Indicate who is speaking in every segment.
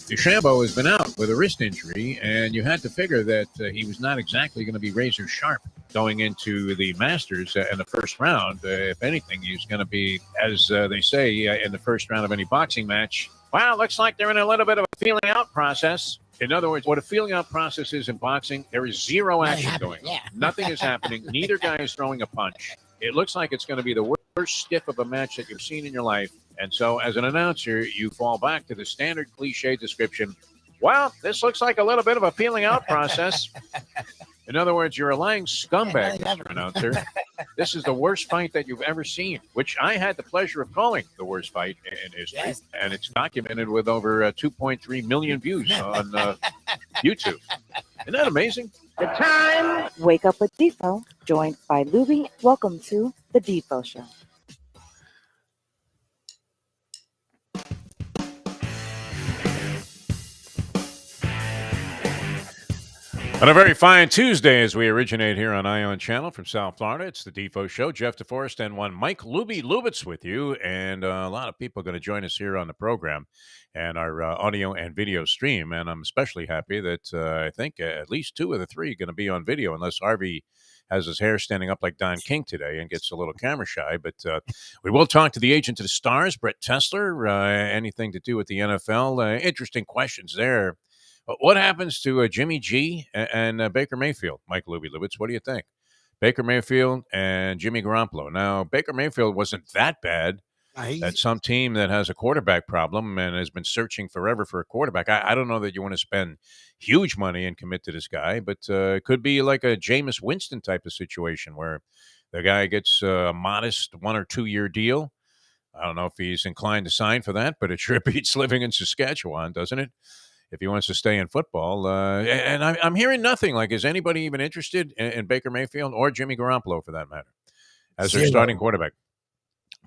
Speaker 1: DeChambeau has been out with a wrist injury, and you had to figure that he was not exactly going to be razor sharp going into the Masters in the first round. If anything, he's going to be, as they say, in the first round of any boxing match. Well, it looks like they're in a little bit of a feeling out process. In other words, what a feeling out process is in boxing, there is zero action going on. Nothing is happening. Neither guy is throwing a punch. It looks like it's going to be the worst stiff of a match that you've seen in your life. And so as an announcer, you fall back to the standard cliche description. Well, this looks like a little bit of a feeling out process. In other words, you're a lying scumbag, Mr. Announcer. This is the worst fight that you've ever seen, which I had the pleasure of calling the worst fight in history. Yes. And it's documented with over 2.3 million views on YouTube. Isn't that amazing?
Speaker 2: The time. Wake up with Defo, joined by Lubie. Welcome to the Defo Show.
Speaker 1: On a very fine Tuesday, as we originate here on Ion Channel from South Florida, it's the Defo Show. Jeff Deforrest and one Mike Lubitz with you, and a lot of people are going to join us here on the program and our audio and video stream. And I'm especially happy that I think at least two of the three are going to be on video, unless Harvey has his hair standing up like Don King today and gets a little camera shy. But we will talk to the agent of the Stars, Brett Tessler, anything to do with the NFL. Interesting questions there. What happens to Jimmy G and Baker Mayfield? Mike Lubitz, what do you think? Baker Mayfield and Jimmy Garoppolo. Now, Baker Mayfield wasn't that bad at some team that has a quarterback problem and has been searching forever for a quarterback. I don't know that you want to spend huge money and commit to this guy, but it could be like a Jameis Winston type of situation where the guy gets a modest 1 or 2 year deal. I don't know if he's inclined to sign for that, but it sure beats living in Saskatchewan, doesn't it? If he wants to stay in football. And I'm hearing nothing. Like, is anybody even interested in Baker Mayfield or Jimmy Garoppolo, for that matter, as their starting quarterback?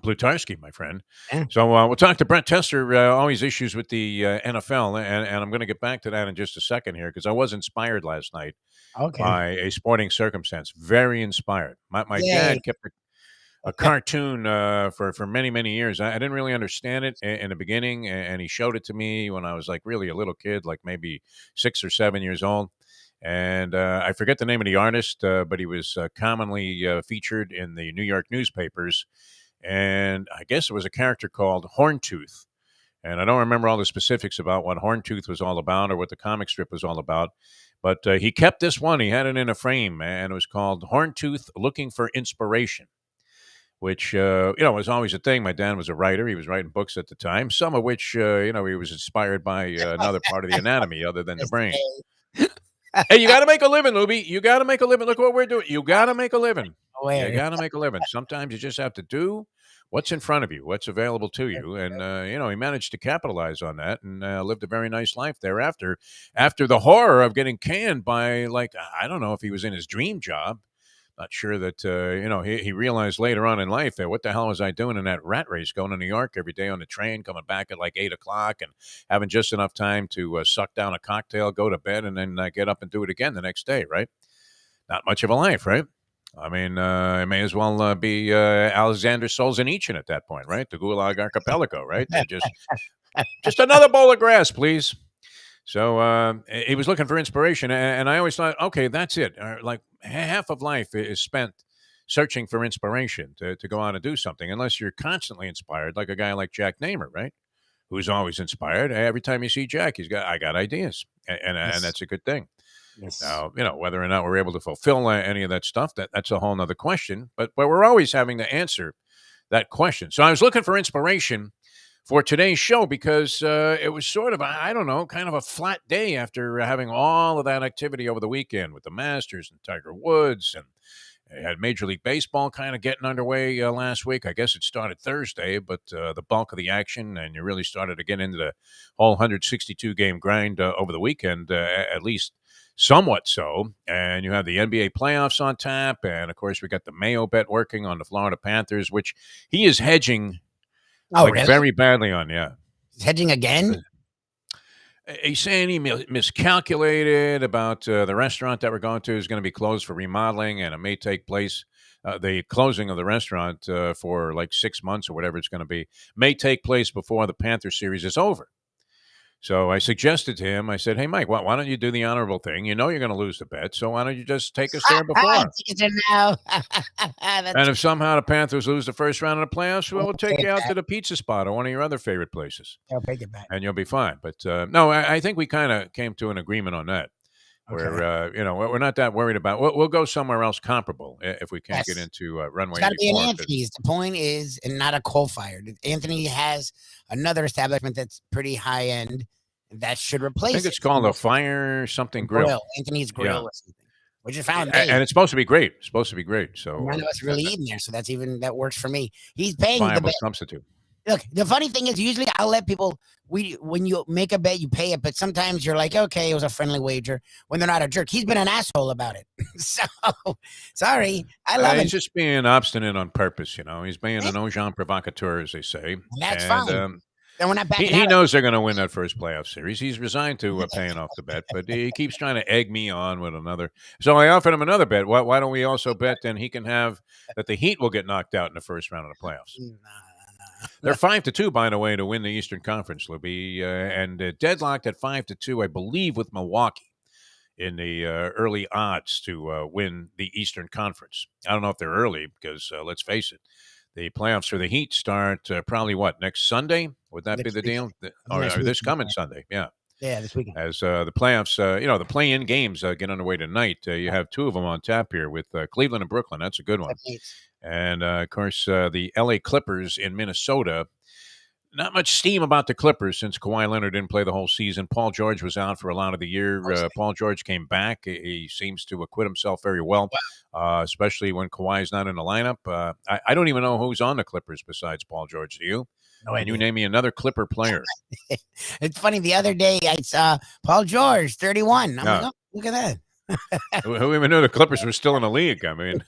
Speaker 1: Plutarski, my friend. Yeah. So we'll talk to Brett Tessler, always issues with the NFL, and I'm going to get back to that in just a second here, because I was inspired last night by a sporting circumstance. Very inspired. My dad kept a cartoon for many, many years. I didn't really understand it in the beginning, and he showed it to me when I was like really a little kid, like maybe 6 or 7 years old. And I forget the name of the artist, but he was commonly featured in the New York newspapers. And I guess it was a character called Horntooth. And I don't remember all the specifics about what Horntooth was all about or what the comic strip was all about. But he kept this one. He had it in a frame, and it was called Horntooth Looking for Inspiration, which, was always a thing. My dad was a writer. He was writing books at the time, some of which, he was inspired by another part of the anatomy other than the brain. Hey, you got to make a living, Lubie. You got to make a living. Look what we're doing. You got to make a living. You got to make a living. Sometimes you just have to do what's in front of you, what's available to you. And, he managed to capitalize on that and lived a very nice life thereafter. After the horror of getting canned by, I don't know if he was in his dream job. Not sure that, he realized later on in life that what the hell was I doing in that rat race, going to New York every day on the train, coming back at like 8 o'clock and having just enough time to suck down a cocktail, go to bed, and then get up and do it again the next day, right? Not much of a life, right? I mean, it may as well be Alexander Solzhenitsyn at that point, right? The Gulag Archipelago, right? Just another bowl of grass, please. So he was looking for inspiration, and I always thought, okay, that's it. Like half of life is spent searching for inspiration to go on and do something, unless you're constantly inspired, like a guy like Jack Namer, right? Who's always inspired. Every time you see Jack, I got ideas, and that's a good thing. Yes. Now, whether or not we're able to fulfill any of that stuff, that's a whole nother question. But we're always having to answer that question. So I was looking for inspiration for today's show because it was sort of, I don't know, kind of a flat day after having all of that activity over the weekend with the Masters and Tiger Woods, and had Major League Baseball kind of getting underway last week. I guess it started Thursday, but the bulk of the action, and you really started to get into the whole 162-game grind over the weekend, at least somewhat so. And you have the NBA playoffs on tap, and of course we got the Mayo bet working on the Florida Panthers, which he is hedging really? Very badly on.
Speaker 3: He's hedging again?
Speaker 1: He's saying he miscalculated about the restaurant that we're going to is going to be closed for remodeling, and it may take place, the closing of the restaurant for like 6 months or whatever it's going to be, may take place before the Panther series is over. So I suggested to him, I said, hey, Mike, why don't you do the honorable thing? You know you're going to lose the bet, so why don't you just take us there before?
Speaker 3: Tickets are now.
Speaker 1: And if somehow the Panthers lose the first round of the playoffs, we'll take you out to the pizza spot or one of your other favorite places.
Speaker 3: I'll take it back.
Speaker 1: And you'll be fine. But no, I think we kind of came to an agreement on that. Where we're not that worried about. We'll go somewhere else comparable if we can't get into runway.
Speaker 3: It's got to be an
Speaker 1: 84.
Speaker 3: Anthony's. The point is, and not a coal-fired. Anthony has another establishment that's pretty high end that should replace.
Speaker 1: I think it's called a Fire something grill.
Speaker 3: Anthony's Grill or something. Which is found,
Speaker 1: and it's supposed to be great. It's supposed to be great. So
Speaker 3: none of us really eating there, so that works for me. He's paying the bet.
Speaker 1: Substitute.
Speaker 3: Look, the funny thing is, usually I'll let people. When you make a bet, you pay it, but sometimes you're like, okay, it was a friendly wager. When they're not a jerk, he's been an asshole about it. So sorry, I love him.
Speaker 1: He's just being obstinate on purpose. He's being an agent provocateur, as they say.
Speaker 3: And that's fine. Then we're not backing
Speaker 1: he knows they're going to win that first playoff series. He's resigned to paying off the bet, but he keeps trying to egg me on with another. So I offered him another bet. Why don't we also bet then he can have that the Heat will get knocked out in the first round of the playoffs? They're 5-2, by the way, to win the Eastern Conference, Lubie, and deadlocked at 5-2, I believe, with Milwaukee in the early odds to win the Eastern Conference. I don't know if they're early because let's face it. The playoffs for the Heat start probably next Sunday? Would that be the deal? Or this coming Sunday? Yeah.
Speaker 3: Yeah, this weekend.
Speaker 1: As the playoffs, the play-in games get underway tonight. You have two of them on tap here with Cleveland and Brooklyn. That's a good one. And, of course, the L.A. Clippers in Minnesota. Not much steam about the Clippers since Kawhi Leonard didn't play the whole season. Paul George was out for a lot of the year. Paul George came back. He seems to acquit himself very well, especially when Kawhi's not in the lineup. I don't even know who's on the Clippers besides Paul George. Do you?
Speaker 3: No idea.
Speaker 1: Can you name me another Clipper player?
Speaker 3: It's funny. The other day I saw Paul George, 31. I'm like, oh, look at that.
Speaker 1: Who even knew the Clippers were still in the league? I mean,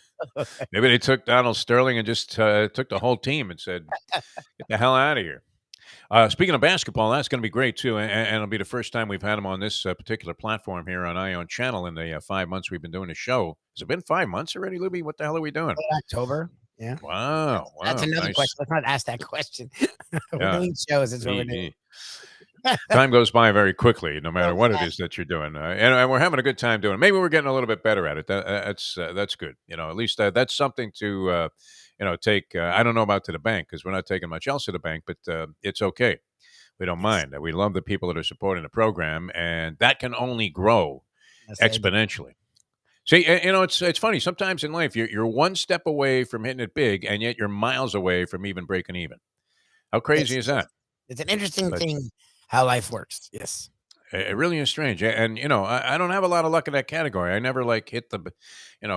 Speaker 1: maybe they took Donald Sterling and just took the whole team and said, get the hell out of here. Speaking of basketball, that's going to be great, too, and it'll be the first time we've had him on this particular platform here on Ion Channel in the 5 months we've been doing the show. Has it been 5 months already, Lubie? What the hell are we doing?
Speaker 3: October. Yeah.
Speaker 1: Wow.
Speaker 3: That's another question. Let's not ask that question. We're doing shows. That's what we're doing.
Speaker 1: Time goes by very quickly, no matter what it is that you're doing, and we're having a good time doing it. Maybe we're getting a little bit better at it. That's good. At least that's something to take. I don't know about to the bank because we're not taking much else to the bank, but it's okay. We don't mind. We love the people that are supporting the program, and that can only grow exponentially. See, it's funny. Sometimes in life, you're one step away from hitting it big, and yet you're miles away from even breaking even. How crazy is that?
Speaker 3: It's an interesting thing how life works. Yes.
Speaker 1: It really is strange. And, I don't have a lot of luck in that category. I never hit the,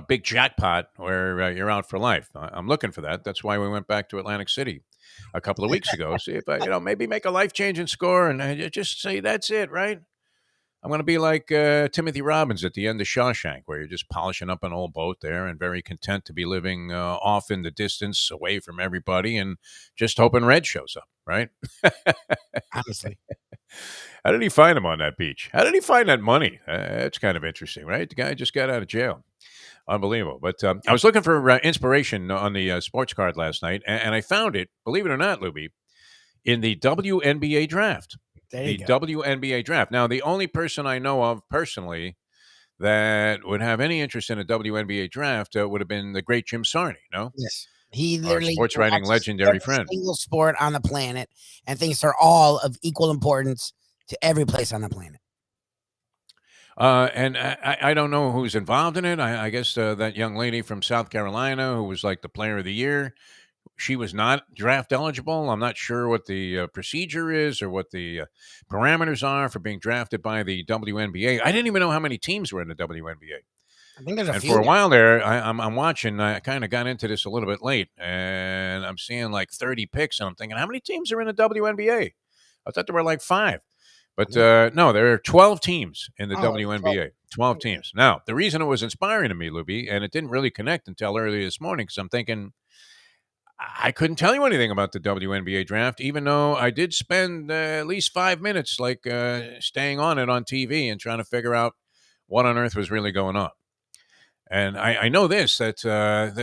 Speaker 1: big jackpot where you're out for life. I'm looking for that. That's why we went back to Atlantic City a couple of weeks ago. See if I, maybe make a life-changing score and just say, that's it, right? I'm going to be like Timothy Robbins at the end of Shawshank, where you're just polishing up an old boat there and very content to be living off in the distance, away from everybody, and just hoping Red shows up, right?
Speaker 3: Honestly.
Speaker 1: How did he find him on that beach? How did he find that money? It's kind of interesting, right? The guy just got out of jail. Unbelievable. But I was looking for inspiration on the sports card last night, and I found it, believe it or not, Lubie, in the WNBA draft. The WNBA draft. Now, the only person I know of personally that would have any interest in a WNBA draft would have been the great Jim Sarney, no?
Speaker 3: Yes. He literally
Speaker 1: sports writing legendary friend.
Speaker 3: Single sport on the planet and thinks they're all of equal importance to every place on the planet.
Speaker 1: And I don't know who's involved in it. I guess that young lady from South Carolina who was like the player of the year, she was not draft eligible. I'm not sure what the procedure is or what the parameters are for being drafted by the WNBA. I didn't even know how many teams were in the WNBA.
Speaker 3: I think there's a few.
Speaker 1: For a while there, I'm watching. I kind of got into this a little bit late, and I'm seeing like 30 picks, and I'm thinking, how many teams are in the WNBA? I thought there were like 5. But no, there are 12 teams in the WNBA. 12 teams. Now, the reason it was inspiring to me, Lubie, and it didn't really connect until early this morning, because I'm thinking, I couldn't tell you anything about the WNBA draft, even though I did spend at least 5 minutes staying on it on TV and trying to figure out what on earth was really going on. And I know this, that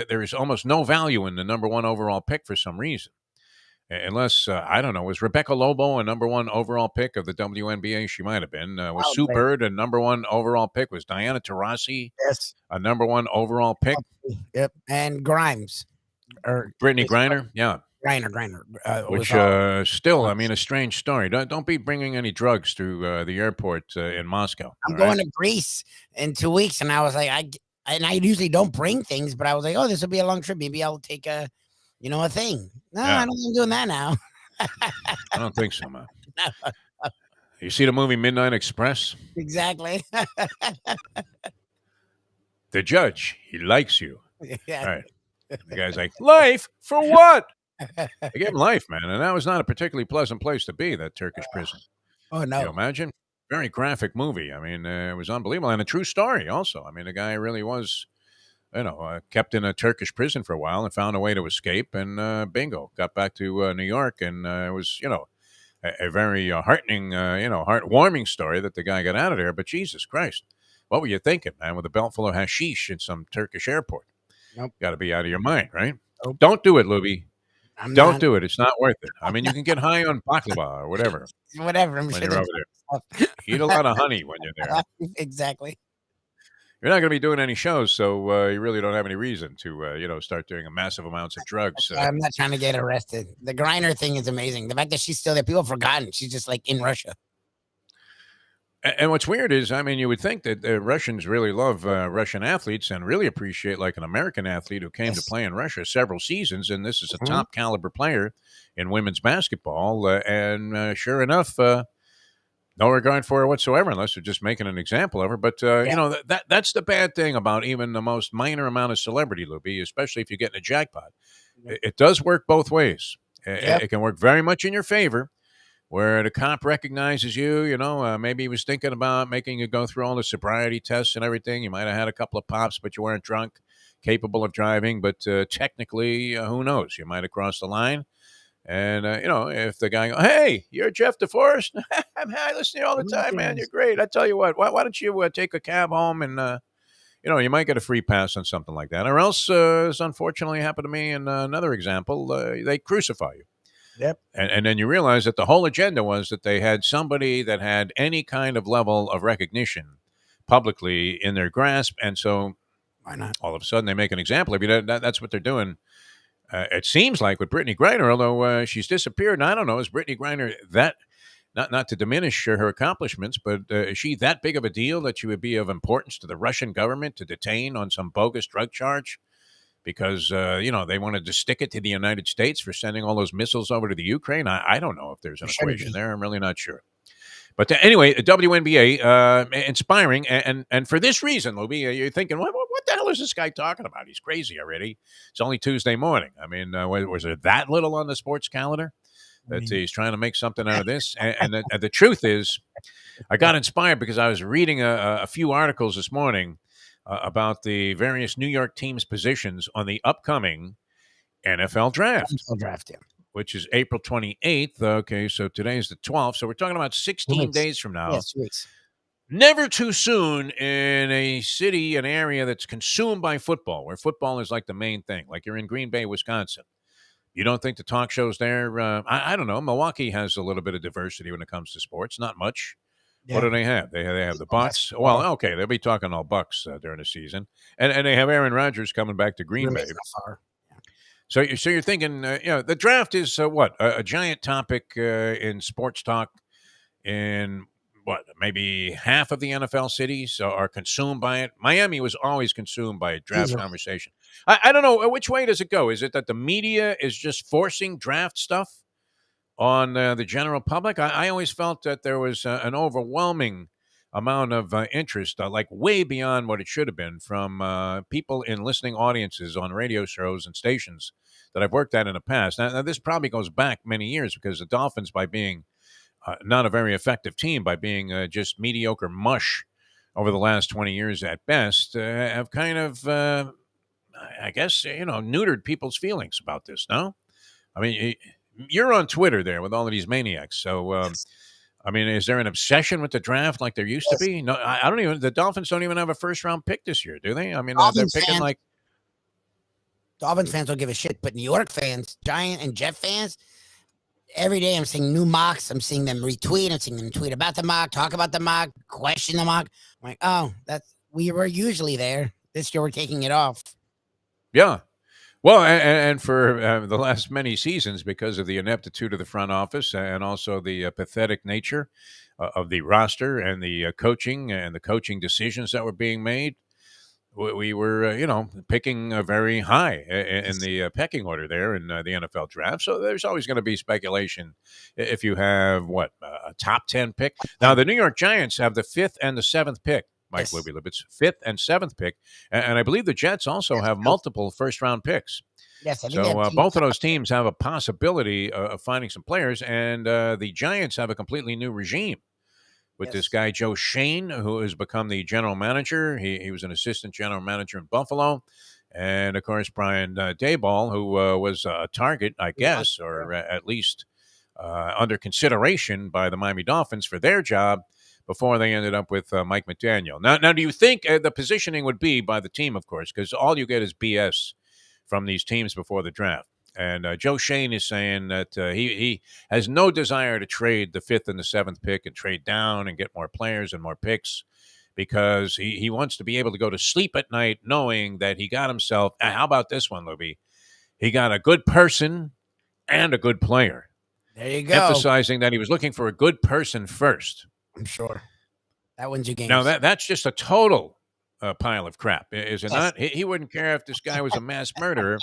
Speaker 1: there is almost no value in the number 1 overall pick for some reason. Unless, I don't know, was Rebecca Lobo a number one overall pick of the WNBA? She might have been. Was Sue
Speaker 3: Probably.
Speaker 1: Bird a number one overall pick? Was Diana Taurasi
Speaker 3: Yes.
Speaker 1: a number one overall pick?
Speaker 3: Yep. And Grimes. Or
Speaker 1: Brittany Griner? Yeah.
Speaker 3: Griner.
Speaker 1: Which still, I mean, a strange story. Don't be bringing any drugs through the airport in Moscow.
Speaker 3: I'm
Speaker 1: all
Speaker 3: going
Speaker 1: right?
Speaker 3: to Greece in 2 weeks, and I was like, I usually don't bring things, but I was like, oh, this will be a long trip. Maybe I'll take a thing. No,
Speaker 1: Yeah.
Speaker 3: I don't think I'm doing that now.
Speaker 1: I don't think so, man.
Speaker 3: No,
Speaker 1: You see the movie Midnight Express?
Speaker 3: exactly.
Speaker 1: The judge, he likes you.
Speaker 3: Yeah.
Speaker 1: All right. The guy's like, life for what? They gave him life, man, and that was not a particularly pleasant place to be, that Turkish prison.
Speaker 3: Oh
Speaker 1: Can you
Speaker 3: no.
Speaker 1: imagine? Very graphic movie. I mean, it was unbelievable, and a true story also. I mean, the guy really was, kept in a Turkish prison for a while and found a way to escape, and bingo, got back to New York, and it was, a very heartening, heartwarming story that the guy got out of there. But Jesus Christ, what were you thinking, man, with a belt full of hashish in some Turkish airport?
Speaker 3: Nope.
Speaker 1: Got to be out of your mind, right?
Speaker 3: Nope.
Speaker 1: Don't do it, Lubie.
Speaker 3: I'm
Speaker 1: Don't
Speaker 3: not,
Speaker 1: do it. It's not worth it. I mean, you can get high on baklava or whatever
Speaker 3: whatever. I'm
Speaker 1: when
Speaker 3: sure
Speaker 1: you're over there. Eat a lot of honey when you're there.
Speaker 3: Exactly.
Speaker 1: You're not going to be doing any shows, so you really don't have any reason to, start doing massive amounts of drugs.
Speaker 3: I'm not trying to get arrested. The Griner thing is amazing. The fact that she's still there, people have forgotten. She's just like in Russia.
Speaker 1: And what's weird is, I mean, you would think that the Russians really love Russian athletes and really appreciate like an American athlete who came to play in Russia several seasons, and this is a top caliber player in women's basketball. And sure enough, no regard for her whatsoever, unless they're just making an example of her. But that's the bad thing about even the most minor amount of celebrity, Lubie, especially if you get in a jackpot. It does work both ways. It can work very much in your favor, where the cop recognizes you, maybe he was thinking about making you go through all the sobriety tests and everything. You might have had a couple of pops, but you weren't drunk, capable of driving. But technically, who knows? You might have crossed the line. And, if the guy goes, hey, you're Jeff Deforrest? I listen to you all the time, man. You're great. I tell you what, why don't you take a cab home and, you might get a free pass on something like that. Or else, as unfortunately happened to me in another example, they crucify you.
Speaker 3: Yep.
Speaker 1: And then you realize that the whole agenda was that they had somebody that had any kind of level of recognition publicly in their grasp. And so
Speaker 3: why not?
Speaker 1: All of a sudden they make an example of you. That's what they're doing. It seems like with Brittany Griner, although she's disappeared. And I don't know, is Brittany Griner that, not to diminish her accomplishments, but is she that big of a deal that she would be of importance to the Russian government to detain on some bogus drug charge? Because, they wanted to stick it to the United States for sending all those missiles over to the Ukraine. I don't know if there's an equation there. I'm really not sure. But anyway, the WNBA, inspiring. And for this reason, Lubie, you're thinking, what the hell is this guy talking about? He's crazy already. It's only Tuesday morning. I mean, was there that little on the sports calendar that he's trying to make something out of this? And the truth is, I got inspired because I was reading a few articles this morning about the various New York teams' positions on the upcoming NFL draft. Which is April 28th. Okay, so today's the 12th. So we're talking about 16 days from now.
Speaker 3: Yes, weeks.
Speaker 1: Never too soon in a city, an area that's consumed by football, where football is like the main thing. Like you're in Green Bay, Wisconsin. You don't think the talk shows there? I don't know. Milwaukee has a little bit of diversity when it comes to sports. Not much. Yeah. What do they have? They have the Bucks. Well, okay, they'll be talking all Bucks during the season, and they have Aaron Rodgers coming back to Green Bay. So you're thinking, the draft is a giant topic in sports talk. In maybe half of the NFL cities are consumed by it. Miami was always consumed by draft conversation. I don't know, which way does it go? Is it that the media is just forcing draft stuff on the general public? I always felt that there was an overwhelming amount of interest, like way beyond what it should have been, from people in listening audiences on radio shows and stations that I've worked at in the past. Now this probably goes back many years, because the Dolphins, by being not a very effective team, by being just mediocre mush over the last 20 years at best, have kind of, I guess, neutered people's feelings about this, no? I mean, you're on Twitter there with all of these maniacs. So, I mean, is there an obsession with the draft like there used to be? No, I don't even. The Dolphins don't even have a first-round pick this year, do they? I mean, they're picking
Speaker 3: Dolphins fans don't give a shit, but New York fans, Giant and Jet fans, every day I'm seeing new mocks. I'm seeing them retweet. I'm seeing them tweet about the mock, talk about the mock, question the mock. I'm like, oh, we were usually there. This year we're taking it off.
Speaker 1: Yeah. Well, and for the last many seasons, because of the ineptitude of the front office and also the pathetic nature of the roster and the coaching decisions that were being made, we were, picking very high in the pecking order there in the NFL draft. So there's always going to be speculation if you have, a top 10 pick. Now, the New York Giants have the 5th and the 7th pick. Mike
Speaker 3: Yes.
Speaker 1: Lubitz, 5th and 7th pick. And I believe the Jets also have multiple first-round picks.
Speaker 3: Yes, I think
Speaker 1: So both of those teams have a possibility of finding some players. And the Giants have a completely new regime with this guy, Joe Shane, who has become the general manager. He was an assistant general manager in Buffalo. And, of course, Brian Daboll, who was a target, I guess, or at least under consideration by the Miami Dolphins for their job before they ended up with Mike McDaniel. Now, do you think the positioning would be by the team, of course, because all you get is BS from these teams before the draft. And Joe Shane is saying that he has no desire to trade the 5th and the 7th pick and trade down and get more players and more picks because he wants to be able to go to sleep at night knowing that he got himself, how about this one, Lubie? He got a good person and a good player.
Speaker 3: There you go.
Speaker 1: Emphasizing that he was looking for a good person first.
Speaker 3: I'm sure. That wins you games.
Speaker 1: Now, that's just a total pile of crap, is it not? He wouldn't care if this guy was a mass murderer.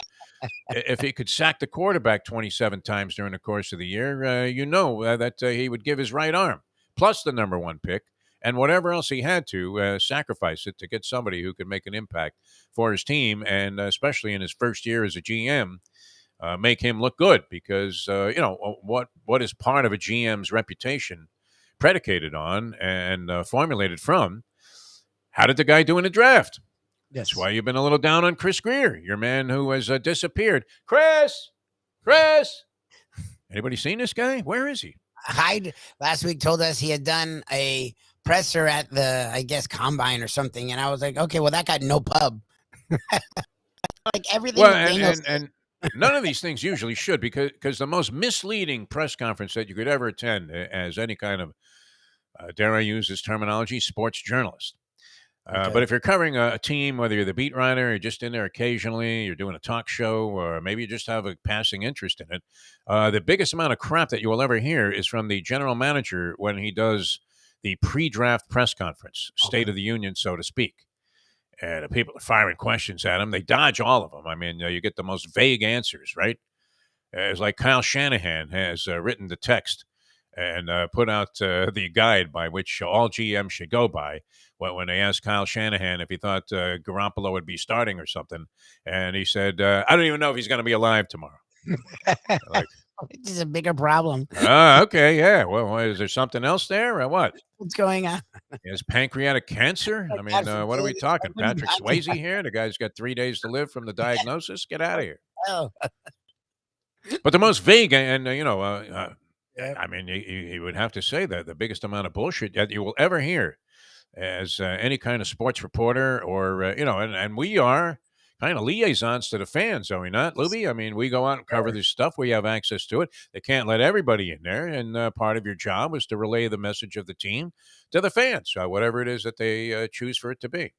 Speaker 1: If he could sack the quarterback 27 times during the course of the year, that he would give his right arm, plus the number 1 pick, and whatever else he had to sacrifice it to get somebody who could make an impact for his team, and especially in his first year as a GM, make him look good because, what is part of a GM's reputation predicated on and formulated from? How did the guy do in the draft?
Speaker 3: Yes.
Speaker 1: That's why you've been a little down on Chris Greer, your man who has disappeared. Chris! Anybody seen this guy? Where is he?
Speaker 3: Hyde last week told us he had done a presser at the, I guess, combine or something. And I was like, okay, well, that got no pub. Like everything.
Speaker 1: Well, and none of these things usually should because the most misleading press conference that you could ever attend as any kind of, dare I use this terminology, sports journalist.
Speaker 3: Okay.
Speaker 1: But if you're covering a team, whether you're the beat writer, you're just in there occasionally, you're doing a talk show, or maybe you just have a passing interest in it, the biggest amount of crap that you will ever hear is from the general manager when he does the pre-draft press conference, State of the Union, so to speak. And the people are firing questions at him. They dodge all of them. I mean, you get the most vague answers, right? It's like Kyle Shanahan has written the text and put out the guide by which all GMs should go by when they asked Kyle Shanahan if he thought Garoppolo would be starting or something. And he said, I don't even know if he's going to be alive tomorrow. Like,
Speaker 3: this is a bigger problem.
Speaker 1: Okay, yeah. Well, is there something else there or what?
Speaker 3: What's going on?
Speaker 1: He has pancreatic cancer? I mean, what are we talking? Patrick Swayze here? The guy's got 3 days to live from the diagnosis? Get out of here.
Speaker 3: Oh.
Speaker 1: But the most vague and, I mean, you would have to say that the biggest amount of bullshit that you will ever hear as any kind of sports reporter or, and we are kind of liaisons to the fans, are we not, Lubie? I mean, we go out and cover this stuff. We have access to it. They can't let everybody in there. And part of your job is to relay the message of the team to the fans, whatever it is that they choose for it to be.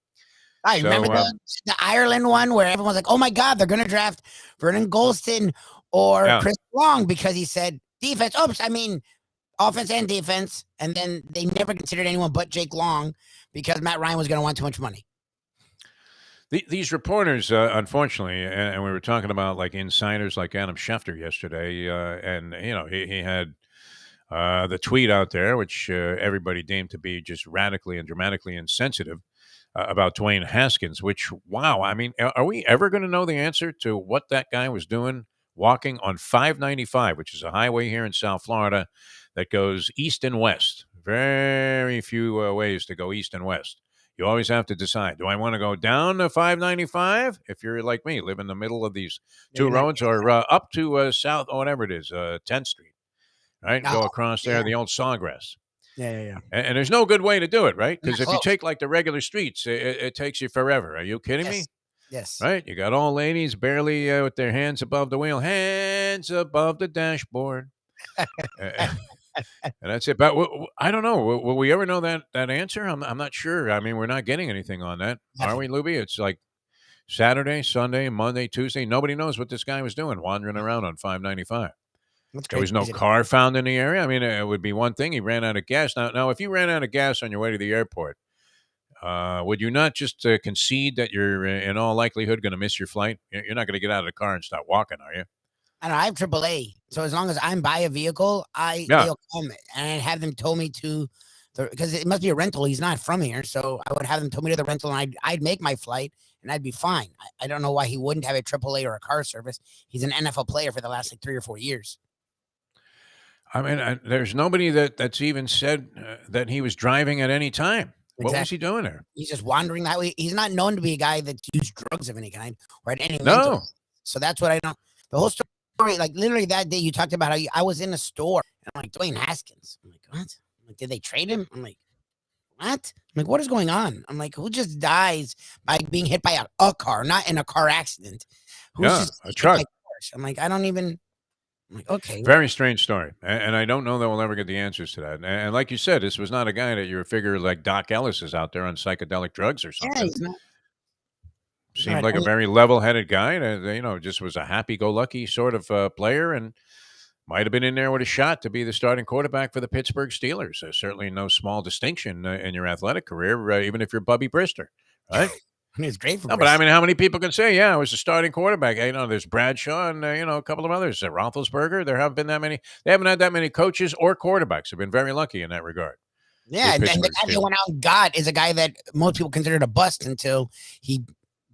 Speaker 3: I remember the Ireland one where everyone's like, oh, my God, they're going to draft Vernon Golston or Chris Long because he said defense. Offense and defense. And then they never considered anyone but Jake Long because Matt Ryan was going to want too much money.
Speaker 1: These reporters, unfortunately, and we were talking about like insiders like Adam Schefter yesterday, and, he had the tweet out there, which everybody deemed to be just radically and dramatically insensitive about Dwayne Haskins, which, wow, I mean, are we ever going to know the answer to what that guy was doing walking on 595, which is a highway here in South Florida that goes east and west? Very few ways to go east and west. You always have to decide, do I want to go down to 595 if you're like me, live in the middle of these two roads, or up to south, or whatever it is, 10th Street, right? Go across there, the old Sawgrass.
Speaker 3: Yeah.
Speaker 1: And there's no good way to do it, right? Because if you take like the regular streets, it takes you forever. Are you kidding me?
Speaker 3: Yes.
Speaker 1: Right? You got old ladies barely with their hands above the wheel, hands above the dashboard. And that's it. But I don't know. Will we ever know that answer? I'm not sure. I mean, we're not getting anything on that, are we, Lubie? It's like Saturday, Sunday, Monday, Tuesday. Nobody knows what this guy was doing, wandering around on 595.
Speaker 3: That's
Speaker 1: There was
Speaker 3: crazy.
Speaker 1: no car found in the area. I mean, it would be one thing. He ran out of gas. Now, if you ran out of gas on your way to the airport, would you not just concede that you're in all likelihood going to miss your flight? You're not going to get out of the car and start walking, are you?
Speaker 3: I don't know. I have AAA, so as long as I'm by a vehicle, they'll come and have them tow me to because it must be a rental. He's not from here, so I would have them tow me to the rental, and I'd make my flight, and I'd be fine. I don't know why he wouldn't have a AAA or a car service. He's an NFL player for the last 3 or 4 years.
Speaker 1: I mean, there's nobody that's even said that he was driving at any time. Exactly. What was he doing there?
Speaker 3: He's just wandering that way. He's not known to be a guy that used drugs of any kind or at any
Speaker 1: no.
Speaker 3: So that's what I know. The whole story, like literally that day you talked about how I was in a store and I'm like, Dwayne Haskins. I'm like, what? I'm like, did they trade him? I'm like, what? I'm like, what is going on? I'm like, who just dies by being hit by a car, not in a car accident? Who's just
Speaker 1: a truck.
Speaker 3: I'm like, I don't even. I'm like, okay.
Speaker 1: Very strange story. And I don't know that we'll ever get the answers to that. And like you said, this was not a guy that you figure like Doc Ellis is out there on psychedelic drugs or something.
Speaker 3: Yeah, he's not.
Speaker 1: Seemed like a very level-headed guy. Just was a happy-go-lucky sort of player and might have been in there with a shot to be the starting quarterback for the Pittsburgh Steelers. There's certainly no small distinction in your athletic career, even if you're Bubby Brister, right?
Speaker 3: I mean, it's great for
Speaker 1: no, but I mean, how many people can say, yeah, I was a starting quarterback? There's Bradshaw and, a couple of others. Roethlisberger, there haven't been that many. They haven't had that many coaches or quarterbacks. Have been very lucky in that regard.
Speaker 3: Yeah, and the guy that went out and got is a guy that most people considered a bust until he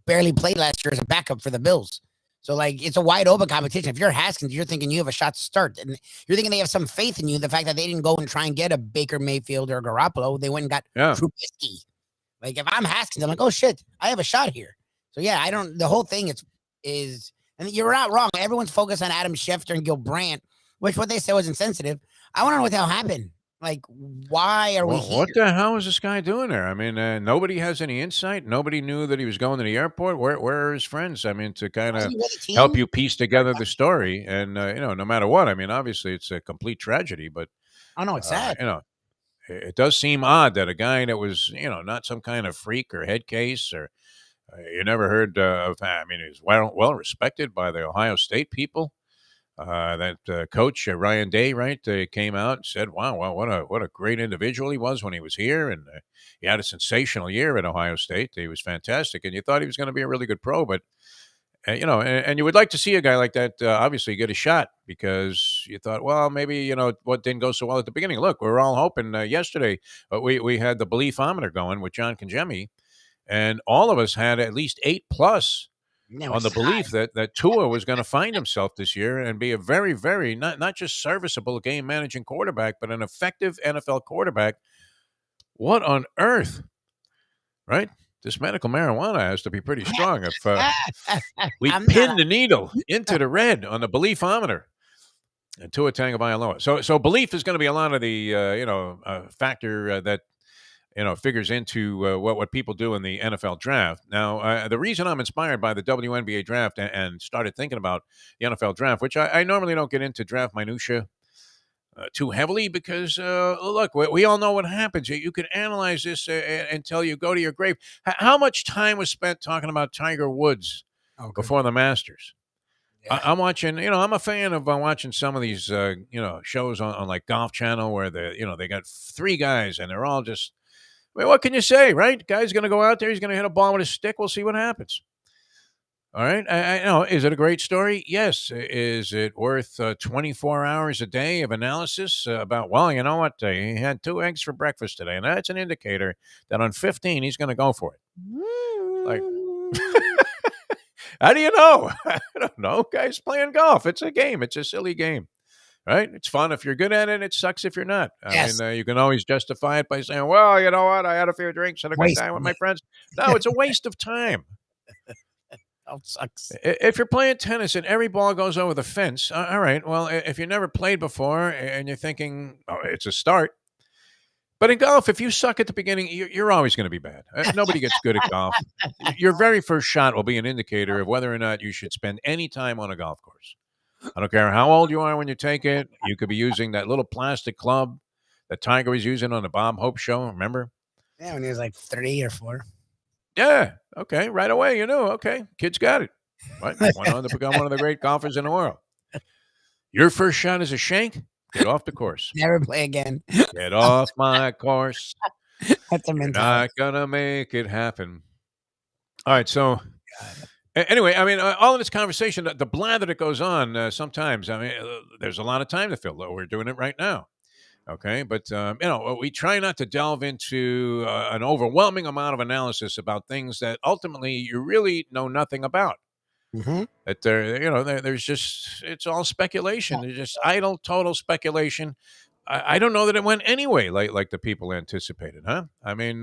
Speaker 3: barely played last year as a backup for the Bills. So, like, it's a wide open competition. If you're Haskins, you're thinking you have a shot to start. And you're thinking they have some faith in you. The fact that they didn't go and try and get a Baker Mayfield or Garoppolo, they went and got Trubisky. Like, if I'm Haskins, I'm like, oh, shit, I have a shot here. So, yeah, the whole thing is, and you're not wrong. Everyone's focused on Adam Schefter and Gil Brandt, which what they said was insensitive. I want to know what the hell happened. Like, why are we here?
Speaker 1: What the hell is this guy doing there? I mean, nobody has any insight. Nobody knew that he was going to the airport. Where are his friends? I mean, to kind of help you piece together the story. And, no matter what, I mean, obviously it's a complete tragedy, but.
Speaker 3: Oh, no, it's sad.
Speaker 1: It does seem odd that a guy that was, not some kind of freak or head case or you never heard of. I mean, he's well respected by the Ohio State people. That coach Ryan Day, right, came out and said, "Wow, what a great individual he was when he was here, and he had a sensational year at Ohio State. He was fantastic, and you thought he was going to be a really good pro, but." And you would like to see a guy like that, obviously, get a shot because you thought, well, maybe, what didn't go so well at the beginning. Look, we were all hoping yesterday, we had the beliefometer going with John Conjemi, and all of us had at least 8+ on the belief that Tua was going to find himself this year and be a very, very, not just serviceable game-managing quarterback, but an effective NFL quarterback. What on earth, right? This medical marijuana has to be pretty strong if we pin the needle into the red on the beliefometer and Tua Tagovailoa. So belief is going to be a lot of the factor that figures into what people do in the NFL draft. Now, the reason I'm inspired by the WNBA draft and started thinking about the NFL draft, which I normally don't get into draft minutia too heavily because, look, we all know what happens. You can analyze this until you go to your grave. How much time was spent talking about Tiger Woods before the Masters? Yeah. I'm watching, I'm a fan of watching some of these, shows on like Golf Channel where they got 3 guys and they're all just, what can you say, right? Guy's going to go out there. He's going to hit a ball with a stick. We'll see what happens. All right. I know. Is it a great story? Yes. Is it worth 24 hours a day of analysis about, well, you know what? He had 2 eggs for breakfast today. And that's an indicator that on 15, he's going to go for it. Like, how do you know? I don't know. Guys playing golf. It's a game. It's a silly game. Right? It's fun if you're good at it. It sucks if you're not.
Speaker 3: Yes.
Speaker 1: I mean, you can always justify it by saying, well, you know what? I had a few drinks and a good time with my friends. No, it's a waste of time.
Speaker 3: Oh, sucks.
Speaker 1: If you're playing tennis and every ball goes over the fence, all right. Well, if you never played before and you're thinking, oh, it's a start. But in golf, if you suck at the beginning, you're always going to be bad. Nobody gets good at golf. Your very first shot will be an indicator of whether or not you should spend any time on a golf course. I don't care how old you are when you take it. You could be using that little plastic club that Tiger was using on the Bob Hope show. Remember?
Speaker 3: Yeah, when he was like 3 or 4.
Speaker 1: Yeah. Okay. Right away, you knew. Okay. Kid's got it. Right. Went on to become one of the great golfers in the world. Your first shot is a shank. Get off the course.
Speaker 3: Never play again.
Speaker 1: Get off my course.
Speaker 3: That's a
Speaker 1: You're
Speaker 3: mentality.
Speaker 1: not gonna make it happen. All right. So
Speaker 3: God.
Speaker 1: anyway, I mean, all of this conversation, the blather that goes on sometimes. I mean, there's a lot of time to fill. We're doing it right now. Okay, but we try not to delve into an overwhelming amount of analysis about things that ultimately you really know nothing about.
Speaker 3: Mm-hmm.
Speaker 1: That there's just it's all speculation. There's just idle, total speculation. I don't know that it went anyway like the people anticipated, huh? I mean,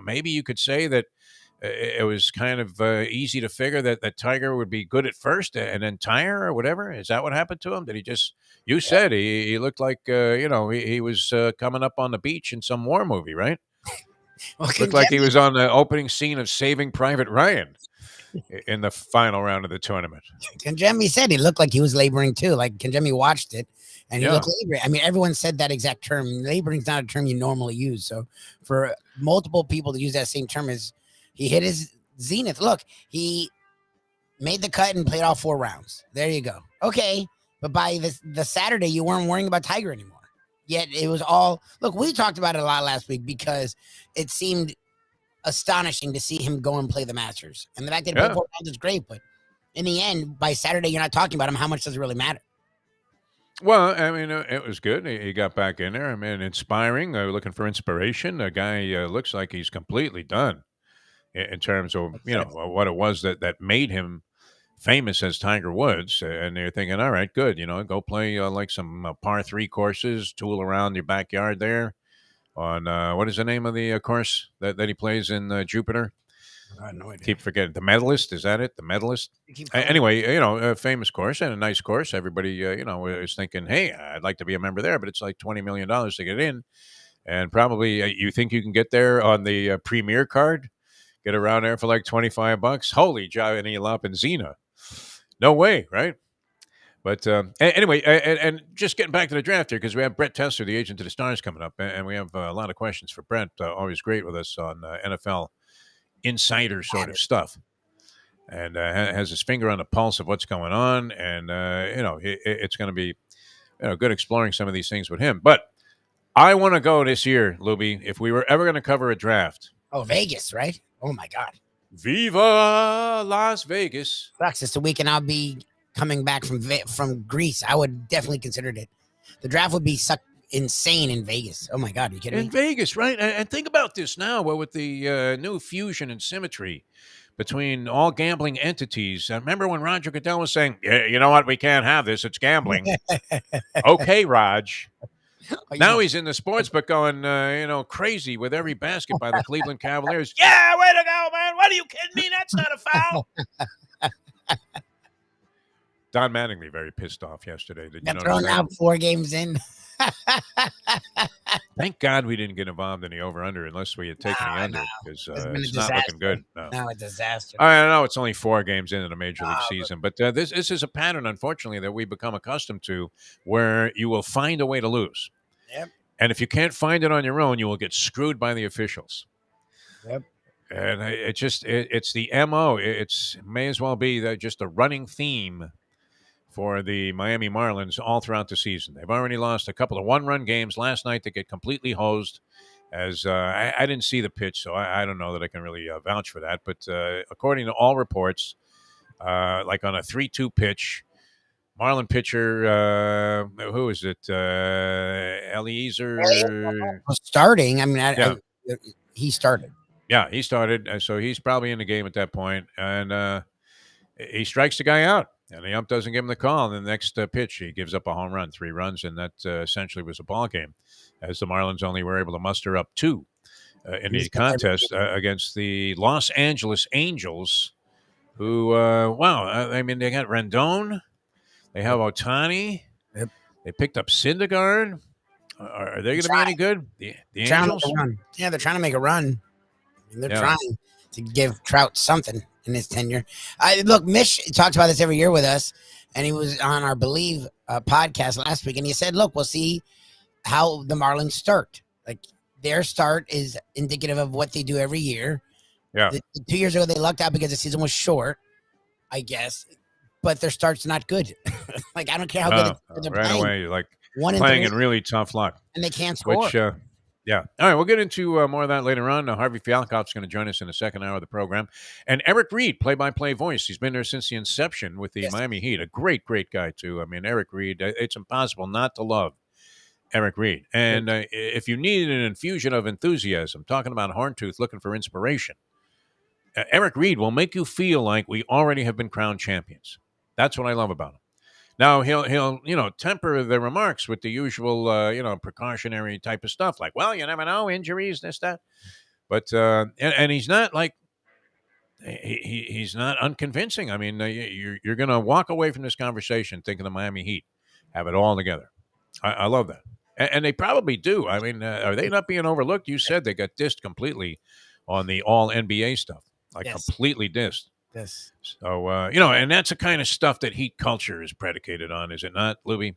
Speaker 1: maybe you could say that it was kind of easy to figure that Tiger would be good at first and then tire or whatever. Is that what happened to him? Did he just? You said he looked like he was coming up on the beach in some war movie, right?
Speaker 3: Well,
Speaker 1: Looked like he was on the opening scene of Saving Private Ryan in the final round of the tournament.
Speaker 3: Kenjemi said he looked like he was laboring too. Like Kenjemi watched it and he
Speaker 1: Yeah.
Speaker 3: looked laboring. I mean, everyone said that exact term. Laboring's not a term you normally use. So for multiple people to use that same term is he hit his zenith. Look, he made the cut and played all 4 rounds. There you go. Okay. But by the Saturday, you weren't worrying about Tiger anymore. Yet it was all, look, we talked about it a lot last week because it seemed astonishing to see him go and play the Masters. And the fact that he played 4 rounds is great, but in the end, by Saturday, you're not talking about him. How much does it really matter?
Speaker 1: Well, I mean, it was good. He got back in there. I mean, inspiring. Looking for inspiration. A guy looks like he's completely done in terms of what it was that made him famous as Tiger Woods. And they're thinking, all right, good. Go play like some par 3 courses, tool around your backyard there. On what is the name of the course that he plays in Jupiter?
Speaker 3: I have no idea.
Speaker 1: Keep forgetting. The Medalist, is that it? The Medalist. Anyway, a famous course and a nice course. Everybody, is thinking, hey, I'd like to be a member there, but it's like $20 million to get in, and probably you think you can get there on the Premier card, get around there for like $25. Holy Johnny Lop and Zena, no way, right? But anyway, and just getting back to the draft here, because we have Brett Tesser, the agent to the stars, coming up, and we have a lot of questions for Brett. Always great with us on NFL insider sort of stuff, and has his finger on the pulse of what's going on, and it's going to be good exploring some of these things with him. But I want to go this year, Lubie, if we were ever going to cover a draft.
Speaker 3: Oh, Vegas, right? Oh my God,
Speaker 1: Viva Las Vegas!
Speaker 3: sucks. It's the weekend I'll be coming back from Greece. I would definitely consider it. The draft would be insane in Vegas. Oh my God, are you kidding me?
Speaker 1: In Vegas, right? And think about this now, with the new fusion and symmetry between all gambling entities. I remember when Roger Goodell was saying, yeah, you know what? We can't have this. It's gambling. Okay, Raj. Now he's in the sports book going, crazy with every basket by the Cleveland Cavaliers. Yeah, way to go, man. What are you kidding me? That's not a foul. Don Mattingly very pissed off yesterday. Did you know
Speaker 3: thrown out 4 games in.
Speaker 1: Thank God we didn't get involved in the over-under unless we had taken the under, because it's not looking good.
Speaker 3: No, a disaster.
Speaker 1: I know it's only 4 games into the Major League season, but this is a pattern, unfortunately, that we become accustomed to, where you will find a way to lose.
Speaker 3: Yep.
Speaker 1: And if you can't find it on your own, you will get screwed by the officials.
Speaker 3: Yep.
Speaker 1: And it's the MO. It may as well be just a running theme for the Miami Marlins all throughout the season. They've already lost a couple of 1-run games last night that get completely hosed. As I didn't see the pitch, so I don't know that I can really vouch for that. But according to all reports, like on a 3-2 pitch, Marlin pitcher, who is it? Eliezer
Speaker 3: Starting. I mean, he started.
Speaker 1: Yeah, he started. So he's probably in the game at that point. And he strikes the guy out. And the ump doesn't give him the call. And the next pitch, he gives up a home run, 3 runs, and that essentially was a ball game, as the Marlins only were able to muster up 2 in the contest against the Los Angeles Angels, who, I mean, they got Rendon, they have Ohtani,
Speaker 3: Yep.
Speaker 1: They picked up Syndergaard. Are they going to be any good? The Angels?
Speaker 3: Yeah, they're trying to make a run. I mean, they're
Speaker 1: Yeah.
Speaker 3: trying to give Trout something. in his tenure. Look, Mish talks about this every year with us, and he was on our Believe podcast last week, and he said, "Look, we'll see how the Marlins start. Like their start is indicative of what they do every year.
Speaker 1: Yeah.
Speaker 3: 2 years ago, they lucked out because the season was short, I guess, but their start's not good. Like I don't care how good they're
Speaker 1: right
Speaker 3: playing.
Speaker 1: away, like
Speaker 3: 1-3,
Speaker 1: in really tough luck,
Speaker 3: and they can't score.
Speaker 1: Which, yeah. All right, we'll get into more of that later on. Harvey Fialkov is going to join us in the second hour of the program. And Eric Reed, play-by-play voice. He's been there since the inception with the Miami Heat. A great, great guy, too. I mean, Eric Reed, it's impossible not to love Eric Reed. And if you need an infusion of enthusiasm, talking about Horntooth, looking for inspiration, Eric Reed will make you feel like we already have been crowned champions. That's what I love about him. Now he'll temper the remarks with the usual precautionary type of stuff like, well, you never know, injuries, this, that, but and he's not like he's not unconvincing. I mean, you're going to walk away from this conversation thinking the Miami Heat have it all together. I love that, and they probably do. I mean, are they not being overlooked? You said they got dissed completely on the all NBA stuff, like completely dissed.
Speaker 3: Yes.
Speaker 1: So, and that's the kind of stuff that Heat culture is predicated on, is it not, Lubie?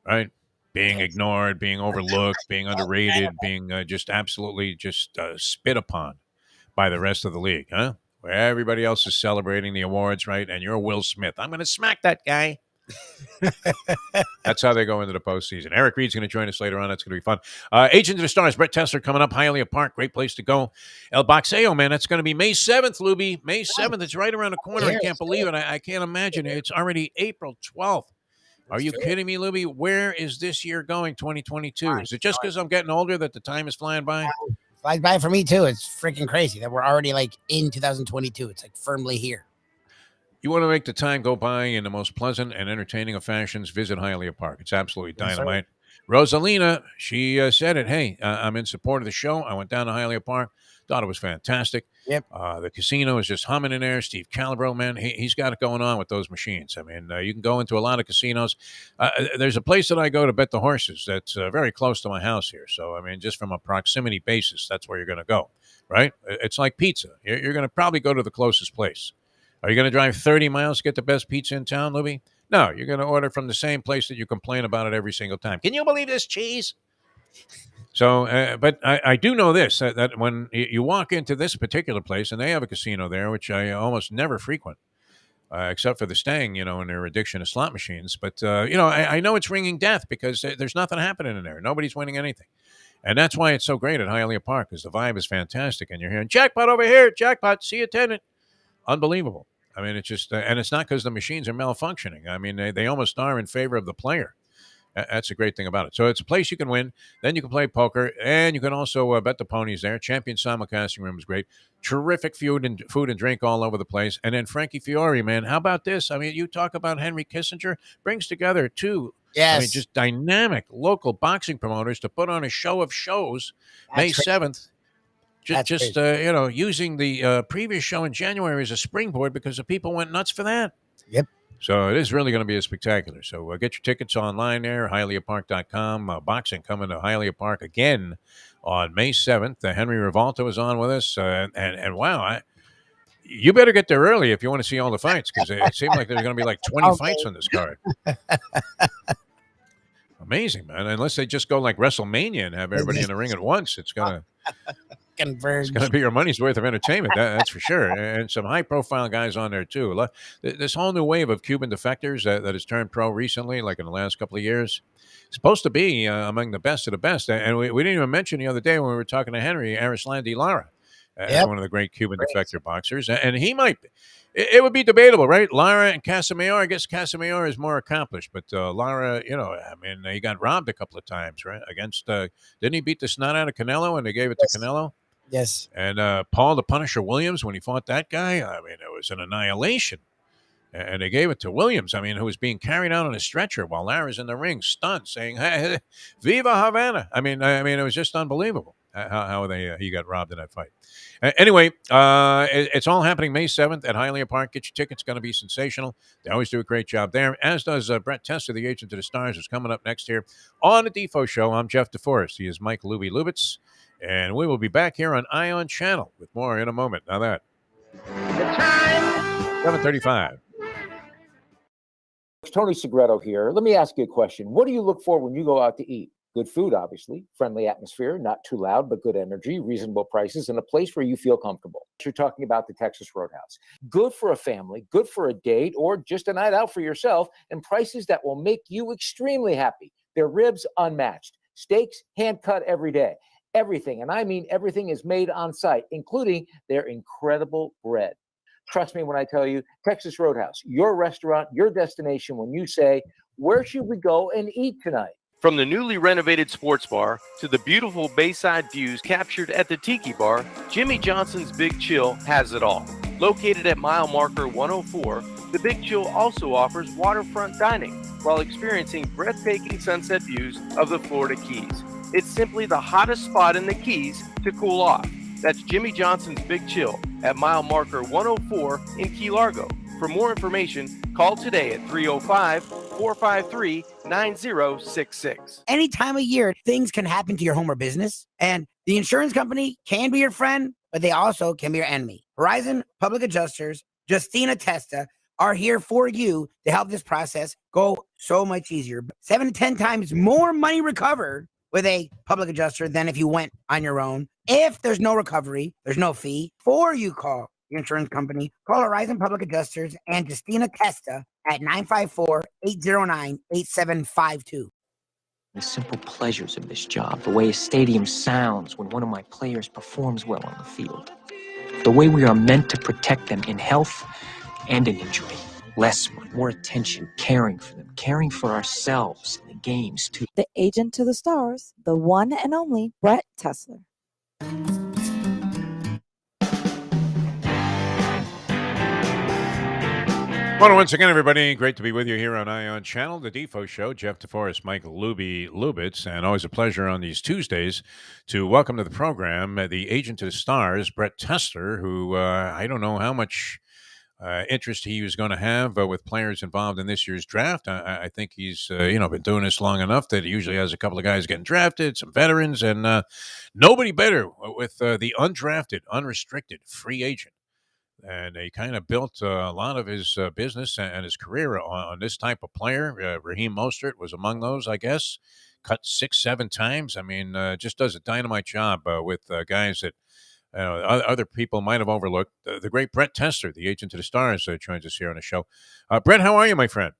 Speaker 1: Right? Being ignored, being overlooked, being underrated, being just absolutely just spit upon by the rest of the league, huh? Where everybody else is celebrating the awards, right? And you're Will Smith. I'm going to smack that guy. That's how they go into the postseason. Eric Reed's going to join us later on. That's going to be fun. Agent of the Stars, Brett Tessler coming up. Hialeah Park, great place to go. El Boxeo, man, that's going to be May 7th, Lubie. May 7th. It's right around the corner. I can't believe it. I can't imagine it. It's already April 12th. Are you kidding me, Lubie? Where is this year going, 2022? Is it just because I'm getting older that the time is flying by?
Speaker 3: Flies by for me, too. It's freaking crazy that we're already, like, in 2022. It's, like, firmly here.
Speaker 1: You want to make the time go by in the most pleasant and entertaining of fashions, visit Hialeah Park. It's absolutely dynamite. Rosalina, she said it. Hey, I'm in support of the show. I went down to Hialeah Park. Thought it was fantastic.
Speaker 3: Yep.
Speaker 1: The casino is just humming in there. Steve Calabro, man, he's got it going on with those machines. I mean, you can go into a lot of casinos. There's a place that I go to bet the horses that's very close to my house here. So, I mean, just from a proximity basis, that's where you're going to go, right? It's like pizza. You're going to probably go to the closest place. Are you going to drive 30 miles to get the best pizza in town, Lubie? No, you're going to order from the same place that you complain about it every single time. Can you believe this cheese? So, but I do know this, that when you walk into this particular place, and they have a casino there, which I almost never frequent, except for the staying, and their addiction to slot machines. But, I know it's ringing death because there's nothing happening in there. Nobody's winning anything. And that's why it's so great at Hialeah Park, because the vibe is fantastic. And you're hearing, jackpot over here, jackpot, see attendant. Unbelievable. I mean, it's just, and it's not because the machines are malfunctioning. I mean, they almost are in favor of the player. That's a great thing about it. So it's a place you can win. Then you can play poker, and you can also bet the ponies there. Champion simulcasting room is great. Terrific food and drink all over the place. And then Frankie Fiore, man, how about this? I mean, you talk about Henry Kissinger, brings together two, I mean, just dynamic local boxing promoters to put on a show of shows May 7th. Just using the previous show in January as a springboard because the people went nuts for that.
Speaker 3: Yep.
Speaker 1: So it is really going to be a spectacular. So get your tickets online there, HialeahPark.com. Boxing coming to Hialeah Park again on May 7th. Henry Rivalto is on with us. And wow, you better get there early if you want to see all the fights, because it seems like there's going to be like 20 fights on this card. Amazing, man. Unless they just go like WrestleMania and have everybody in the ring at once, it's going to... It's going to be your money's worth of entertainment, that's for sure. And some high-profile guys on there, too. This whole new wave of Cuban defectors that has turned pro recently, like in the last couple of years, supposed to be among the best of the best. And we didn't even mention the other day when we were talking to Henry, Arislandi Lara, one of the great Cuban defector boxers. And he might... It would be debatable, right? Lara and Casamayor. I guess Casamayor is more accomplished, but Lara, I mean, he got robbed a couple of times, right? Against, didn't he beat the snot out of Canelo and they gave it to Canelo?
Speaker 3: Yes.
Speaker 1: And Paul the Punisher Williams, when he fought that guy, I mean, it was an annihilation. And they gave it to Williams, I mean, who was being carried out on a stretcher while Lara's in the ring, stunned, saying, hey, Viva Havana. I mean, it was just unbelievable how he got robbed in that fight. Anyway, it's all happening May 7th at Hialeah Park. Get your tickets. It's going to be sensational. They always do a great job there, as does Brett Tessler, the Agent of the Stars, who's coming up next here on the Defo Show. I'm Jeff Deforrest. He is Mike Lubitz, and we will be back here on Ion Channel with more in a moment. Now that.
Speaker 4: The time.
Speaker 1: 7:35.
Speaker 5: It's Tony Segreto here. Let me ask you a question. What do you look for when you go out to eat? Good food, obviously, friendly atmosphere, not too loud, but good energy, reasonable prices, and a place where you feel comfortable. You're talking about the Texas Roadhouse. Good for a family, good for a date, or just a night out for yourself, and prices that will make you extremely happy. Their ribs unmatched. Steaks hand cut every day. Everything, and I mean everything, is made on site, including their incredible bread. Trust me when I tell you, Texas Roadhouse, your restaurant, your destination when you say, where should we go and eat tonight?
Speaker 6: From the newly renovated sports bar to the beautiful bayside views captured at the Tiki Bar, Jimmy Johnson's Big Chill has it all. Located at mile marker 104, the Big Chill also offers waterfront dining while experiencing breathtaking sunset views of the Florida Keys. It's simply the hottest spot in the Keys to cool off. That's Jimmy Johnson's Big Chill at mile marker 104 in Key Largo. For more information, call today at 305-453-9066.
Speaker 3: Any time of year, things can happen to your home or business, and the insurance company can be your friend, but they also can be your enemy. Horizon Public Adjusters, Justina Testa, are here for you to help this process go so much easier. 7 to 10 times more money recovered with a public adjuster than if you went on your own. If there's no recovery, there's no fee. Before you call your insurance company, call Horizon Public Adjusters and Justina Testa at 954-809-8752.
Speaker 7: The simple pleasures of this job, the way a stadium sounds when one of my players performs well on the field, the way we are meant to protect them in health and in injury. Less work, more attention, caring for them, caring for ourselves in the games too.
Speaker 2: The agent to the stars, the one and only Brett Tesler.
Speaker 1: Well, once again, everybody, great to be with you here on Ion Channel, the Defo Show. Jeff Deforrest, Mike Lubitz, and always a pleasure on these Tuesdays to welcome to the program the agent to the stars, Brett Tesler, who I don't know how much interest he was going to have with players involved in this year's draft. I think he's been doing this long enough that he usually has a couple of guys getting drafted, some veterans, and nobody better with the undrafted, unrestricted free agent. And he kind of built a lot of his business and his career on this type of player. Raheem Mostert was among those, I guess. Cut 6-7 times. I mean, just does a dynamite job with guys that other people might have overlooked. The great Brett Tesler, the agent to the stars, joins us here on the show. Brett, how are you, my friend?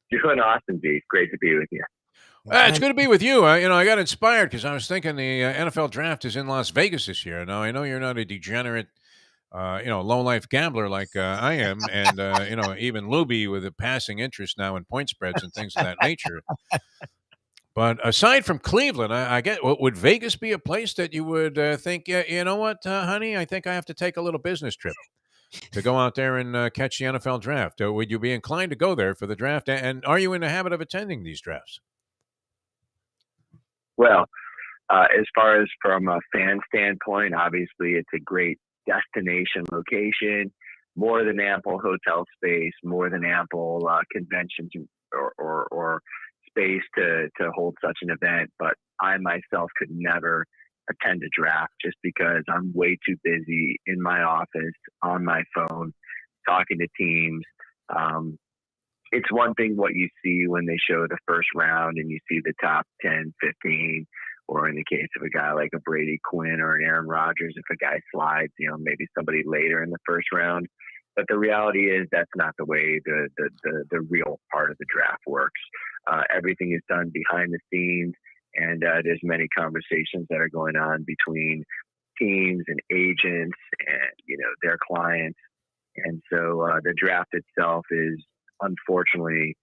Speaker 4: Doing awesome, D. Great to be with you.
Speaker 1: It's good to be with you. I got inspired because I was thinking the NFL draft is in Las Vegas this year. Now, I know you're not a degenerate, low-life gambler like I am, and, even Lubie with a passing interest now in point spreads and things of that nature. But aside from Cleveland, I get, would Vegas be a place that you would think, you know what, honey, I think I have to take a little business trip to go out there and catch the NFL draft? Would you be inclined to go there for the draft? And are you in the habit of attending these drafts?
Speaker 4: Well, as far as from a fan standpoint, obviously it's a great destination location, more than ample hotel space, more than ample conventions or space to hold such an event. But I myself could never attend a draft just because I'm way too busy in my office, on my phone, talking to teams. It's one thing what you see when they show the first round and you see the top 10, 15, or in the case of a guy like a Brady Quinn or an Aaron Rodgers, if a guy slides, maybe somebody later in the first round. But the reality is that's not the way the real part of the draft works. Everything is done behind the scenes, and there's many conversations that are going on between teams and agents and, their clients. And so the draft itself is unfortunately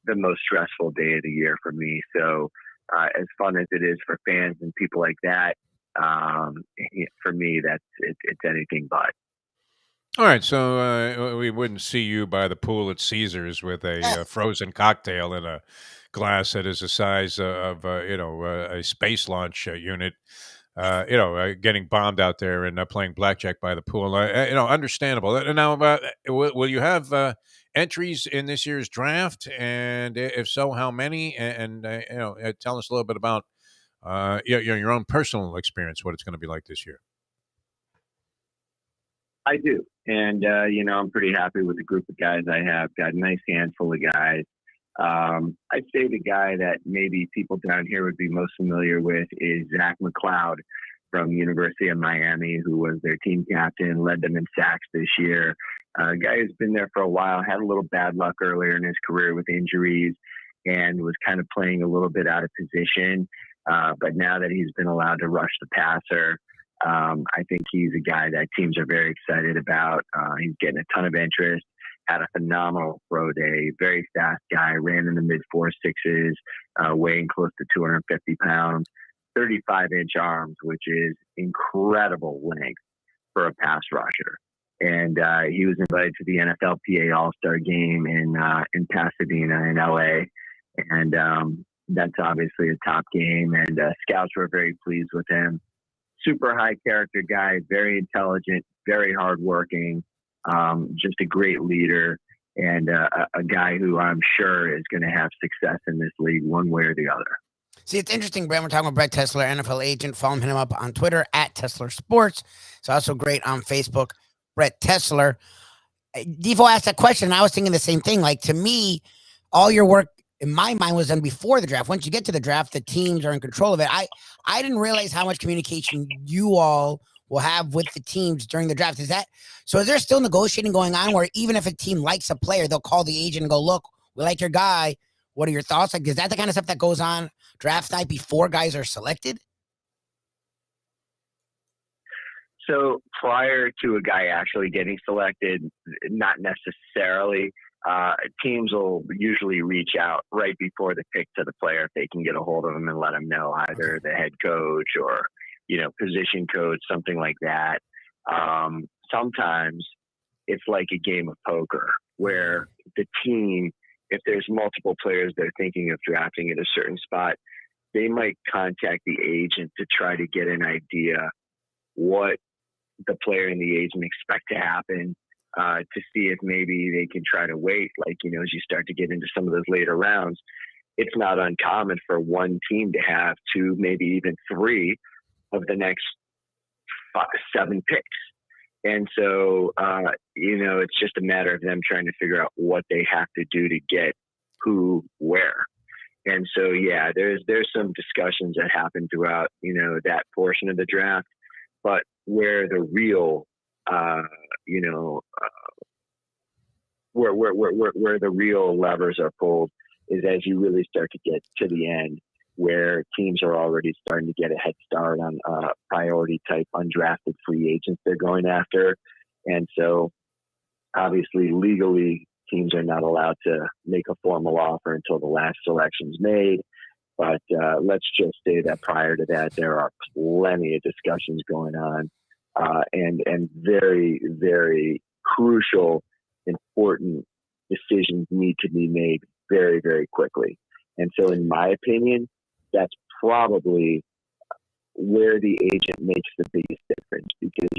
Speaker 4: the most stressful day of the year for me. So as fun as it is for fans and people like that, for me, it's anything but.
Speaker 1: All right, so we wouldn't see you by the pool at Caesars with a frozen cocktail in a glass that is the size of a space launch unit. Getting bombed out there and playing blackjack by the pool. Understandable. Now, will you have entries in this year's draft? And if so, how many? And tell us a little bit about your own personal experience, what it's going to be like this year.
Speaker 4: I do. And, I'm pretty happy with the group of guys I have. Got a nice handful of guys. I'd say the guy that maybe people down here would be most familiar with is Zach McLeod from University of Miami, who was their team captain, led them in sacks this year. A guy who's been there for a while, had a little bad luck earlier in his career with injuries and was kind of playing a little bit out of position. But now that he's been allowed to rush the passer, I think he's a guy that teams are very excited about. He's getting a ton of interest, had a phenomenal pro day, very fast guy, ran in the mid 4.6s, weighing close to 250 pounds, 35-inch arms, which is incredible length for a pass rusher. And he was invited to the NFLPA All-Star game in Pasadena in LA. And that's obviously a top game. And scouts were very pleased with him. Super high character guy, very intelligent, very hardworking, just a great leader, and a guy who I'm sure is going to have success in this league one way or the other.
Speaker 3: See, it's interesting, Brent. We're talking about Brett Tesler, NFL agent. Follow him up on Twitter at Tesler Sports. It's also great on Facebook, Brett Tesler. Defo asked that question, and I was thinking the same thing. Like, to me, all your work in my mind was done before the draft. Once you get to the draft, the teams are in control of it. I didn't realize how much communication you all will have with the teams during the draft. Is there still negotiating going on where even if a team likes a player, they'll call the agent and go, look, we like your guy. What are your thoughts? Like, is that the kind of stuff that goes on draft night before guys are selected?
Speaker 4: So prior to a guy actually getting selected, not necessarily. Teams will usually reach out right before the pick to the player if they can get a hold of him and let him know, either the head coach or, position coach, something like that. Sometimes it's like a game of poker where the team, if there's multiple players they're thinking of drafting at a certain spot, they might contact the agent to try to get an idea what the player and the agent expect to happen, to see if maybe they can try to wait. Like, as you start to get into some of those later rounds, it's not uncommon for one team to have 2, maybe even 3 of the next 7 picks. And so, it's just a matter of them trying to figure out what they have to do to get who where. And so, yeah, there's some discussions that happen throughout, that portion of the draft. But where the real, where the real levers are pulled is as you really start to get to the end, where teams are already starting to get a head start on priority type undrafted free agents they're going after. And so obviously legally teams are not allowed to make a formal offer until the last selection's made. But let's just say that prior to that, there are plenty of discussions going on, and very, very crucial, important decisions need to be made very, very quickly. And so in my opinion, that's probably where the agent makes the biggest difference. Because,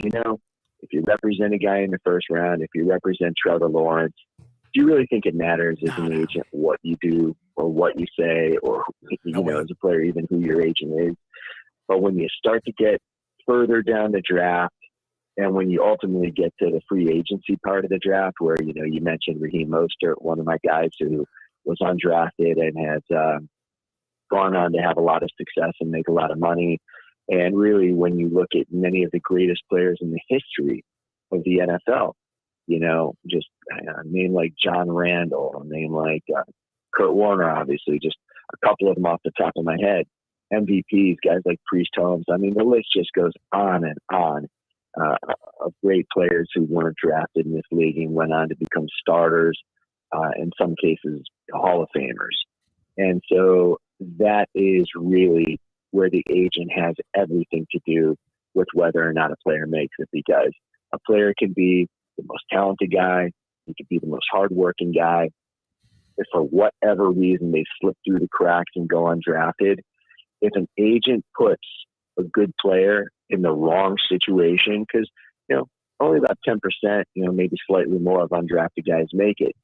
Speaker 4: if you represent a guy in the first round, if you represent Trevor Lawrence, do you really think it matters as an agent what you do or what you say, or, as a player, even who your agent is? But when you start to get further down the draft, and when you ultimately get to the free agency part of the draft, where, you mentioned Raheem Mostert, one of my guys who was undrafted and has gone on to have a lot of success and make a lot of money. And really, when you look at many of the greatest players in the history of the NFL, just a name like John Randall, a name like Kurt Warner, obviously, just a couple of them off the top of my head, MVPs, guys like Priest Holmes. I mean, the list just goes on and on of great players who weren't drafted in this league and went on to become starters, in some cases, Hall of Famers. And so that is really where the agent has everything to do with whether or not a player makes it, because a player can be the most talented guy, he could be the most hardworking guy. If for whatever reason they slip through the cracks and go undrafted, if an agent puts a good player in the wrong situation, because only about 10%, maybe slightly more of undrafted guys make it,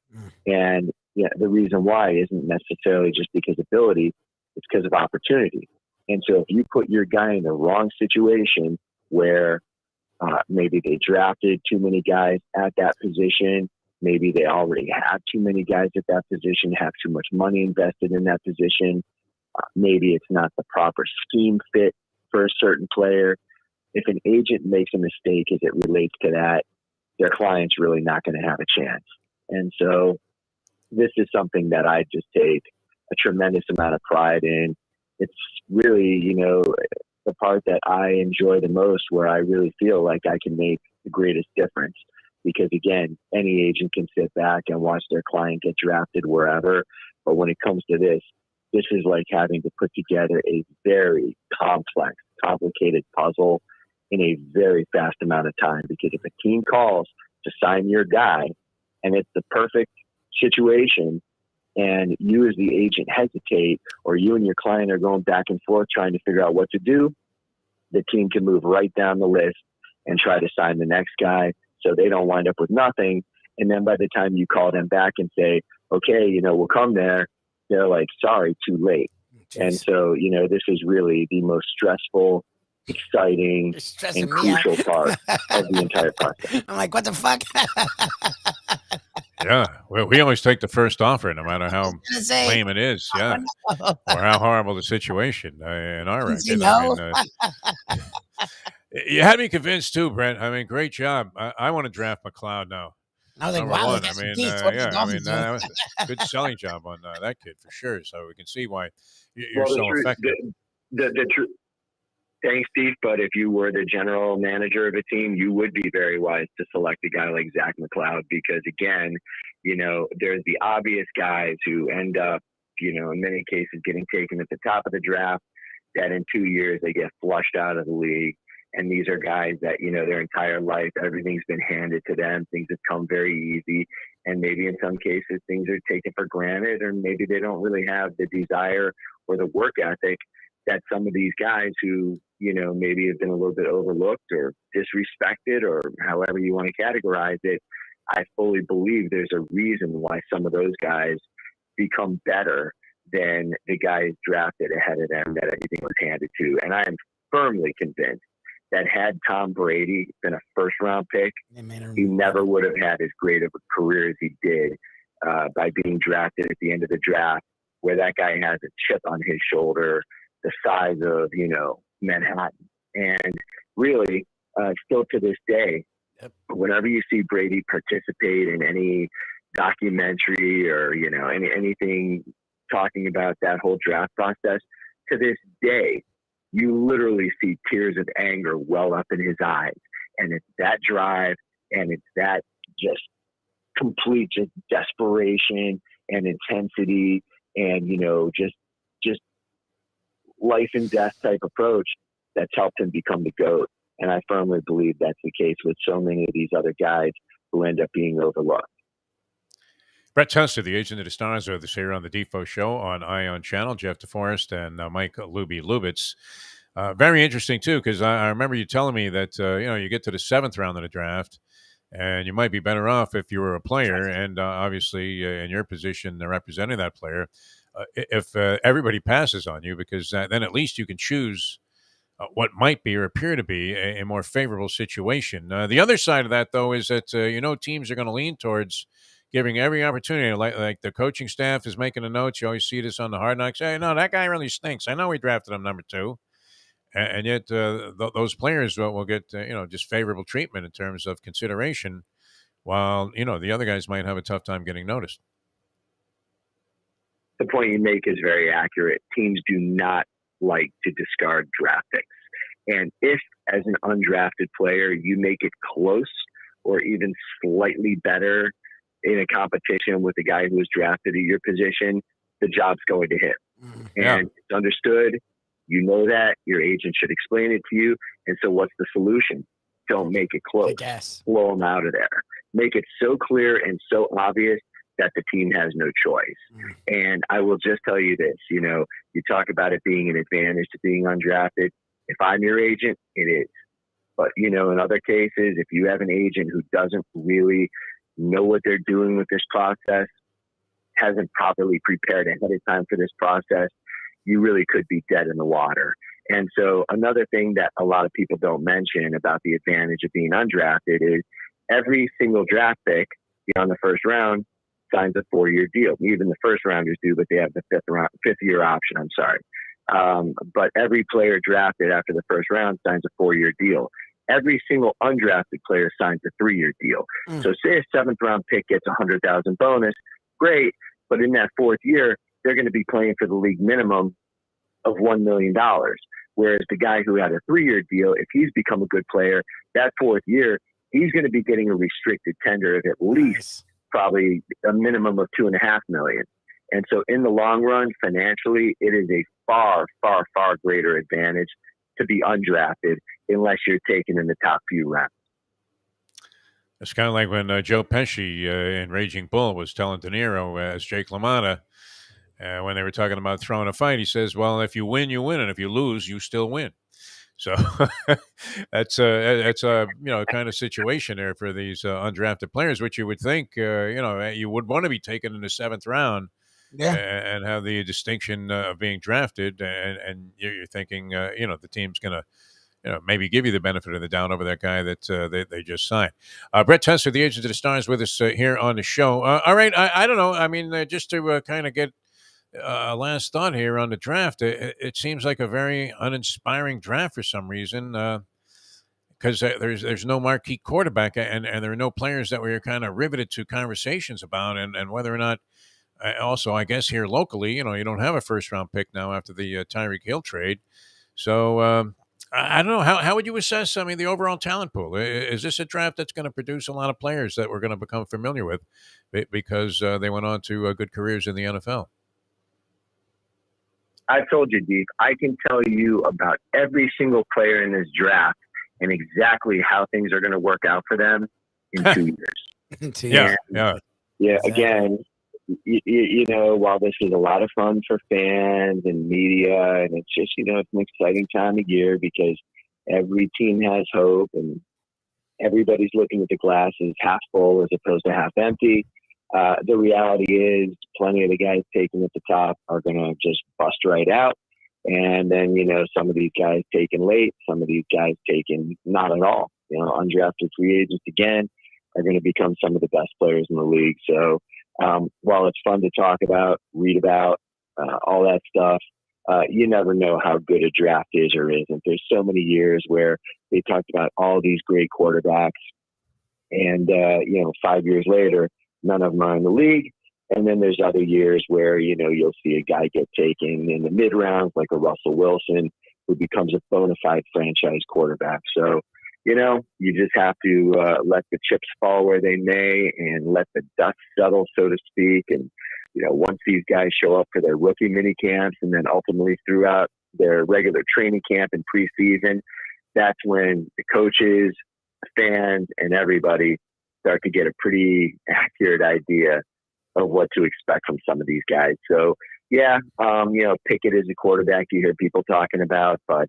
Speaker 4: and the reason why isn't necessarily just because of ability, it's because of opportunity. And so if you put your guy in the wrong situation where Maybe they drafted too many guys at that position. Maybe they already have too many guys at that position, have too much money invested in that position. Maybe it's not the proper scheme fit for a certain player. If an agent makes a mistake as it relates to that, their client's really not going to have a chance. And so this is something that I just take a tremendous amount of pride in. It's really, the part that I enjoy the most, where I really feel like I can make the greatest difference. Because again, any agent can sit back and watch their client get drafted wherever. But when it comes to this is like having to put together a very complex, complicated puzzle in a very fast amount of time. Because if a team calls to sign your guy and it's the perfect situation, and you as the agent hesitate, or you and your client are going back and forth trying to figure out what to do, the team can move right down the list and try to sign the next guy so they don't wind up with nothing. And then by the time you call them back and say, okay, we'll come there, they're like, sorry, too late.
Speaker 3: Jeez.
Speaker 4: And so, this is really the most stressful, exciting, and crucial part of the entire process.
Speaker 3: I'm like, what the fuck?
Speaker 1: Yeah, well, we always take the first offer, no matter how lame it is, yeah, or how horrible the situation. In our record, you had me convinced too, Brent. I mean, great job. I want to draft McLeod now.
Speaker 3: I was like,
Speaker 1: Number
Speaker 3: wow,
Speaker 1: one.
Speaker 3: that's
Speaker 1: I mean, that was a good selling job on that kid for sure. So we can see why you're so effective.
Speaker 4: Thanks, Steve. But if you were the general manager of a team, you would be very wise to select a guy like Zach McLeod, because again, there's the obvious guys who end up, in many cases getting taken at the top of the draft, that in 2 years they get flushed out of the league. And these are guys that, their entire life, everything's been handed to them. Things have come very easy. And maybe in some cases things are taken for granted, or maybe they don't really have the desire or the work ethic that some of these guys who, maybe have been a little bit overlooked or disrespected, or however you want to categorize it. I fully believe there's a reason why some of those guys become better than the guys drafted ahead of them that everything was handed to. And I am firmly convinced that had Tom Brady been a first-round pick, he never would have had as great of a career as he did by being drafted at the end of the draft, where that guy has a chip on his shoulder the size of, Manhattan. And really, still to this day, whenever you see Brady participate in any documentary or, anything talking about that whole draft process, to this day, you literally see tears of anger well up in his eyes. And it's that drive, and it's that just complete desperation and intensity and, just life and death type approach that's helped him become the GOAT. And I firmly believe that's the case with so many of these other guys who end up being overlooked.
Speaker 1: Brett Tester, the agent of the stars, are this here on the Defo Show on Ion Channel. Jeff Deforrest and Mike Lubitz. Very interesting, too, because I remember you telling me that, you get to the 7th round of the draft, and you might be better off if you were a player, and obviously in your position representing that player, if everybody passes on you, because then at least you can choose what might be or appear to be a more favorable situation. The other side of that, though, is that, teams are going to lean towards giving every opportunity. Like the coaching staff is making the notes. You always see this on the Hard Knocks. Hey, no, that guy really stinks. I know we drafted him number 2. And yet those players will get, just favorable treatment in terms of consideration, while, the other guys might have a tough time getting noticed.
Speaker 4: The point you make is very accurate. Teams do not like to discard draft picks. And if, as an undrafted player, you make it close or even slightly better in a competition with the guy who was drafted at your position, the job's going to him.
Speaker 1: Yeah.
Speaker 4: And it's understood. You know that. Your agent should explain it to you. And so what's the solution? Don't make it close. Blow them out of there. Make it so clear and so obvious that the team has no choice. And I will just tell you this, you talk about it being an advantage to being undrafted. If I'm your agent, it is. But, in other cases, if you have an agent who doesn't really know what they're doing with this process, hasn't properly prepared ahead of time for this process, you really could be dead in the water. And so another thing that a lot of people don't mention about the advantage of being undrafted is every single draft pick beyond the first round signs a 4-year deal. Even the first rounders do, but they have the fifth year option. I'm sorry. But every player drafted after the first round signs a 4-year deal. Every single undrafted player signs a 3-year deal. So say a 7th round pick gets $100,000 bonus, great. But in that 4th year, they're going to be playing for the league minimum of $1 million. Whereas the guy who had a 3-year deal, if he's become a good player, that 4th year, he's going to be getting a restricted tender of at least probably a minimum of $2.5 million. And so in the long run, financially, it is a far, far, far greater advantage to be undrafted unless you're taken in the top few rounds.
Speaker 1: It's kind of like when Joe Pesci in Raging Bull was telling De Niro as Jake LaMotta, when they were talking about throwing a fight, he says, well, if you win, you win. And if you lose, you still win. So that's a kind of situation there for these undrafted players, which you would think you would want to be taken in the 7th round, and have the distinction of being drafted, and you're thinking the team's going to maybe give you the benefit of the doubt over that guy that they just signed. Brett Tesser, the agent of the stars, with us here on the show. All right, I don't know. I mean, just to kind of get last thought here on the draft. It seems like a very uninspiring draft for some reason, because there's no marquee quarterback, and there are no players that we're kind of riveted to conversations about, and whether or not. Also, I guess here locally, you don't have a 1st round pick now after the Tyreek Hill trade. So I don't know. How would you assess, the overall talent pool? Is this a draft that's going to produce a lot of players that we're going to become familiar with because they went on to good careers in the NFL?
Speaker 4: I told you, Deep, I can tell you about every single player in this draft and exactly how things are going to work out for them in 2 years.
Speaker 1: Yeah.
Speaker 4: Exactly. Again, while this is a lot of fun for fans and media, and it's just, it's an exciting time of year because every team has hope and everybody's looking at the glass as half full as opposed to half empty. The reality is plenty of the guys taken at the top are going to just bust right out. And then, some of these guys taken late, some of these guys taken not at all. Undrafted free agents, again, are going to become some of the best players in the league. So while it's fun to talk about, read about, all that stuff, you never know how good a draft is or isn't. There's so many years where they talked about all these great quarterbacks and, 5 years later, none of them are in the league. And then there's other years where, you'll see a guy get taken in the mid rounds, like a Russell Wilson, who becomes a bona fide franchise quarterback. So, you just have to let the chips fall where they may and let the dust settle, so to speak. And, once these guys show up for their rookie mini camps and then ultimately throughout their regular training camp and preseason, that's when the coaches, fans, and everybody start to get a pretty accurate idea of what to expect from some of these guys. So, Pickett is a quarterback you hear people talking about, but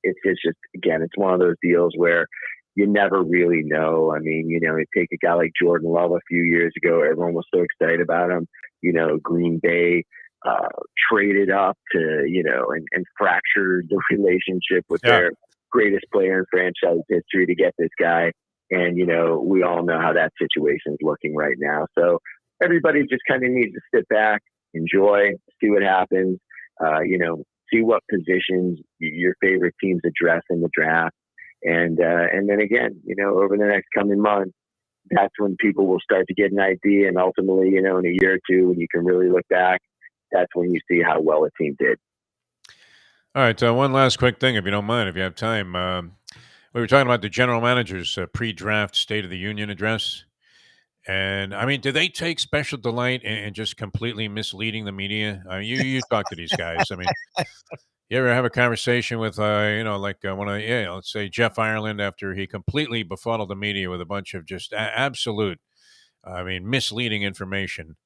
Speaker 4: it's just, again, it's one of those deals where you never really know. You take a guy like Jordan Love a few years ago, everyone was so excited about him. Green Bay traded up to, and fractured the relationship with their greatest player in franchise history to get this guy. And, we all know how that situation is looking right now. So everybody just kind of needs to sit back, enjoy, see what happens, see what positions your favorite teams address in the draft. And then again, over the next coming months, that's when people will start to get an idea. And ultimately, in a year or two, when you can really look back, that's when you see how well a team did.
Speaker 1: All right. One last quick thing, if you don't mind, if you have time. We were talking about the general manager's pre-draft State of the Union address. And, do they take special delight in just completely misleading the media? You talk to these guys. You ever have a conversation with, one of let's say Jeff Ireland, after he completely befuddled the media with a bunch of just absolute, misleading information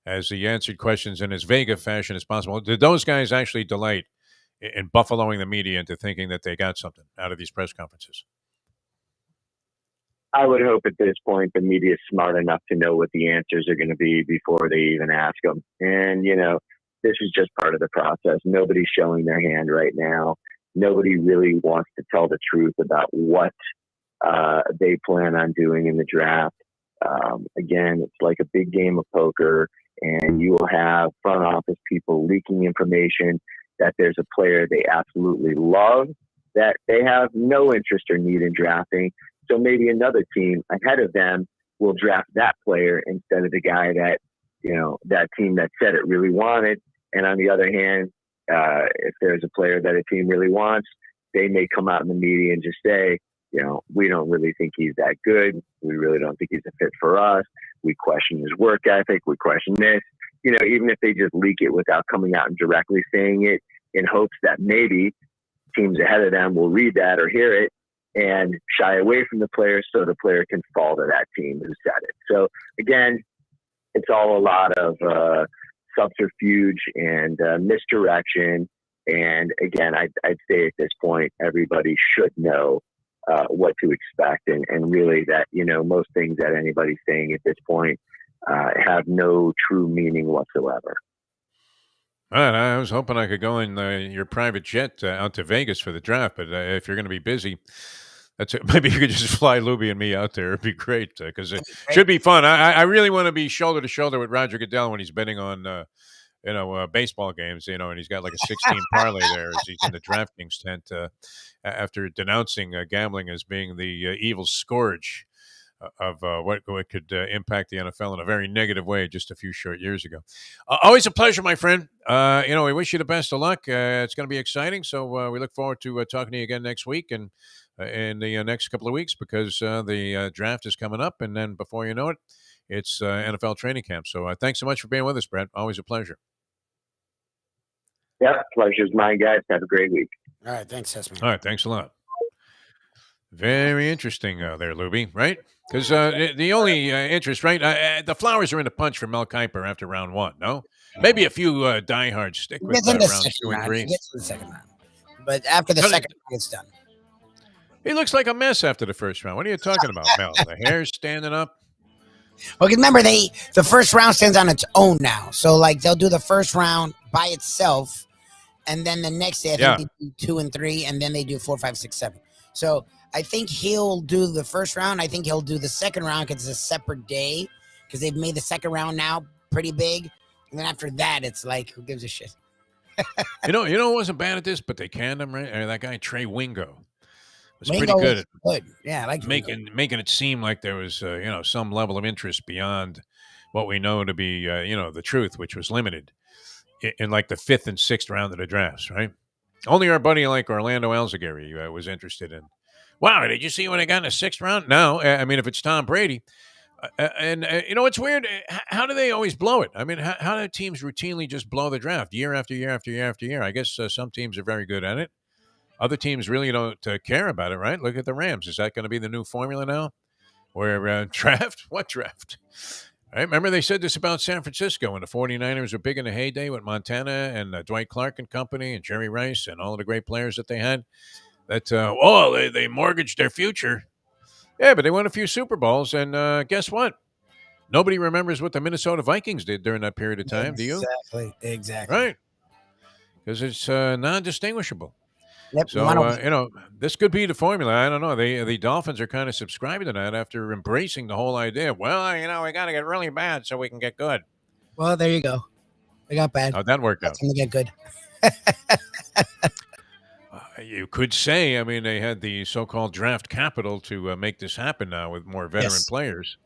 Speaker 1: as he answered questions in as vague a fashion as possible. Did those guys actually delight in buffaloing the media into thinking that they got something out of these press conferences?
Speaker 4: I would hope at this point the media is smart enough to know what the answers are going to be before they even ask them. And, this is just part of the process. Nobody's showing their hand right now. Nobody really wants to tell the truth about what they plan on doing in the draft. Again, it's like a big game of poker, and you will have front office people leaking information that there's a player they absolutely love that they have no interest or need in drafting. So maybe another team ahead of them will draft that player instead of the guy that, that team that said it really wanted. And on the other hand, if there's a player that a team really wants, they may come out in the media and just say, we don't really think he's that good. We really don't think he's a fit for us. We question his work ethic. We question this. Even if they just leak it without coming out and directly saying it, in hopes that maybe teams ahead of them will read that or hear it and shy away from the player so the player can fall to that team who said it. So again, it's all a lot of subterfuge and misdirection. And again, I'd say at this point, everybody should know what to expect. And really that, most things that anybody's saying at this point have no true meaning whatsoever.
Speaker 1: All right, I was hoping I could go in your private jet out to Vegas for the draft, but if you're going to be busy, maybe you could just fly Lubie and me out there. It'd be great because it should be fun. I really want to be shoulder to shoulder with Roger Goodell when he's betting on baseball games. And he's got like a 16 parlay there as he's in the DraftKings tent after denouncing gambling as being the evil scourge of what could impact the NFL in a very negative way just a few short years ago. Always a pleasure, my friend. We wish you the best of luck. It's going to be exciting, so we look forward to talking to you again next week and in the next couple of weeks because the draft is coming up, and then before you know it, it's NFL training camp. So thanks so much for being with us, Brett. Always a pleasure.
Speaker 4: Yeah, pleasure's mine, guys. Have a great week.
Speaker 3: All right, thanks, Hessman.
Speaker 1: All right, thanks a lot. Very interesting there, Lubie, right? Because the only interest, right? The flowers are in the punch for Mel Kiper after round one, no? Maybe a few diehards stick with round 2 and 3.
Speaker 3: He gets to the second round. But after the second round, it's done.
Speaker 1: He looks like a mess after the first round. What are you talking about, Mel? The hair's standing up.
Speaker 3: Well, remember, the first round stands on its own now. So, they'll do the first round by itself, and then the next day, I think they do 2 and 3, and then they do 4, 5, 6, 7. So I think he'll do the first round. I think he'll do the second round because it's a separate day because they've made the second round now pretty big. And then after that, it's like, who gives a shit?
Speaker 1: who wasn't bad at this, but they canned him, right? That guy, Trey Wingo, was pretty good at
Speaker 3: Yeah, I like
Speaker 1: making it seem like there was, some level of interest beyond what we know to be, the truth, which was limited in like the 5th and 6th round of the drafts, right? Only our buddy like Orlando Alzagari was interested in. Wow, did you see when I got in the 6th round? No, I mean, if it's Tom Brady. It's weird. How do they always blow it? I mean, how do teams routinely just blow the draft year after year after year after year? I guess some teams are very good at it. Other teams really don't care about it, right? Look at the Rams. Is that going to be the new formula now? Where draft? What draft? I remember they said this about San Francisco when the 49ers were big in the heyday with Montana and Dwight Clark and company and Jerry Rice and all of the great players that they had. That, they mortgaged their future. Yeah, but they won a few Super Bowls, and guess what? Nobody remembers what the Minnesota Vikings did during that period of time, do you?
Speaker 3: Exactly.
Speaker 1: Right. Because it's non-distinguishable.
Speaker 3: Yep.
Speaker 1: So, this could be the formula. I don't know. The Dolphins are kind of subscribing to that after embracing the whole idea. Well, we got to get really bad so we can get good.
Speaker 3: Well, there you go. They got bad.
Speaker 1: How'd that work out?
Speaker 3: They get good.
Speaker 1: You could say, I mean, they had the so-called draft capital to make this happen now with more veteran players.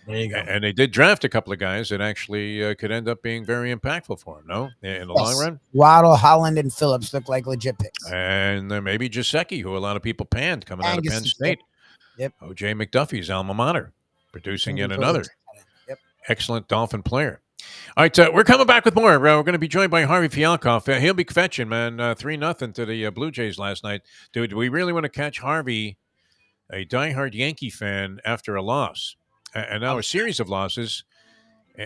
Speaker 3: There you go.
Speaker 1: And they did draft a couple of guys that actually could end up being very impactful for them, no? In the long run?
Speaker 3: Waddle, Holland, and Phillips look like legit picks.
Speaker 1: And maybe Gesicki, who a lot of people panned coming out of Penn State.
Speaker 3: Yep.
Speaker 1: O.J. McDuffie's alma mater, producing yet another excellent Dolphin player. All right, we're coming back with more. We're going to be joined by Harvey Fialkov. He'll be fetching, man, 3-0 to the Blue Jays last night. Dude, do we really want to catch Harvey, a diehard Yankee fan, after a loss? And now a series of losses.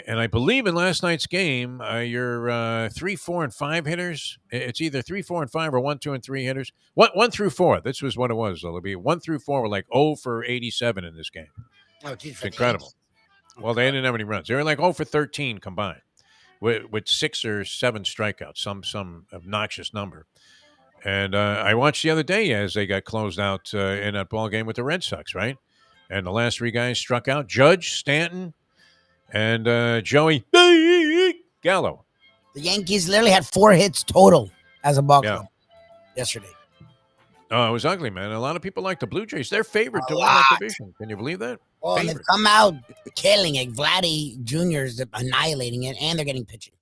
Speaker 1: And I believe in last night's game, your 3, 4, and 5 hitters. It's either 3, 4, and 5 or 1, 2, and 3 hitters. 1 through 4. This was what it was. It'll be 1 through 4 were like 0 for 87 in this game.
Speaker 3: Oh, geez,
Speaker 1: it's incredible. Well, they didn't have any runs. They were like 0 for 13 combined. with 6 or 7 strikeouts, some obnoxious number. And I watched the other day as they got closed out in that ball game with the Red Sox, right? And the last 3 guys struck out: Judge, Stanton, and Joey Gallo.
Speaker 3: The Yankees literally had 4 hits total as a ball
Speaker 1: Yeah.
Speaker 3: club yesterday.
Speaker 1: Oh, it was ugly, man. A lot of people like the Blue Jays. They're favored to win
Speaker 3: lot.
Speaker 1: that division. Can you believe that?
Speaker 3: Oh, and they've
Speaker 1: Favorite.
Speaker 3: come out killing it. Vladdy Jr. is annihilating it, and they're getting pitching.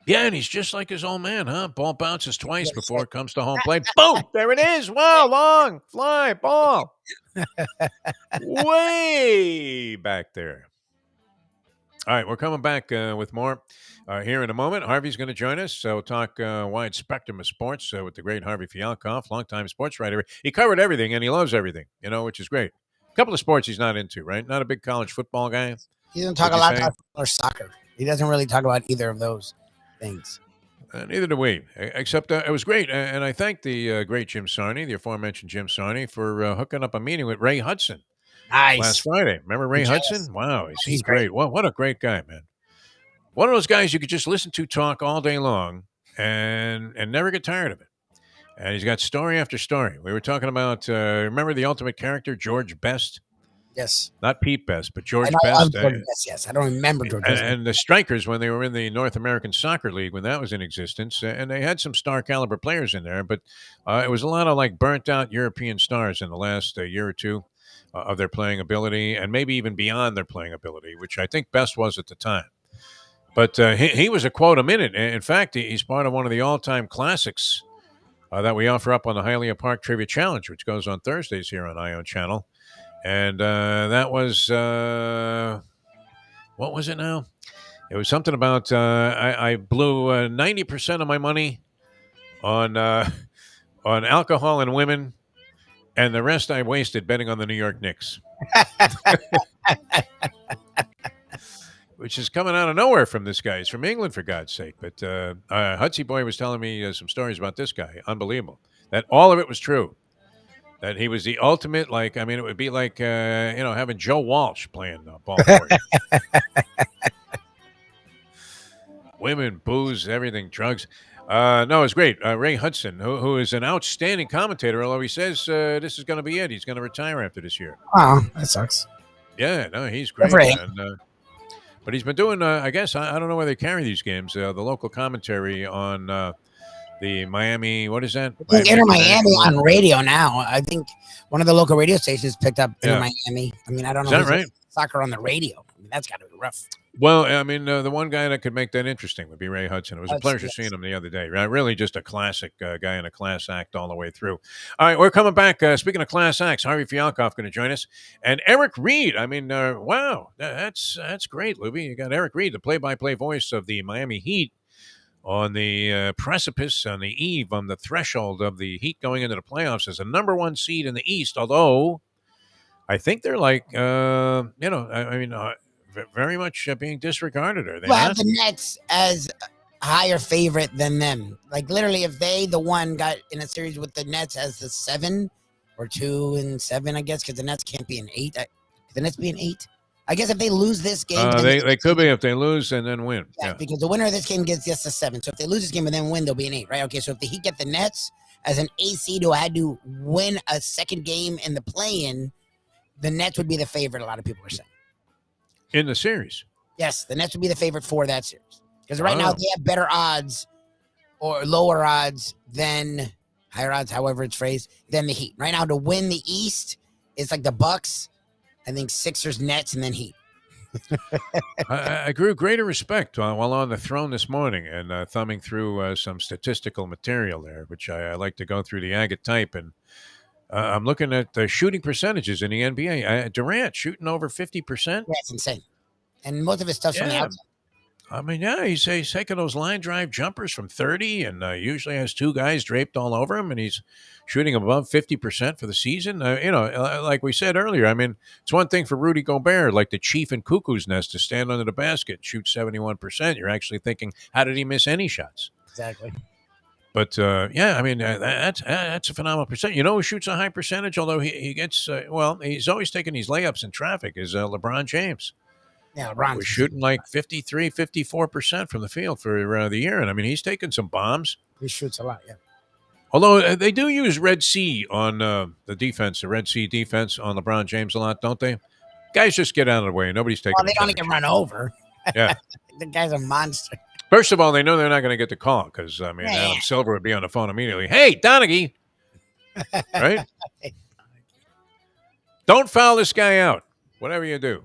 Speaker 1: Yeah, and he's just like his old man, huh? Ball bounces twice
Speaker 3: Yes,
Speaker 1: before
Speaker 3: sir.
Speaker 1: it comes to home plate. Boom! There it is. Wow, long fly ball. Way back there. All right, we're coming back with more here in a moment. Harvey's going to join us. So we'll talk wide spectrum of sports with the great Harvey Fialkov, longtime sports writer. He covered everything, and he loves everything, which is great. A couple of sports he's not into, right? Not a big college football guy.
Speaker 3: He doesn't talk a lot about football or soccer. He doesn't really talk about either of those things.
Speaker 1: Neither do we, except it was great. And I thank the great Jim Sarney, the aforementioned Jim Sarney, for hooking up a meeting with Ray Hudson
Speaker 3: Nice.
Speaker 1: last Friday. Remember Ray
Speaker 3: Yes.
Speaker 1: Hudson? Wow, he's
Speaker 3: He's
Speaker 1: great. What a great guy, man. One of those guys you could just listen to talk all day long and never get tired of it. And he's got story after story. We were talking about, remember the ultimate character, George Best?
Speaker 3: Yes.
Speaker 1: Not Pete Best, but
Speaker 3: I
Speaker 1: George
Speaker 3: know,
Speaker 1: Best.
Speaker 3: George Best, yes. I don't remember George Best.
Speaker 1: And the Strikers, when they were in the North American Soccer League, when that was in existence, and they had some star caliber players in there, but it was a lot of like burnt out European stars in the last year or two of their playing ability, and maybe even beyond their playing ability, which I think Best was at the time. But he was a quote a minute. In fact, he's part of one of the all-time classics that we offer up on the Hialeah Park Trivia Challenge, which goes on Thursdays here on Ion Channel. And that was, what was it now? It was something about I blew 90% of my money on alcohol and women, and the rest I wasted betting on the New York Knicks. Which is coming out of nowhere from this guy. He's from England, for God's sake. But Hudsy Boy was telling me some stories about this guy. Unbelievable. That all of it was true. That he was the ultimate, it would be like, having Joe Walsh playing ball for you. Women, booze, everything, drugs. No, it's great. Ray Hudson, who is an outstanding commentator, although he says this is going to be it. He's going to retire after this year.
Speaker 3: Oh, that sucks.
Speaker 1: Yeah, no, he's great. But he's been doing, I guess, I don't know where they carry these games, the local commentary on the Miami, what is that?
Speaker 3: Inter Miami on radio now. I think one of the local radio stations picked up Inter Miami. I mean, I don't know.
Speaker 1: Is that right?
Speaker 3: Soccer on the radio. I mean, that's got to be rough.
Speaker 1: Well, I mean, the one guy that could make that interesting would be Ray Hudson. It was a pleasure seeing him the other day. Really just a classic guy and a class act all the way through. All right, we're coming back. Speaking of class acts, Harvey Fialkov going to join us. And Eric Reed. I mean, wow, that's great, Lubie. You got Eric Reed, the play-by-play voice of the Miami Heat, on the precipice, on the eve, on the threshold of the Heat going into the playoffs as a number 1 seed in the East, although I think they're very much being disregarded. Are they?
Speaker 3: Well, I have the Nets as a higher favorite than them. Like, literally, if they, the one, got in a series with the Nets as the 7 or 2 and 7, I guess, because the Nets can't be an 8. Could the Nets be an 8? I guess if they lose this game,
Speaker 1: they could be if they lose and then win.
Speaker 3: Yeah, because the winner of this game gets just a 7. So if they lose this game and then win, they'll be an 8, right? Okay, so if the Heat get the Nets as an AC who had to win a second game in the play-in, the Nets would be the favorite, a lot of people are saying.
Speaker 1: In the series?
Speaker 3: Yes, the Nets would be the favorite for that series. Because right now they have better odds or lower odds than, higher odds, however it's phrased, than the Heat. Right now, to win the East, it's like the Bucks, I think Sixers, Nets, and then Heat.
Speaker 1: I grew greater respect while on the throne this morning and thumbing through some statistical material there, which I like to go through the agate type. And I'm looking at the shooting percentages in the NBA. Durant shooting over 50%.
Speaker 3: That's insane. And most of his stuff's from the outside.
Speaker 1: I mean, he's taking those line drive jumpers from 30 and usually has 2 guys draped all over him, and he's shooting above 50% for the season. Like we said earlier, I mean, it's one thing for Rudy Gobert, like the chief in Cuckoo's Nest, to stand under the basket and shoot 71%. You're actually thinking, how did he miss any shots?
Speaker 3: Exactly.
Speaker 1: But, I mean, that's a phenomenal percent. You know who shoots a high percentage, although he gets, he's always taking these layups in traffic, is LeBron James.
Speaker 3: Yeah,
Speaker 1: was
Speaker 3: Ron's
Speaker 1: shooting like 53, 54% from the field for the year. And I mean, he's taking some bombs.
Speaker 3: He shoots a lot, yeah.
Speaker 1: Although they do use Red Sea on the defense, the Red Sea defense on LeBron James a lot, don't they? Guys just get out of the way. Nobody's taking
Speaker 3: Well,
Speaker 1: the
Speaker 3: they don't get
Speaker 1: temperature.
Speaker 3: run over.
Speaker 1: Yeah.
Speaker 3: The guy's a monster.
Speaker 1: First of all, they know they're not going to get the call because, I mean,
Speaker 3: Yeah.
Speaker 1: Adam Silver would be on the phone immediately. Hey, Donaghy. Right? Don't foul this guy out, whatever you do.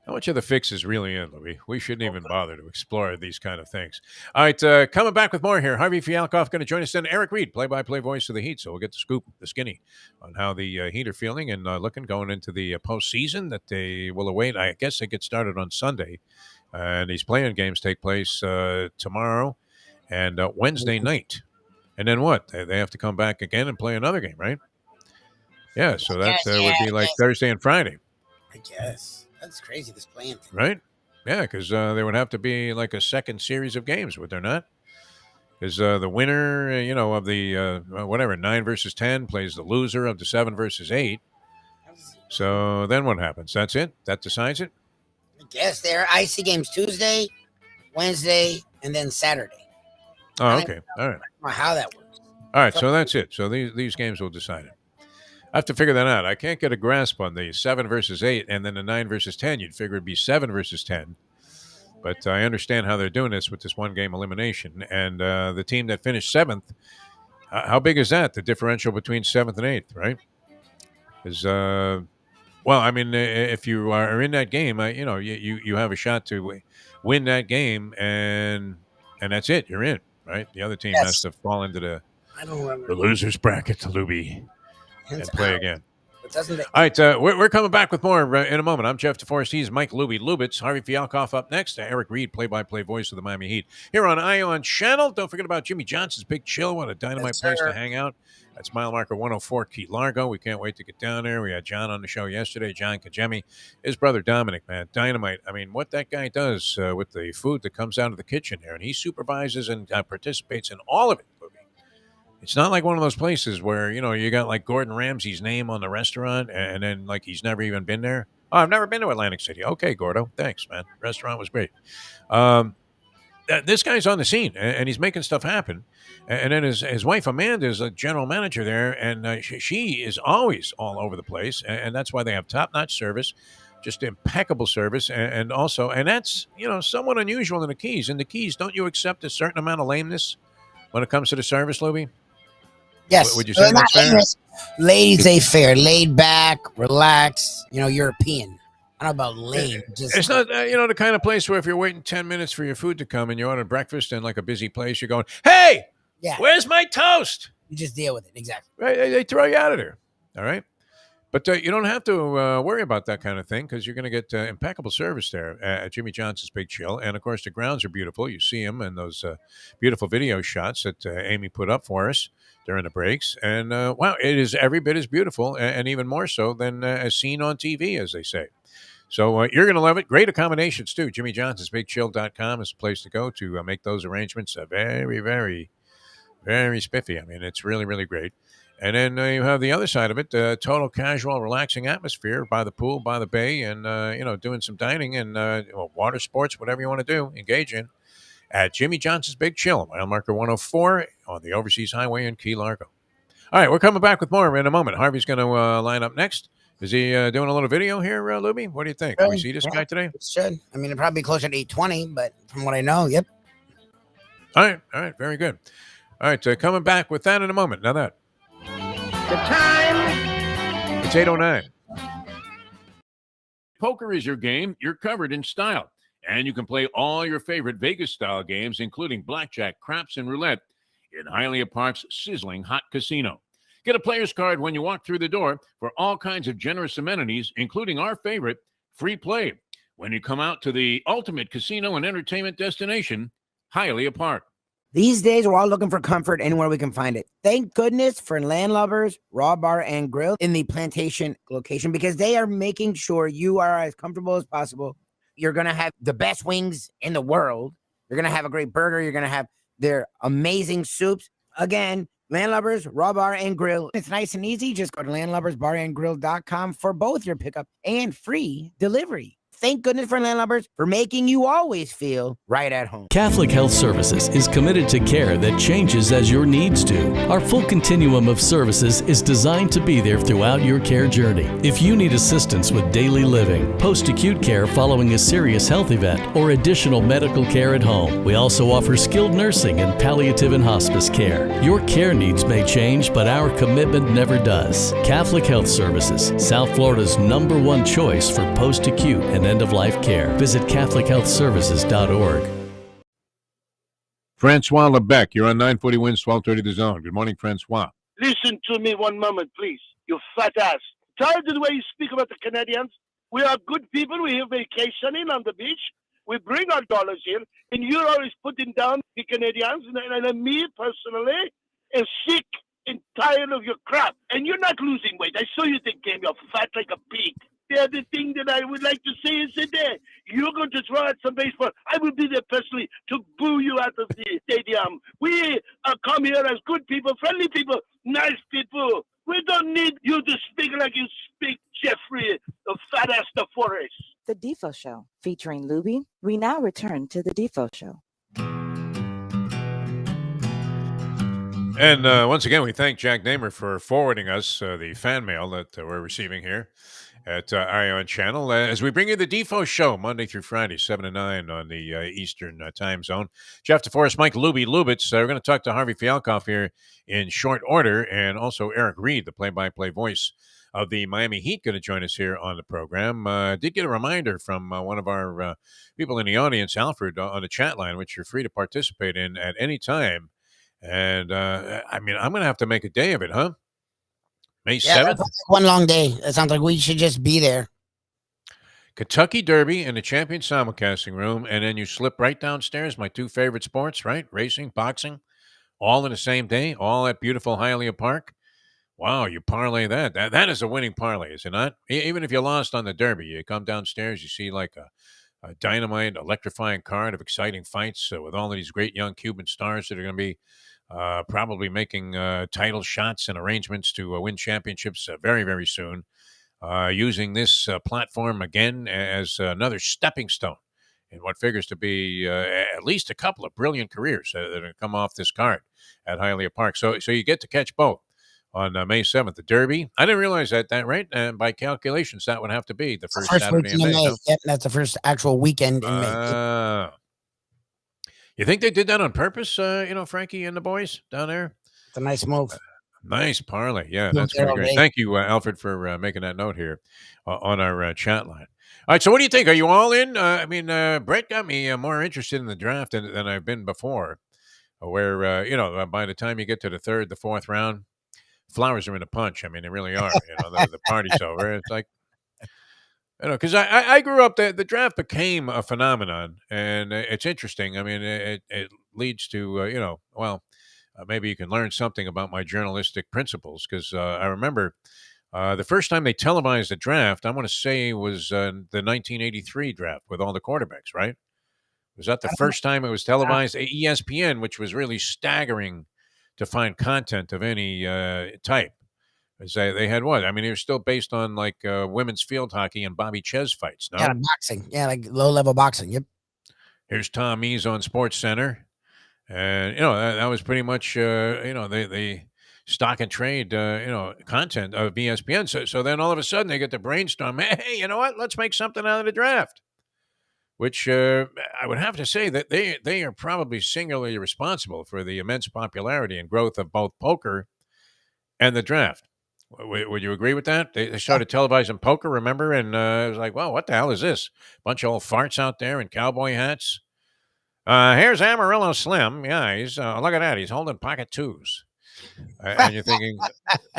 Speaker 1: How much of the fix is really in, Louis? We shouldn't even bother to explore these kind of things. All right, coming back with more here. Harvey Fialkov going to join us then. Eric Reed, play-by-play voice of the Heat. So we'll get the scoop, the skinny, on how the Heat are feeling and looking going into the postseason that they will await. I guess they get started on Sunday. And these play-in games take place tomorrow and Wednesday night. And then what? They have to come back again and play another game, right? Yeah, so that would be like Thursday and Friday.
Speaker 3: I guess. That's crazy, this playing thing.
Speaker 1: Right? Yeah, because there would have to be like a second series of games, would there not? Because the winner, of the, 9 versus 10 plays the loser of the 7 versus 8. So then what happens? That's it? That decides it?
Speaker 3: I guess they're icy games Tuesday, Wednesday, and then Saturday.
Speaker 1: Oh, okay. All right.
Speaker 3: I don't know how that works.
Speaker 1: All right, so that's it. So these games will decide it. I have to figure that out. I can't get a grasp on the 7 versus 8 and then the 9 versus 10. You'd figure it'd be 7 versus 10. But I understand how they're doing this with this one-game elimination. And the team that finished 7th, how big is that, the differential between 7th and 8th, right? Because, if you are in that game, you have a shot to win that game, and that's it. You're in, right? The other team has to fall into the losers bracket, to Lubie. And play again. All right, we're coming back with more in a moment. I'm Jeff Deforrest. He's Mike Lubitz. Harvey Fialkov up next. Eric Reed, play-by-play voice of the Miami Heat. Here on Ion Channel. Don't forget about Jimmy Johnson's Big Chill. What a dynamite place to hang out. That's mile marker 104 Key Largo. We can't wait to get down there. We had John on the show yesterday, John Kajemi. His brother Dominic, man, dynamite. I mean, what that guy does with the food that comes out of the kitchen there, and he supervises and participates in all of it. It's not like one of those places where, you got like Gordon Ramsay's name on the restaurant and then like he's never even been there. Oh, I've never been to Atlantic City. Okay, Gordo. Thanks, man. Restaurant was great. This guy's on the scene and he's making stuff happen. And then his wife, Amanda, is a general manager there. And she is always all over the place. And that's why they have top-notch service, just impeccable service. And also, and that's, somewhat unusual in the Keys. In the Keys, don't you accept a certain amount of lameness when it comes to the service, Lubie?
Speaker 3: Yes.
Speaker 1: Would you say that's fair?
Speaker 3: Ladies say fair, laid back, relaxed, European. I don't know about lame.
Speaker 1: It's not, the kind of place where if you're waiting 10 minutes for your food to come and you order breakfast in like a busy place, you're going, hey, where's my toast?
Speaker 3: You just deal with it. Exactly.
Speaker 1: Right? They throw you out of there. All right. But you don't have to worry about that kind of thing because you're going to get impeccable service there at Jimmy Johnson's Big Chill. And, of course, the grounds are beautiful. You see them in those beautiful video shots that Amy put up for us during the breaks. And, wow, it is every bit as beautiful and even more so than as seen on TV, as they say. So you're going to love it. Great accommodations, too. JimmyJohnson'sBigChill.com is the place to go to make those arrangements very, very, very spiffy. I mean, it's really, really great. And then you have the other side of it, total casual, relaxing atmosphere by the pool, by the bay, and, doing some dining and water sports, whatever you want to do, engage in, at Jimmy Johnson's Big Chill, mile marker 104 on the Overseas Highway in Key Largo. All right, we're coming back with more in a moment. Harvey's going to line up next. Is he doing a little video here, Lubie? What do you think? Can we see this guy today?
Speaker 3: It should. I mean, it'd probably be closer to 8:20, but from what I know, yep.
Speaker 1: All right, very good. All right, coming back with that in a moment. Now that.
Speaker 8: The time.
Speaker 1: It's 8:09. Poker is your game. You're covered in style. And you can play all your favorite Vegas-style games, including blackjack, craps, and roulette, in Hialeah Park's sizzling hot casino. Get a player's card when you walk through the door for all kinds of generous amenities, including our favorite, free play, when you come out to the ultimate casino and entertainment destination, Hialeah Park.
Speaker 3: These days, we're all looking for comfort anywhere we can find it. Thank goodness for Landlubbers Raw Bar and Grill in the Plantation location because they are making sure you are as comfortable as possible. You're going to have the best wings in the world. You're going to have a great burger. You're going to have their amazing soups. Again, Landlubbers Raw Bar and Grill. It's nice and easy. Just go to landlubbersbarandgrill.com for both your pickup and free delivery. thank goodness for landlubbers for making you always feel right at home.
Speaker 9: Catholic Health Services is committed to care that changes as your needs do. Our full continuum of services is designed to be there throughout your care journey. If you need assistance with daily living, post-acute care following a serious health event, or additional medical care at home, we also offer skilled nursing and palliative and hospice care. Your care needs may change, but our commitment never does. Catholic Health Services, South Florida's #1 choice for post-acute and end-of-life care. Visit CatholicHealthServices.org.
Speaker 1: Francois Lebec, you're on 940 Wins, 1230 The Zone. Good morning, Francois.
Speaker 10: Listen to me one moment, please. You fat ass. Tired of the way you speak about the Canadians? We are good people. We're here vacationing on the beach. We bring our dollars here, and you're always putting down the Canadians, and me personally am sick and tired of your crap. And you're not losing weight. I saw you the game. You're fat like a pig. The other thing that I would like to say is that you're going to throw out some baseball. I will be there personally to boo you out of the stadium. We come here as good people, friendly people, nice people. We don't need you to speak like you speak, Jeffrey, the fat-ass Deforrest.
Speaker 2: The Defo Show, featuring Lubie. We now return to the Defo Show.
Speaker 1: And once again, we thank Jack Namer for forwarding us the fan mail that we're receiving here at Ion Channel as we bring you the Defo Show Monday through Friday, 7 to 9 on the Eastern time zone. Jeff Deforrest, Mike Lubie, Lubitz. We're going to talk to Harvey Fialkov here in short order, and also Eric Reed, the play-by-play voice of the Miami Heat, going to join us here on the program. Did get a reminder from one of our people in the audience, Alfred, on the chat line, which you're free to participate in at any time. And, I mean, I'm going to have to make a day of it, huh? May 7th?
Speaker 3: One long day. It sounds like we should just be there.
Speaker 1: Kentucky Derby in the champion simulcasting room, and then you slip right downstairs, my two favorite sports, right? Racing, boxing, all in the same day, all at beautiful Hialeah Park. Wow, you parlay that. That is a winning parlay, is it not? Even if you lost on the Derby, you come downstairs, you see like a dynamite, electrifying card of exciting fights with all of these great young Cuban stars that are going to be probably making title shots and arrangements to win championships very, very soon. Using this platform again as another stepping stone in what figures to be at least a couple of brilliant careers that are going to come off this card at Hialeah Park. So you get to catch both on May 7th, the Derby. I didn't realize that, right? And by calculations, that would have to be the first Saturday in May.
Speaker 3: No? Yep, that's the first actual weekend in May.
Speaker 1: You think they did that on purpose, Frankie and the boys down there?
Speaker 3: It's a nice move.
Speaker 1: Nice parlay. Yeah, that's great. Thank you, Alfred, for making that note here on our chat line. All right, so what do you think? Are you all in? Brett got me more interested in the draft than I've been before, where, by the time you get to the third, the fourth round, flowers are in a punch. I mean, they really are. The party's over. It's like, because I grew up, the draft became a phenomenon, and it's interesting. I mean, it leads to, maybe you can learn something about my journalistic principles, because I remember the first time they televised the draft, I want to say was the 1983 draft with all the quarterbacks, right? Was that the first time it was televised? ESPN, which was really staggering to find content of any type. They had what? I mean, it was still based on like women's field hockey and Bobby Ches fights. No?
Speaker 3: Yeah, boxing. Yeah, like low-level boxing. Yep.
Speaker 1: Here's Tom Ease on Sports Center. And, that was pretty much, the stock and trade, content of ESPN. So then all of a sudden they get to brainstorm, hey, you know what? Let's make something out of the draft. Which I would have to say that they are probably singularly responsible for the immense popularity and growth of both poker and the draft. Would you agree with that? They started televising poker, remember? And it was like, well, what the hell is this? Bunch of old farts out there in cowboy hats. Here's Amarillo Slim. Yeah, he's look at that. He's holding pocket twos. And you're thinking,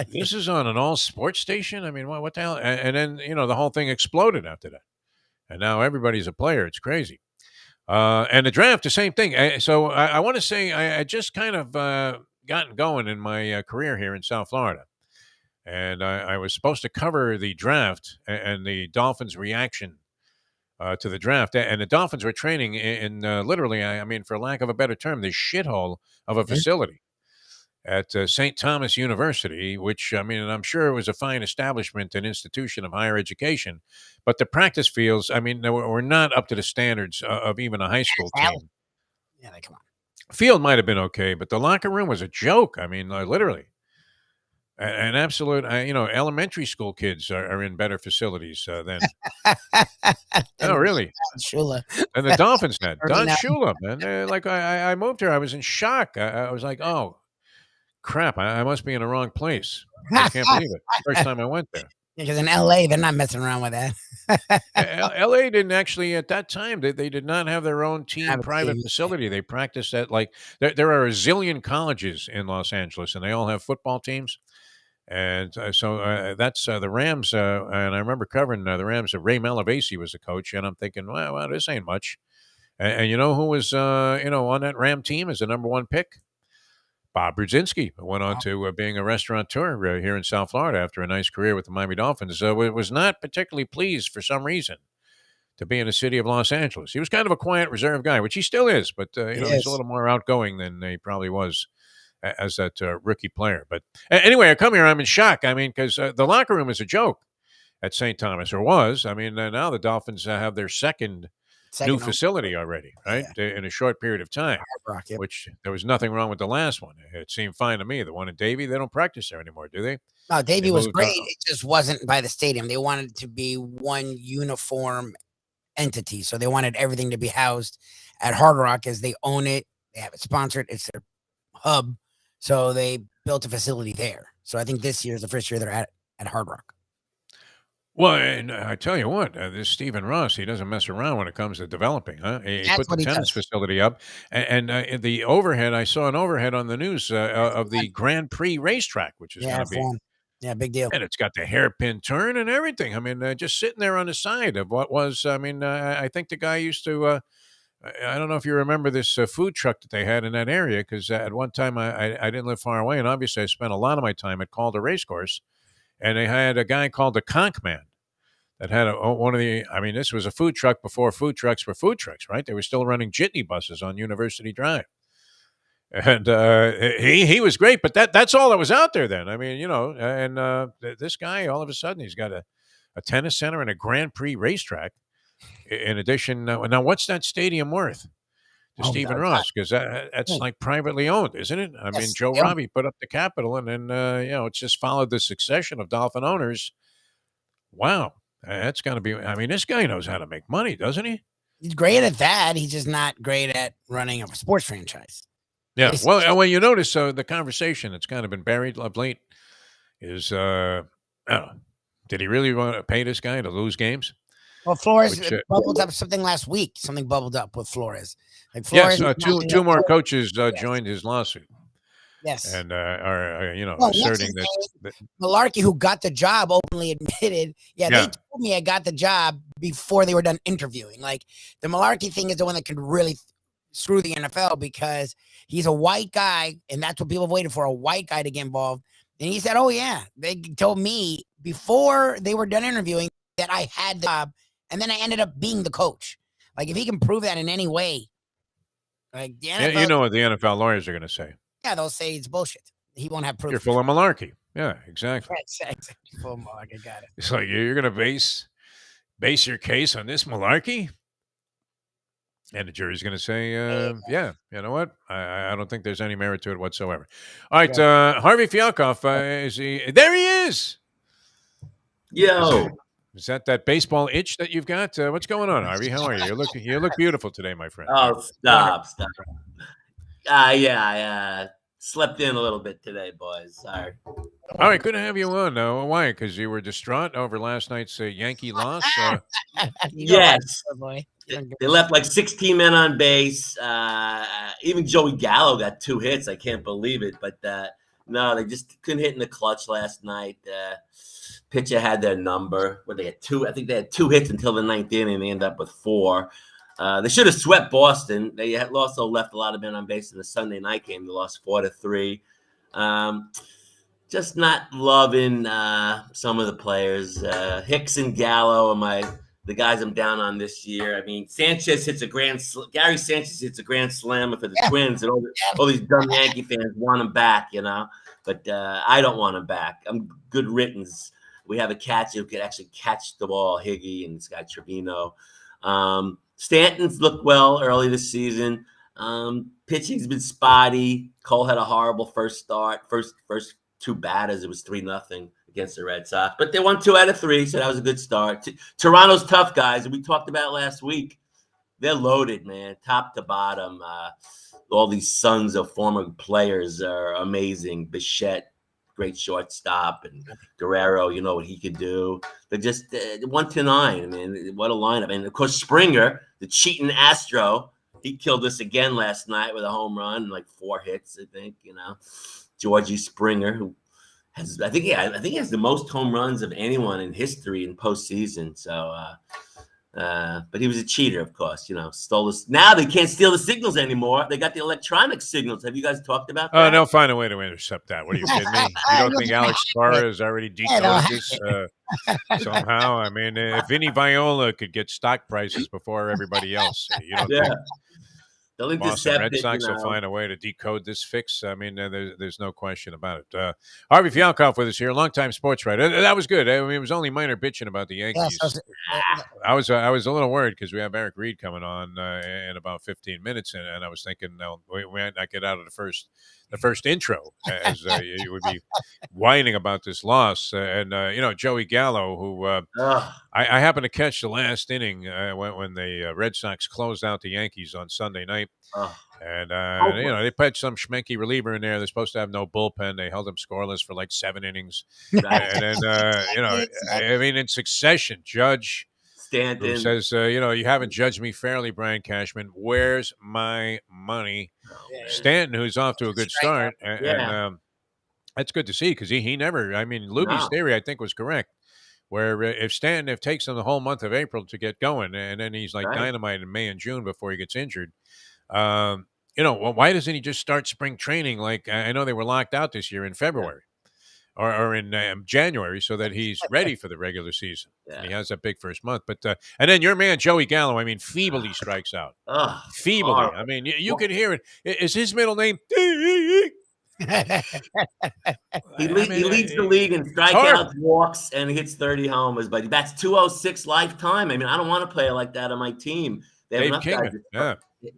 Speaker 1: this is on an all sports station? I mean, what the hell? And then, the whole thing exploded after that. And now everybody's a player. It's crazy. And the draft, the same thing. So I want to say I just kind of gotten going in my career here in South Florida. And I was supposed to cover the draft and the Dolphins' reaction to the draft. And the Dolphins were training in literally, for lack of a better term, the shithole of a facility. at St. Thomas University, which, I mean, and I'm sure it was a fine establishment and institution of higher education, but the practice fields, I mean, they were not up to the standards of even a high school team.
Speaker 3: Yeah, like, come on.
Speaker 1: Field might have been okay, but the locker room was a joke. I mean, literally. An absolute, elementary school kids are in better facilities than. Oh, really?
Speaker 3: Shula.
Speaker 1: And the Dolphins had Don
Speaker 3: 39.
Speaker 1: Shula, man. Like I moved here, I was in shock. I was like, oh crap, I must be in the wrong place. I can't believe it. First time I went there.
Speaker 3: Because in LA, they're not messing around with that.
Speaker 1: LA didn't actually at that time. They did not have their own team
Speaker 3: Have a
Speaker 1: private
Speaker 3: team.
Speaker 1: facility. They practiced at like there are a zillion colleges in Los Angeles, and they all have football teams. And so that's the Rams. And I remember covering the Rams. Ray Malavasi was the coach, and I'm thinking, well, this ain't much. And you know who was on that Ram team as the number one pick? Bob Brzezinski went on to being a restaurateur here in South Florida after a nice career with the Miami Dolphins. So it was not particularly pleased for some reason to be in the city of Los Angeles. He was kind of a quiet, reserved guy, which he still is, but he's a little more outgoing than he probably was as that rookie player. But anyway, I come here, I'm in shock. I mean, because the locker room is a joke at St. Thomas, or was. I mean, now the Dolphins have their second new facility already, right? Yeah. In a short period of time, which there was nothing wrong with the last one. It seemed fine to me. The one in Davie, they don't practice there anymore, do they?
Speaker 3: No, Davie was great. It just wasn't by the stadium. They wanted it to be one uniform entity. So they wanted everything to be housed at Hard Rock as they own it. They have it sponsored. It's their hub. So they built a facility there. So I think this year is the first year they're at Hard Rock.
Speaker 1: Well, and I tell you what, this Stephen Ross, he doesn't mess around when it comes to developing, huh? He put the tennis facility up. And the overhead, I saw an overhead on the news of the Grand Prix racetrack, which is going to be.
Speaker 3: Yeah, big deal.
Speaker 1: And it's got the hairpin turn and everything. I mean, just sitting there on the side of what was, I mean, I think the guy used to, I don't know if you remember this food truck that they had in that area, because at one time I didn't live far away, and obviously I spent a lot of my time at Calder Racecourse. And they had a guy called the Conch Man that had one of the, I mean, this was a food truck before food trucks were food trucks, right? They were still running jitney buses on University Drive. And he was great, but that's all that was out there then. I mean, and this guy, all of a sudden, he's got a tennis center and a Grand Prix racetrack. In addition, now what's that stadium worth to Stephen Ross? Because that's like privately owned, isn't it? I mean, Joe Robbie put up the capital, and then it's just followed the succession of Dolphin owners. Wow, that's got to be. I mean, this guy knows how to make money, doesn't he?
Speaker 3: He's great at that. He's just not great at running a sports franchise.
Speaker 1: Yeah. Well, when you notice the conversation that's kind of been buried of late is, did he really want to pay this guy to lose games?
Speaker 3: Well, Flores bubbled up something last week. Something bubbled up with Flores. Like Flores,
Speaker 1: yes, two more coaches joined his lawsuit.
Speaker 3: Yes,
Speaker 1: and are asserting that
Speaker 3: Malarkey, who got the job, openly admitted, they told me I got the job before they were done interviewing. Like the Malarkey thing is the one that could really screw the NFL, because he's a white guy, and that's what people have waited for, a white guy to get involved. And he said, "Oh yeah, they told me before they were done interviewing that I had the job." And then I ended up being the coach. Like, if he can prove that in any way, like the NFL,
Speaker 1: you know what the NFL lawyers are going to say.
Speaker 3: Yeah, they'll say it's bullshit. He won't have proof.
Speaker 1: You're full of malarkey. Yeah, exactly.
Speaker 3: Exactly. Full of malarkey. Got it.
Speaker 1: It's like you're going to base your case on this malarkey, and the jury's going to say, yeah, you know what? I don't think there's any merit to it whatsoever. All right, Harvey Fialkov, is he? There he is.
Speaker 11: Yo.
Speaker 1: Is that baseball itch that you've got? What's going on, Harvey? How are you? You look beautiful today, my friend.
Speaker 11: Oh, stop. I slept in a little bit today, boys. Sorry.
Speaker 1: All right, good to have you on. Why? Because you were distraught over last night's Yankee loss?
Speaker 11: Yes. They left like 16 men on base. Even Joey Gallo got 2 hits. I can't believe it. But no, they just couldn't hit in the clutch last night. Pitcher had their number. Where they had 2. I think they had 2 hits until the 9th inning. They ended up with 4. They should have swept Boston. They had also left a lot of men on base in the Sunday night game. They lost 4-3. Just not loving some of the players. Hicks and Gallo are my the guys I'm down on this year. I mean, Gary Sanchez hits a grand slam for the Twins, and all these dumb Yankee fans want him back, But I don't want him back. I'm good riddance. We have a catcher who could actually catch the ball, Higgy, and this guy Trevino. Stanton's looked well early this season. Pitching's been spotty. Cole had a horrible first start. First two batters, it was 3-0 against the Red Sox. But they won 2 out of 3, so that was a good start. Toronto's tough, guys, and we talked about last week. They're loaded, man, top to bottom. All these sons of former players are amazing. Bichette, great shortstop, and Guerrero, you know what he could do. They're just 1-9. I mean, what a lineup. And, of course, Springer, the cheating Astro, he killed us again last night with a home run and like 4 hits, I think, Georgie Springer, who has, I think he has the most home runs of anyone in history in postseason. So, but he was a cheater, of course, stole this. Now they can't steal the signals anymore. They got the electronic signals. Have you guys talked about that?
Speaker 1: Oh, they'll find a way to intercept that. What are you kidding me? You don't think Alex Cora has already decoded this somehow? I mean, if Vinny Viola could get stock prices before everybody else, you don't think
Speaker 11: they'll
Speaker 1: Boston Red Sox will find a way to decode this fix? I mean, there's no question about it. Harvey Fialkov with us here, longtime sports writer. That was good. I mean, it was only minor bitching about the Yankees. I was a little worried because we have Eric Reed coming on in about 15 minutes, and I was thinking, no, we might not get out of the first intro as you would be whining about this loss. And Joey Gallo, who I happened to catch the last inning when the Red Sox closed out the Yankees on Sunday night. And they put some schmenky reliever in there. They're supposed to have no bullpen. They held them scoreless for like 7 innings. And then I mean, in succession, Judge
Speaker 11: Stanton
Speaker 1: who says, you haven't judged me fairly, Brian Cashman. Where's my money? Stanton, who's off to a good start, and that's good to see because he never. I mean, Lubie's theory, I think, was correct. Where if Stanton takes him the whole month of April to get going, and then he's like dynamite in May and June before he gets injured. Why doesn't he just start spring training? Like I know they were locked out this year in February or in January, so that he's ready for the regular season. And he has that big first month. But and then your man Joey Gallo, I mean, feebly strikes out. Feebly. I mean, you can hear it. Is his middle name?
Speaker 11: He leads the league in strikeouts, walks, and hits 30 homers, but he bats 206 lifetime. I mean, I don't want to play like that on my team. They have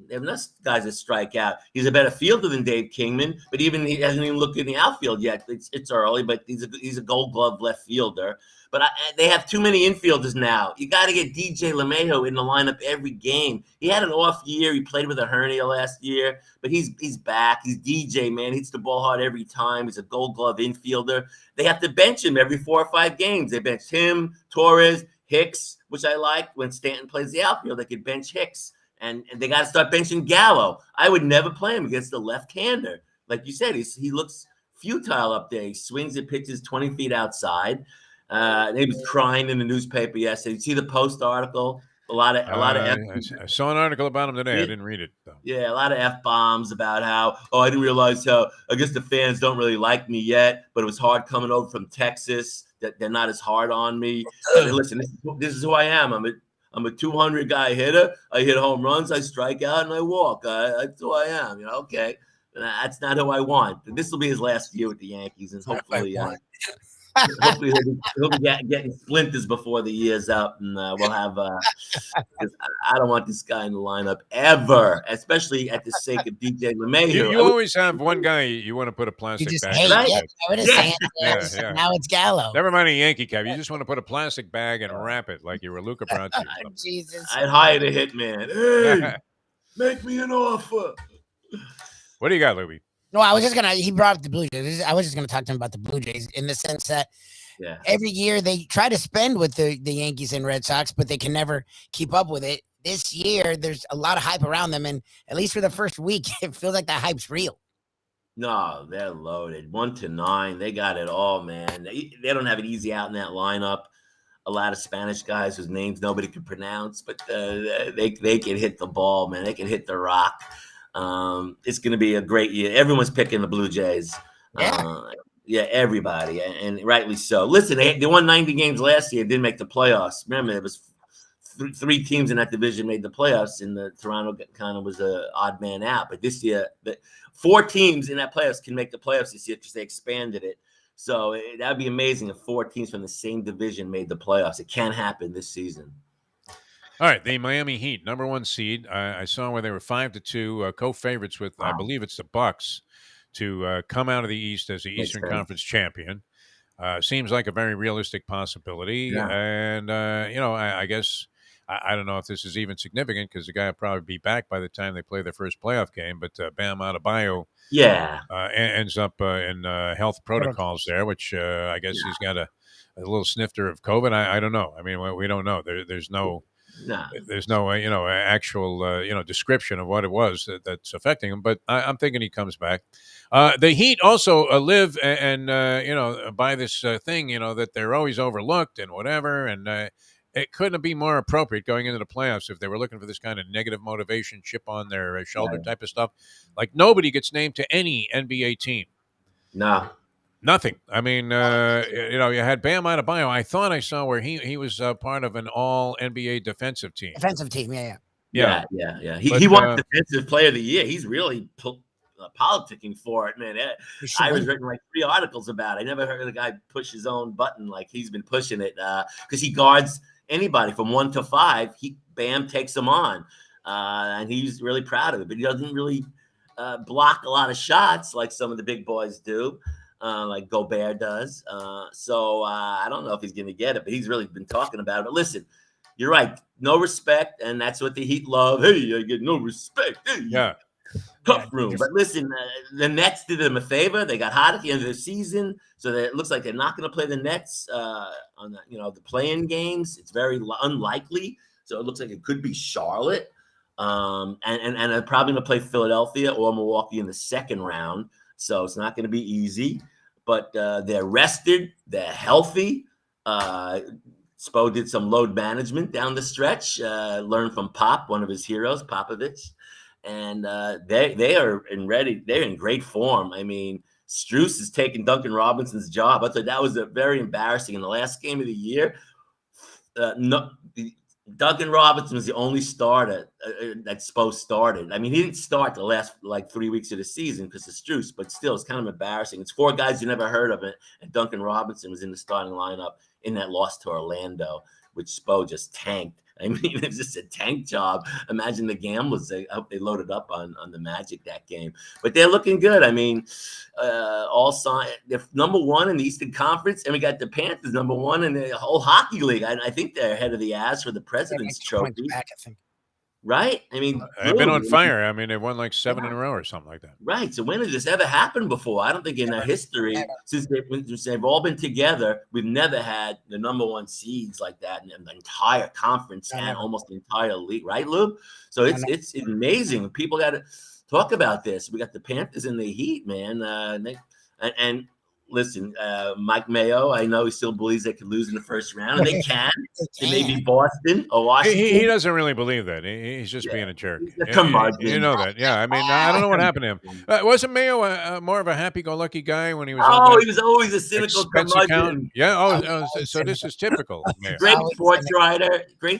Speaker 11: enough guys that strike out. He's a better fielder than Dave Kingman, but he hasn't even looked in the outfield yet. It's early, but he's a Gold Glove left fielder. But they have too many infielders now. You got to get DJ LeMahieu in the lineup every game. He had an off year. He played with a hernia last year, but he's back. He's DJ, man. He hits the ball hard every time. He's a Gold Glove infielder. They have to bench him every 4 or 5 games. They bench him, Torres, Hicks, which I like. When Stanton plays the outfield, they could bench Hicks. And they got to start benching Gallo. I would never play him against the left-hander. Like you said, he looks futile up there. He swings and pitches 20 feet outside. He was crying in the newspaper yesterday. You see the Post article? A lot of
Speaker 1: I saw an article about him today. I didn't read it though.
Speaker 11: Yeah, a lot of F-bombs about how, I didn't realize how, I guess the fans don't really like me yet, but it was hard coming over from Texas. That they're not as hard on me. Listen, this is who I am. I'm a 200 guy hitter. I hit home runs. I strike out and I walk. That's who I am. Okay, that's not who I want. This will be his last year with the Yankees, and hopefully he'll be getting splinters before the year's up, and we'll have. I don't want this guy in the lineup ever, especially at the sake of DJ LeMahieu.
Speaker 1: You always have one guy you want to put a plastic bag.
Speaker 3: Now it's Gallo.
Speaker 1: Never mind a Yankee cap. You just want to put a plastic bag and wrap it like you were Luca Brasi.
Speaker 3: Jesus,
Speaker 11: I'd hire the hitman. Hey, make me an offer.
Speaker 1: What do you got, Lubie?
Speaker 3: No, he brought up the Blue Jays. I was just gonna talk to him about the Blue Jays in the sense that every year they try to spend with the Yankees and Red Sox, but they can never keep up with it. This year, there's a lot of hype around them, and at least for the first week, it feels like that hype's real.
Speaker 11: No, they're loaded. 1-9. They got it all, man. They don't have it easy out in that lineup. A lot of Spanish guys whose names nobody can pronounce, but they can hit the ball, man. They can hit the rock. It's going to be a great year. Everyone's picking the Blue Jays. Everybody, and rightly so. Listen, they won 90 games last year. Didn't make the playoffs. Remember, it was three teams in that division made the playoffs, and the Toronto kind of was a odd man out. But this year, 4 teams in that playoffs can make the playoffs this year because they expanded it. So that'd be amazing if 4 teams from the same division made the playoffs. It can't happen this season.
Speaker 1: All right, the Miami Heat, number 1 seed. I saw where they were 5-2 co-favorites with, I believe it's the Bucks, to come out of the East as the Eastern Conference champion. Seems like a very realistic possibility.
Speaker 11: Yeah.
Speaker 1: And, I guess I don't know if this is even significant because the guy will probably be back by the time they play their first playoff game. But Bam Adebayo ends up in health protocols there, which I guess he's got a little snifter of COVID. I don't know. I mean, we don't know. There's no actual description of what it was that's affecting him. But I'm thinking he comes back. The Heat also live and by this thing that they're always overlooked and whatever, and it couldn't be more appropriate going into the playoffs if they were looking for this kind of negative motivation, chip on their shoulder type of stuff. Like nobody gets named to any NBA team.
Speaker 11: No.
Speaker 1: Nothing. I mean, you had Bam Adebayo. I thought I saw where he was part of an all NBA defensive team.
Speaker 3: Defensive team, yeah.
Speaker 11: He won Defensive Player of the Year. He's really politicking for it, man. I was writing like 3 articles about it. I never heard of the guy push his own button like he's been pushing it because he guards anybody from 1 to 5. Bam takes them on, and he's really proud of it. But he doesn't really block a lot of shots like some of the big boys do. Like Gobert does. So I don't know if he's going to get it, but he's really been talking about it. But listen, you're right. No respect, and that's what the Heat love. Hey, I get no respect. Hey.
Speaker 1: Yeah.
Speaker 11: Tough room. But listen, the Nets did them a favor. They got hot at the end of the season, so that it looks like they're not going to play the Nets on the play-in games. It's very unlikely. So it looks like it could be Charlotte. And they're probably going to play Philadelphia or Milwaukee in the second round. So it's not going to be easy, but they're rested. They're healthy. Spo did some load management down the stretch, learned from Pop, one of his heroes, Popovich. And they are ready. They're in great form. I mean, Strus is taking Duncan Robinson's job. I thought that was very embarrassing. In the last game of the year, Duncan Robinson was the only starter that Spo started. I mean, he didn't start the last 3 weeks of the season because of Strus, but still, it's kind of embarrassing. It's 4 guys you never heard of it, and Duncan Robinson was in the starting lineup in that loss to Orlando, which Spo just tanked. I mean, it was just a tank job. Imagine the gamblers they loaded up on the Magic that game. But they're looking good. I mean, all sign they're number 1 in the Eastern Conference, and we got the Panthers number 1 in the whole hockey league. I think they're ahead of the Avs for the President's Trophy.
Speaker 3: Back, I think.
Speaker 11: Right? I mean,
Speaker 1: they've been on fire. I mean, they've won like 7 in a row or something like that.
Speaker 11: Right. So when has this ever happened before? I don't think in their history, since they've all been together, we've never had the number 1 seeds like that in the entire conference and almost the entire league. Right, Lube? So it's amazing. People got to talk about this. We got the Panthers and the Heat, man. And listen, Mike Mayo, I know he still believes they could lose in the first round, and they can. It may be Boston or Washington.
Speaker 1: He doesn't really believe that. He's just being a jerk.
Speaker 11: Come on,
Speaker 1: you know that. Yeah, I mean, I don't know what happened to him. Wasn't Mayo more of a happy-go-lucky guy when he was?
Speaker 11: Oh, he was always a cynical curmudgeon.
Speaker 1: Yeah. So this is typical.
Speaker 11: Great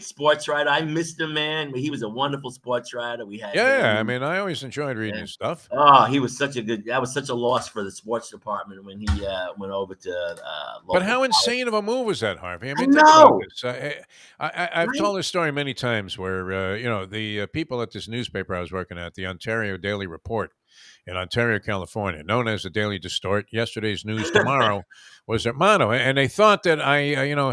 Speaker 11: sports writer. I missed him, man. He was a wonderful sports writer. We had.
Speaker 1: Yeah. I mean, I always enjoyed reading his stuff.
Speaker 11: Oh, he was that was such a loss for the sports department when he went over to.
Speaker 1: But how insane of a move was that, Harvey? I mean,
Speaker 11: no.
Speaker 1: I've told this story many times where the people at this newspaper I was working at, the Ontario Daily Report in Ontario, California, known as the Daily Distort, yesterday's news tomorrow was their motto, and they thought that I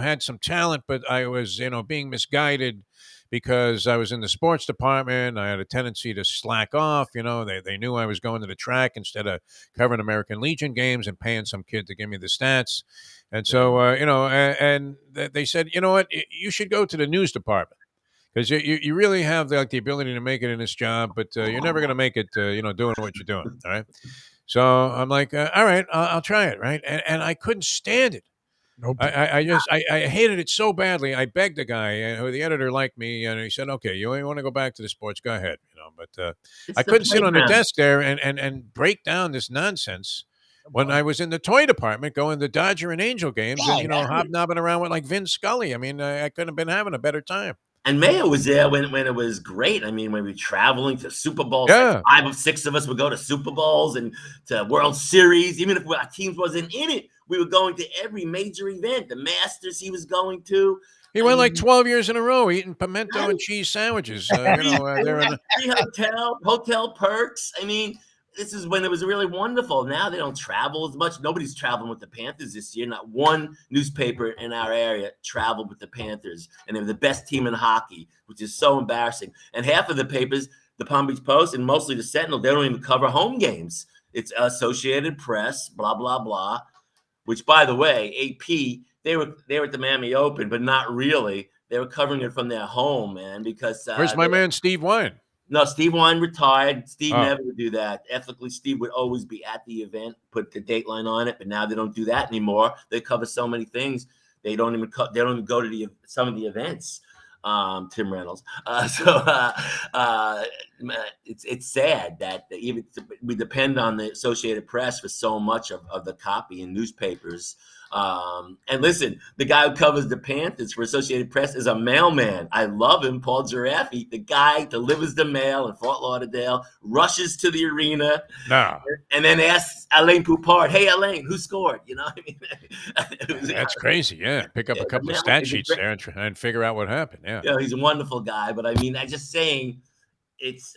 Speaker 1: had some talent, but I was being misguided because I was in the sports department. I had a tendency to slack off. They knew I was going to the track instead of covering American Legion games and paying some kid to give me the stats. And so, and they said, you know what, you should go to the news department because you really have the ability to make it in this job, but you're never going to make it, doing what you're doing. All right. So I'm like, all right, I'll try it. Right. And I couldn't stand it. Nope. I hated it so badly. I begged the guy, the editor liked me, and he said, "Okay, you want to go back to the sports? Go ahead." But I couldn't sit on the desk there and break down this nonsense when I was in the toy department going to Dodger and Angel games and hobnobbing around with like Vin Scully. I mean, I couldn't have been having a better time.
Speaker 11: And Mayo was there when it was great. I mean, when we were traveling to Super Bowls,
Speaker 1: Yeah.
Speaker 11: like 5 of 6 of us would go to Super Bowls and to World Series. Even if our teams wasn't in it, we were going to every major event. The Masters he was going to.
Speaker 1: He went like 12 years in a row eating pimento and cheese sandwiches. They're in
Speaker 11: Free hotel perks. I mean, this is when it was really wonderful. Now they don't travel as much. Nobody's traveling with the Panthers this year. Not one newspaper in our area traveled with the Panthers, and they were the best team in hockey, which is so embarrassing. And half of the papers, the Palm Beach Post and mostly the Sentinel, they don't even cover home games. It's Associated Press, blah blah blah. Which, by the way, AP they were at the Miami Open, but not really. They were covering it from their home, man. Because
Speaker 1: where's my man Steve Wine?
Speaker 11: No, Steve Wine retired. Steve never would do that. Ethically, Steve would always be at the event, put the date line on it. But now they don't do that anymore. They cover so many things. They don't even go to some of the events. Tim Reynolds. It's sad that even we depend on the Associated Press for so much of the copy in newspapers. And listen, the guy who covers the Panthers for Associated Press is a mailman. I love him, Paul Giraffi. The guy delivers the mail in Fort Lauderdale, rushes to the arena, and then asks Alain Poupard, "Hey, Alain, who scored?" You know what I mean?
Speaker 1: That's crazy. Yeah, pick up a couple of stat sheets there and try and figure out what happened. Yeah,
Speaker 11: he's a wonderful guy. But I mean, I'm just saying, it's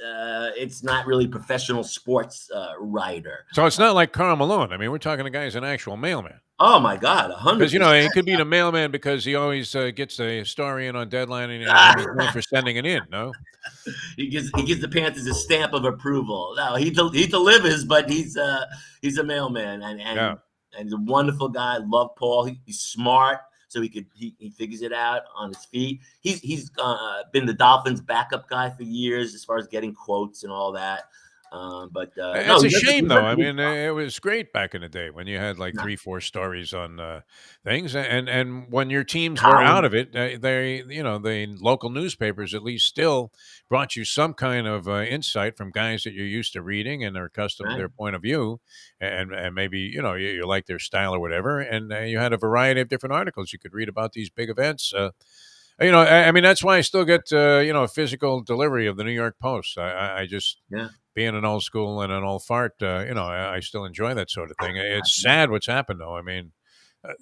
Speaker 11: not really professional sports writer.
Speaker 1: So it's not like Karl Malone. I mean, we're talking a guy who's an actual mailman.
Speaker 11: Oh my God, 100%.
Speaker 1: Because he could be the mailman because he always gets the story in on deadline and he's known for sending it in. No,
Speaker 11: he gives the Panthers a stamp of approval. No, he delivers, but he's a mailman and he's a wonderful guy. I love Paul. He's smart, so he figures it out on his feet. He's been the Dolphins' backup guy for years as far as getting quotes and all that. But
Speaker 1: it's a shame, though. I mean, it was great back in the day when you had like 3-4 stories on things, and when your teams were out of it, the local newspapers at least still brought you some kind of insight from guys that you're used to reading and are accustomed to their point of view, and maybe you like their style or whatever, and you had a variety of different articles you could read about these big events. I mean, that's why I still get a physical delivery of the New York Post. I just being an old school and an old fart, I still enjoy that sort of thing. It's sad what's happened, though. I mean,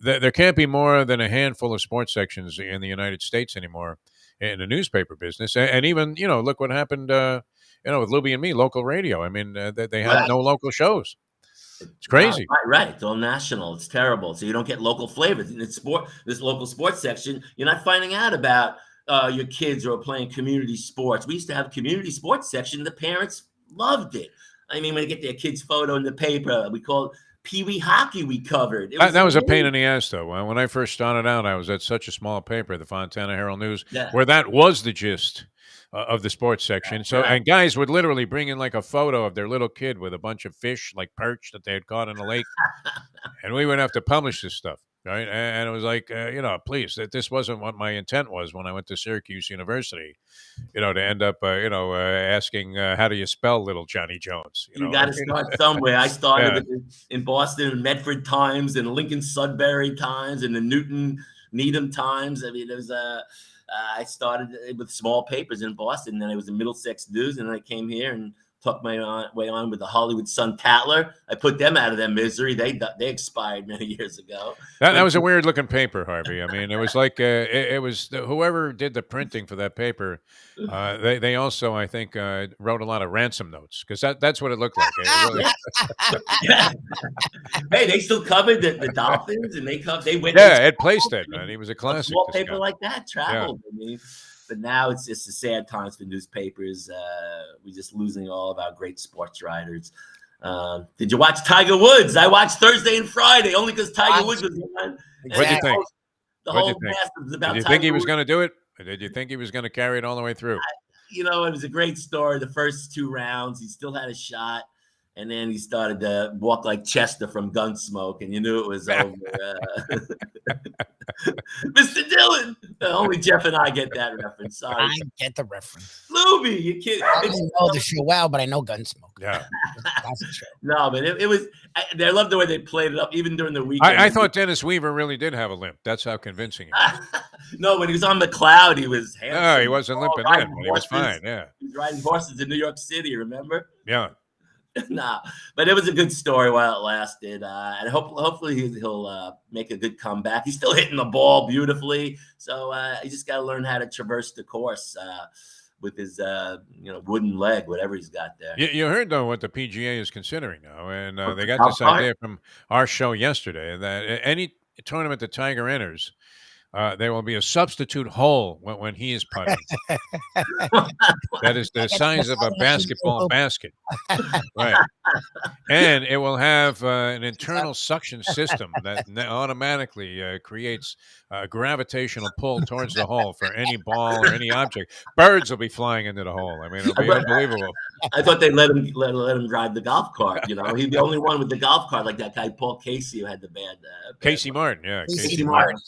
Speaker 1: there can't be more than a handful of sports sections in the United States anymore in the newspaper business. And even, look what happened, with Lubie and me, local radio. I mean, they have no local shows. It's crazy.
Speaker 11: Right. It's all national. It's terrible. So you don't get local flavors. In this local sports section, you're not finding out about your kids who are playing community sports. We used to have a community sports section. The parents loved it. I mean, when they get their kid's photo in the paper, we call it Pee Wee hockey we covered.
Speaker 1: That was a pain in the ass, though. When I first started out, I was at such a small paper, the Fontana Herald News, where that was the gist of the sports section. And guys would literally bring in like a photo of their little kid with a bunch of fish, like perch that they had caught in a lake. And we would have to publish this stuff. Right. And it was like, please, this wasn't what my intent was when I went to Syracuse University, to end up, asking, how do you spell little Johnny Jones?
Speaker 11: You got to start somewhere. I started in Boston, Medford Times, and Lincoln Sudbury Times, and the Newton Needham Times. I mean, it was I started with small papers in Boston, and then it was the Middlesex News, and then I came here and took my way on with the Hollywood Sun Tatler. I put them out of their misery. They expired many years ago.
Speaker 1: That was a weird looking paper, Harvey. I mean, it was like it was whoever did the printing for that paper. They also, I think, wrote a lot of ransom notes because that's what it looked like.
Speaker 11: Hey, they still covered the Dolphins, and they went.
Speaker 1: Yeah, Ed Playstead, man, he was a classic.
Speaker 11: A small paper like that traveled. Yeah. I mean, but now it's just a sad times for newspapers. We're just losing all of our great sports writers. Did you watch Tiger Woods? I watched Thursday and Friday only because Tiger Woods was on.
Speaker 1: What'd you think?
Speaker 11: The whole cast was about.
Speaker 1: Did you think he was going to do it? Or did you think he was going to carry it all the way through?
Speaker 11: It was a great story. The first 2 rounds, he still had a shot. And then he started to walk like Chester from Gunsmoke, and you knew it was over. Mr. Dillon. Only Jeff and I get that reference. Sorry.
Speaker 3: I get the reference.
Speaker 11: Lubie, you kidding?
Speaker 3: I don't know the show well, but I know Gunsmoke.
Speaker 1: Yeah.
Speaker 3: That's a show.
Speaker 11: No, but it was. I love the way they played it up, even during the week.
Speaker 1: I thought Dennis Weaver really did have a limp. That's how convincing he was.
Speaker 11: No, when he was on the cloud, he was handsome.
Speaker 1: No, he wasn't limping then,
Speaker 11: riding
Speaker 1: but he was
Speaker 11: horses.
Speaker 1: fine. Yeah.
Speaker 11: He was riding horses in New York City, remember?
Speaker 1: Yeah.
Speaker 11: Nah, but it was a good story while it lasted, and hopefully he'll make a good comeback. He's still hitting the ball beautifully, so he just got to learn how to traverse the course with his wooden leg, whatever he's got there.
Speaker 1: You heard though what the PGA is considering now, and they got this idea from our show yesterday that any tournament that Tiger enters, there will be a substitute hole when he is putting. That is the size of a basketball basket. Right. And it will have an internal suction system that automatically creates a gravitational pull towards the hole for any ball or any object. Birds will be flying into the hole. I mean, it'll be unbelievable.
Speaker 11: I thought they'd let him drive the golf cart. You know, he's the only one with the golf cart, like that guy Paul Casey who had the bad.
Speaker 1: Casey Martin, yeah,
Speaker 11: Casey Martin.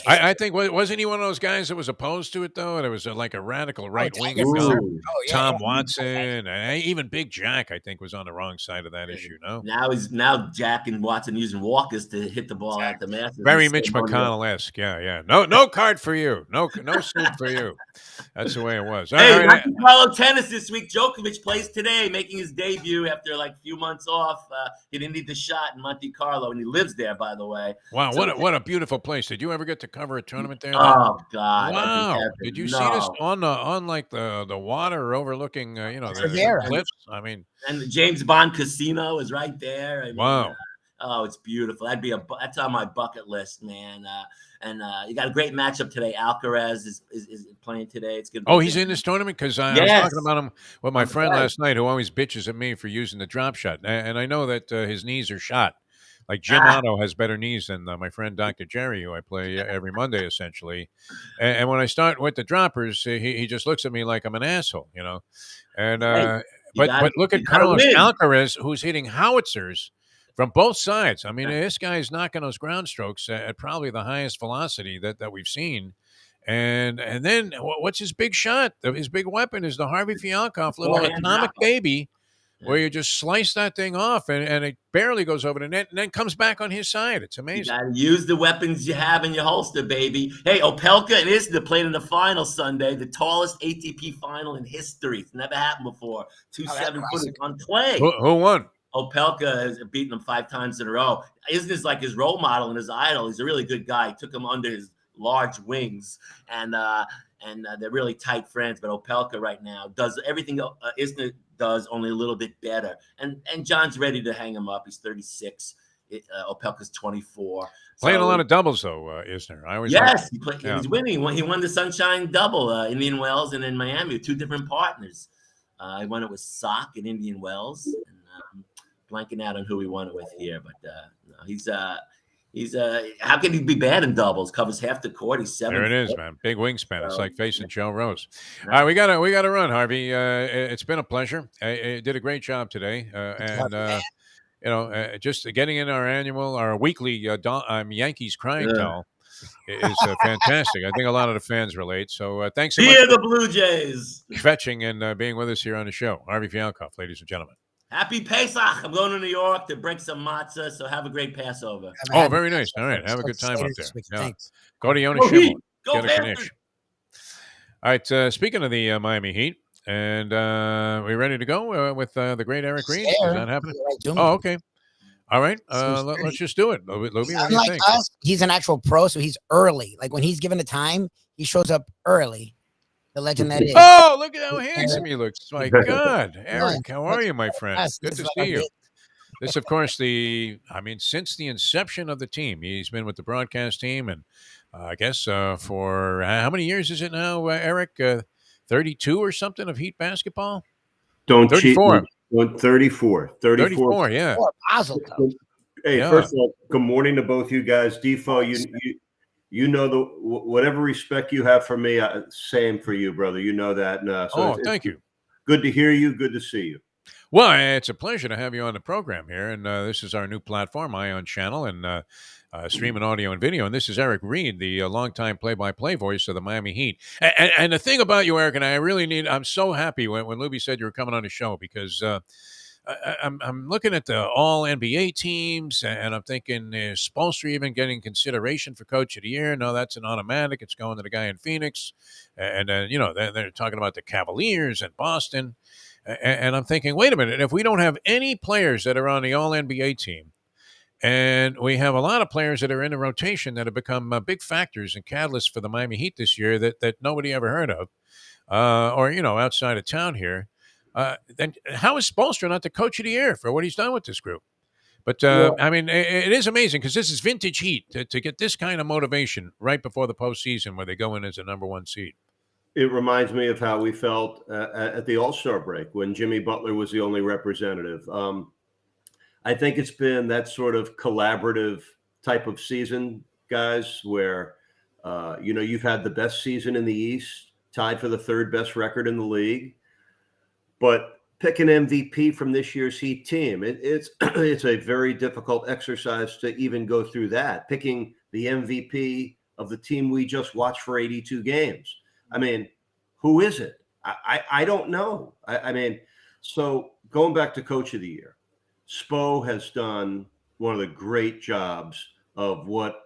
Speaker 1: I think wasn't he one of those guys that was opposed to it though? There was like a radical right wing. Tom Watson, and even Big Jack, I think, was on the wrong side of that issue. No,
Speaker 11: now Jack and Watson using walkers to hit the ball at the Masters.
Speaker 1: Very Mitch McConnell-esque. Yeah. No card for you. No suit for you. That's the way it was.
Speaker 11: Hey, Monte Carlo tennis this week. Djokovic plays today, making his debut after like a few months off. He didn't need the shot in Monte Carlo, and he lives there, by the way.
Speaker 1: Wow, so, what a beautiful place. Did you ever get to cover a tournament there?
Speaker 11: Oh God!
Speaker 1: Wow! Did you see this on like the water overlooking the cliffs? I mean,
Speaker 11: and the James Bond Casino is right there. I mean,
Speaker 1: wow!
Speaker 11: Oh, it's beautiful. That's on my bucket list, man. And you got a great matchup today. Alcaraz is playing today. It's good.
Speaker 1: Oh, he's in this tournament because I was talking about him with my friend last night, who always bitches at me for using the drop shot, and I know that his knees are shot. Like Jim Otto has better knees than my friend Dr. Jerry, who I play every Monday, essentially. And when I start with the droppers, he just looks at me like I'm an asshole, you know. And but look at Carlos Alcaraz, who's hitting howitzers from both sides. I mean, this guy's knocking those ground strokes at probably the highest velocity that we've seen. And then what's his big shot? His big weapon is the Harvey Fialkov little atomic baby, where you just slice that thing off and it barely goes over the net and then comes back on his side. It's amazing.
Speaker 11: You got to use the weapons you have in your holster, baby. Hey, Opelka and Isner played in the final Sunday, the tallest ATP final in history. It's never happened before. 2 7-footers on clay.
Speaker 1: Who won?
Speaker 11: Opelka has beaten him 5 times in a row. Isner's like his role model and his idol. He's a really good guy. He took him under his large wings, and they're really tight friends. But Opelka right now does everything Isner does, only a little bit better. And John's ready to hang him up. He's 36. Opelka's 24.
Speaker 1: Playing a lot of doubles though, Isner.
Speaker 11: He's winning. He won the Sunshine Double, Indian Wells and in Miami, 2 different partners. He won it with Sock in Indian Wells, and blanking out on who he won it with here, but he's how can he be bad in doubles? Covers half the court. He's 7.
Speaker 1: There it is, man. Big wingspan. It's like facing Joe Rose. All right, we gotta run, Harvey. It's been a pleasure. You did a great job today, just getting in our weekly Yankees crying towel is fantastic. I think a lot of the fans relate. So thanks so much.
Speaker 11: Here the Blue Jays.
Speaker 1: Fetching and being with us here on the show. Harvey Fialkov, ladies and gentlemen.
Speaker 11: Happy Pesach. I'm going to New York to break some matzah, so have a great Passover.
Speaker 1: Oh, very nice. All right. Have a good time up there. Yeah. Go to Yonah Shimon. Get a Knish. All right. Speaking of the Miami Heat, and we ready to go with the great Eric Reed? Is that happening? Oh, okay. All right. Let's just do it. Lubie, what do you think?
Speaker 3: Us, he's an actual pro, so he's early. Like when he's given the time, he shows up early. The legend that is.
Speaker 1: Oh, look at how handsome he looks. My God. Eric, how are you, my friend? Good to see you. This, of course, since the inception of the team, he's been with the broadcast team, and I guess for how many years is it now, Eric? 32 or something of Heat basketball?
Speaker 12: Don't
Speaker 1: 34.
Speaker 12: Cheat. 34.
Speaker 1: 34, yeah.
Speaker 12: Hey, first of all, good morning to both you guys. Defo, you know whatever respect you have for me, same for you, brother. You know that.
Speaker 1: Thank you.
Speaker 12: Good to hear you. Good to see you.
Speaker 1: Well, it's a pleasure to have you on the program here, and this is our new platform, Ion Channel, and streaming audio and video. And this is Eric Reed, the longtime play-by-play voice of the Miami Heat. And the thing about you, Eric, and I'm so happy when Lubie said you were coming on the show because I'm looking at the all NBA teams, and I'm thinking, is Spoelstra even getting consideration for Coach of the Year? No, that's an automatic. It's going to the guy in Phoenix, and then they're talking about the Cavaliers and Boston, and I'm thinking, wait a minute, if we don't have any players that are on the all NBA team, and we have a lot of players that are in the rotation that have become big factors and catalysts for the Miami Heat this year that nobody ever heard of, or outside of town here. Then how is Spoelstra not the Coach of the Year for what he's done with this group? But I mean, it is amazing because this is vintage Heat to get this kind of motivation right before the postseason where they go in as a number 1 seed.
Speaker 12: It reminds me of how we felt at the All-Star break when Jimmy Butler was the only representative. I think it's been that sort of collaborative type of season, guys, where, you've had the best season in the East, tied for the 3rd best record in the league. But pick an MVP from this year's Heat team. It's a very difficult exercise to even go through that. Picking the MVP of the team we just watched for 82 games. I mean, who is it? I don't know. I mean, so going back to Coach of the Year, Spo has done one of the great jobs of what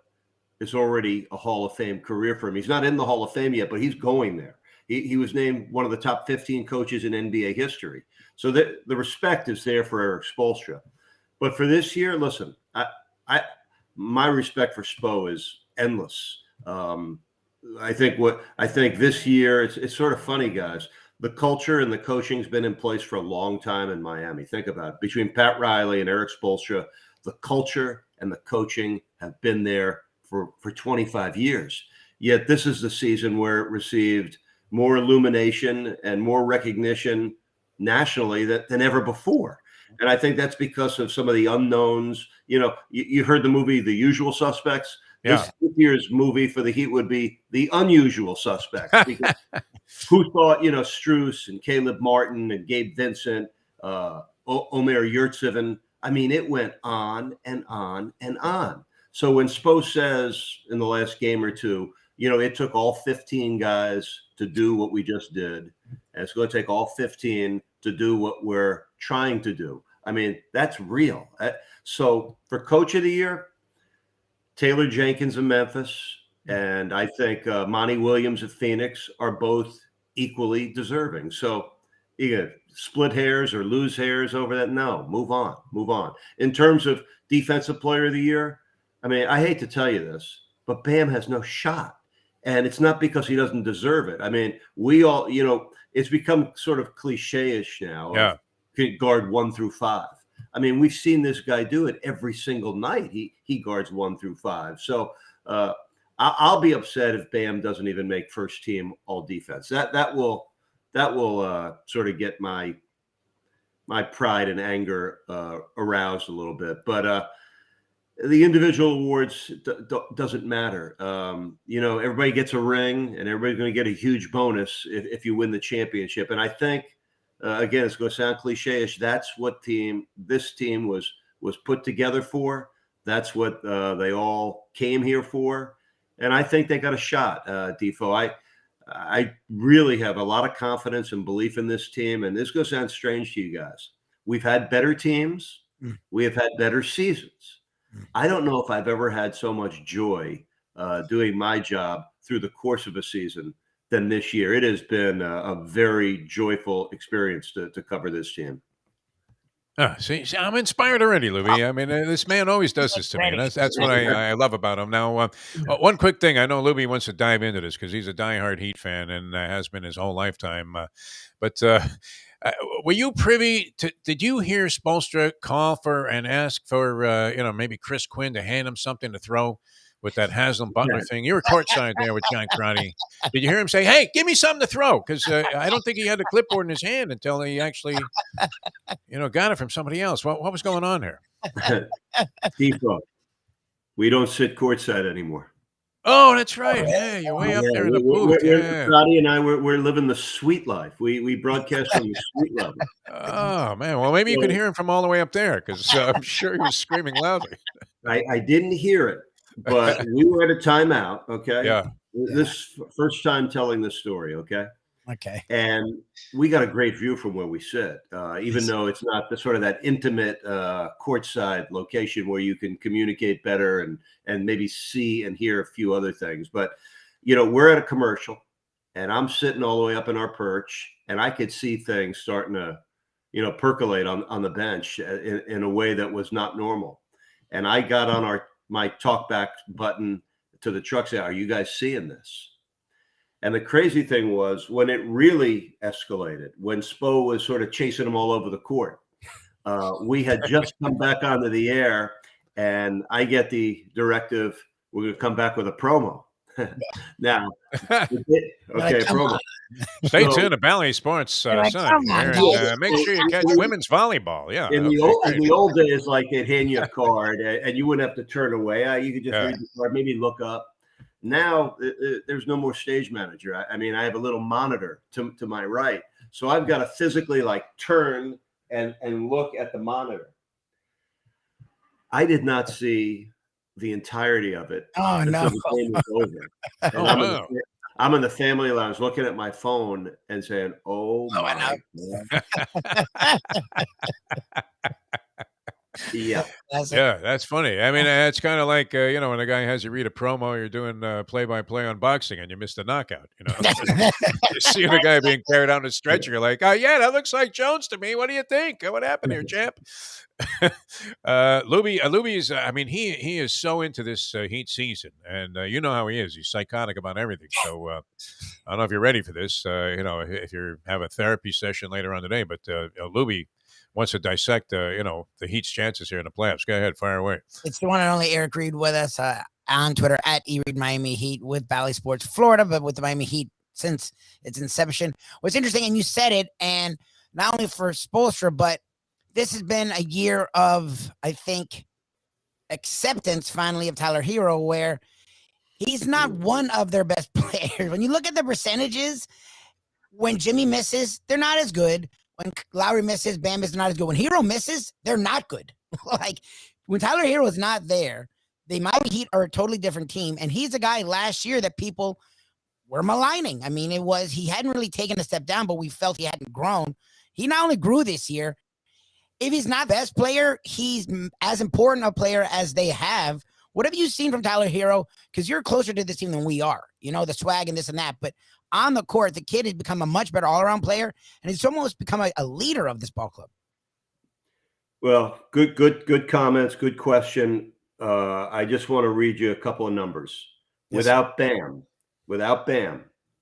Speaker 12: is already a Hall of Fame career for him. He's not in the Hall of Fame yet, but he's going there. He was named one of the top 15 coaches in NBA history. So the respect is there for Erik Spoelstra. But for this year, listen, my respect for Spo is endless. I think this year, it's sort of funny, guys. The culture and the coaching has been in place for a long time in Miami. Think about it. Between Pat Riley and Erik Spoelstra, the culture and the coaching have been there for 25 years. Yet this is the season where it received more illumination and more recognition nationally than ever before. And I think that's because of some of the unknowns. You heard the movie The Usual Suspects.
Speaker 1: Yeah.
Speaker 12: This year's movie for the Heat would be The Unusual Suspects. Because who thought, Strus and Caleb Martin and Gabe Vincent, Omer Yurtseven. I mean, it went on and on and on. So when Spo says in the last game or two, it took all 15 guys to do what we just did, and it's going to take all 15 to do what we're trying to do. I mean, that's real. So for Coach of the Year, Taylor Jenkins of Memphis, and I think Monty Williams of Phoenix are both equally deserving. So you can split hairs or lose hairs over that. No, move on. In terms of Defensive Player of the Year, I mean, I hate to tell you this, but Bam has no shot. And it's not because he doesn't deserve it. I mean, we all, it's become sort of cliche-ish now.
Speaker 1: Yeah.
Speaker 12: Guard 1 through 5. I mean, we've seen this guy do it every single night. He guards 1 through 5. So I'll be upset if Bam doesn't even make first team all defense. That will sort of get my pride and anger aroused a little bit. But the individual awards doesn't matter. Everybody gets a ring, and everybody's going to get a huge bonus if you win the championship. And I think, again, it's going to sound cliche-ish. That's what this team was put together for. That's what they all came here for. And I think they got a shot, Defo. I really have a lot of confidence and belief in this team. And this is going to sound strange to you guys. We've had better teams. We have had better seasons. I don't know if I've ever had so much joy doing my job through the course of a season than this year. It has been a very joyful experience to cover this team.
Speaker 1: See, I'm inspired already, Lubie. I mean, this man always does this to me. And that's what I love about him. Now, one quick thing. I know Lubie wants to dive into this because he's a diehard Heat fan and has been his whole lifetime. But were you privy to? Did you hear Spoelstra call for and ask for maybe Chris Quinn to hand him something to throw with that Haslam Butler thing? You were courtside there with John Crotty. Did you hear him say, "Hey, give me something to throw"? Because I don't think he had the clipboard in his hand until he actually, got it from somebody else. What was going on there?
Speaker 12: Defo, we don't sit courtside anymore.
Speaker 1: Oh, that's right. Yeah, you're way up there in the booth.
Speaker 12: Crotty and I, we're living the sweet life. We broadcast from the sweet level.
Speaker 1: Oh man, well maybe you could hear him from all the way up there because I'm sure he was screaming loudly.
Speaker 12: I didn't hear it, but we were at a timeout. Okay.
Speaker 1: Yeah.
Speaker 12: This first time telling this story. Okay.
Speaker 3: Okay.
Speaker 12: And we got a great view from where we sit, even though it's not the sort of that intimate courtside location where you can communicate better and maybe see and hear a few other things. But, we're at a commercial and I'm sitting all the way up in our perch and I could see things starting to, percolate on the bench in a way that was not normal. And I got on my talkback button to the truck, say, "Are you guys seeing this?" And the crazy thing was when it really escalated, when Spo was sort of chasing them all over the court, we had just come back onto the air and I get the directive, we're going to come back with a promo. Now, promo.
Speaker 1: Stay tuned to Bally Sports Sun here, and make sure you catch women's volleyball. Yeah.
Speaker 12: In the old days, like they'd hand you a card and you wouldn't have to turn away. You could just read the card, maybe look up. Now there's no more stage manager. I mean, I have a little monitor to my right, so I've got to physically turn and look at the monitor. I did not see the entirety of it.
Speaker 3: Oh no!
Speaker 12: The game was over. And I'm in the family lounge looking at my phone and saying, "Oh my God." Yeah.
Speaker 1: That's funny. I mean, it's kind of like, when a guy has you read a promo, you're doing play-by-play on boxing and you missed a knockout, You see the guy being carried out in a stretcher, you're like, "Oh, yeah, that looks like Jones to me. What do you think? What happened here, champ?" Lubie's, I mean, he is so into this Heat season, and you know how he is. He's psychotic about everything. So I don't know if you're ready for this, if you have a therapy session later on today, but Lubie wants to dissect, the Heat's chances here in the playoffs. Go ahead, fire away.
Speaker 3: It's the one and only Eric Reed with us on Twitter at eReed Miami Heat with Bally Sports Florida, but with the Miami Heat since its inception. What's interesting, and you said it, and not only for Spoelstra, but this has been a year of, I think, acceptance finally of Tyler Hero, where he's not one of their best players. When you look at the percentages, when Jimmy misses, they're not as good. When Lowry misses, Bam is not as good. When Hero misses, they're not good. When Tyler Hero is not there, the Miami Heat are a totally different team. And he's a guy last year that people were maligning. I mean, he hadn't really taken a step down, but we felt he hadn't grown. He not only grew this year, if he's not the best player, he's as important a player as they have. What have you seen from Tyler Hero? Because you're closer to this team than we are. The swag and this and that. But on the court, the kid has become a much better all-around player, and he's almost become a leader of this ball club.
Speaker 12: Well, good comments, good question. I just want to read you a couple of numbers.
Speaker 3: Yes.
Speaker 12: Without Bam,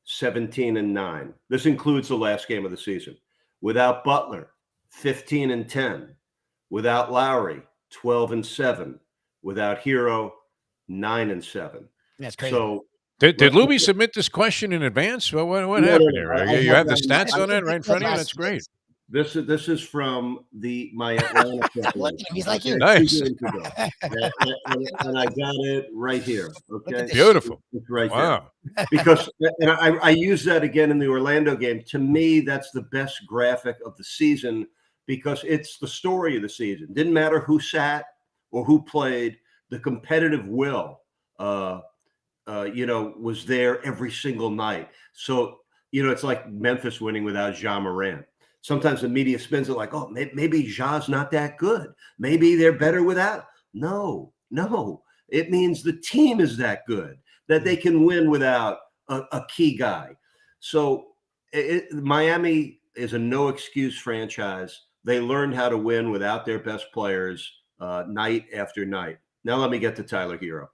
Speaker 12: 17-9. This includes the last game of the season. Without Butler, 15-10. Without Lowry, 12-7. Without Hero, 9-7.
Speaker 3: That's crazy.
Speaker 12: So
Speaker 1: Did Lubie submit this question in advance? Well, what happened here? You have the stats on it right in front of you? That's great.
Speaker 12: This is from my Atlanta.
Speaker 3: He's like you.
Speaker 1: Nice.
Speaker 12: And I got it right here. Okay.
Speaker 1: Beautiful.
Speaker 12: It's right
Speaker 1: Wow.
Speaker 12: there. Because and I use that again in the Orlando game. To me, that's the best graphic of the season because it's the story of the season. Didn't matter who sat or who played, the competitive will was there every single night. So, it's like Memphis winning without Ja Morant. Sometimes the media spins it like, oh, maybe Ja's not that good. Maybe they're better without. No. It means the team is that good, that they can win without a key guy. So Miami is a no-excuse franchise. They learned how to win without their best players night after night. Now let me get to Tyler Hero.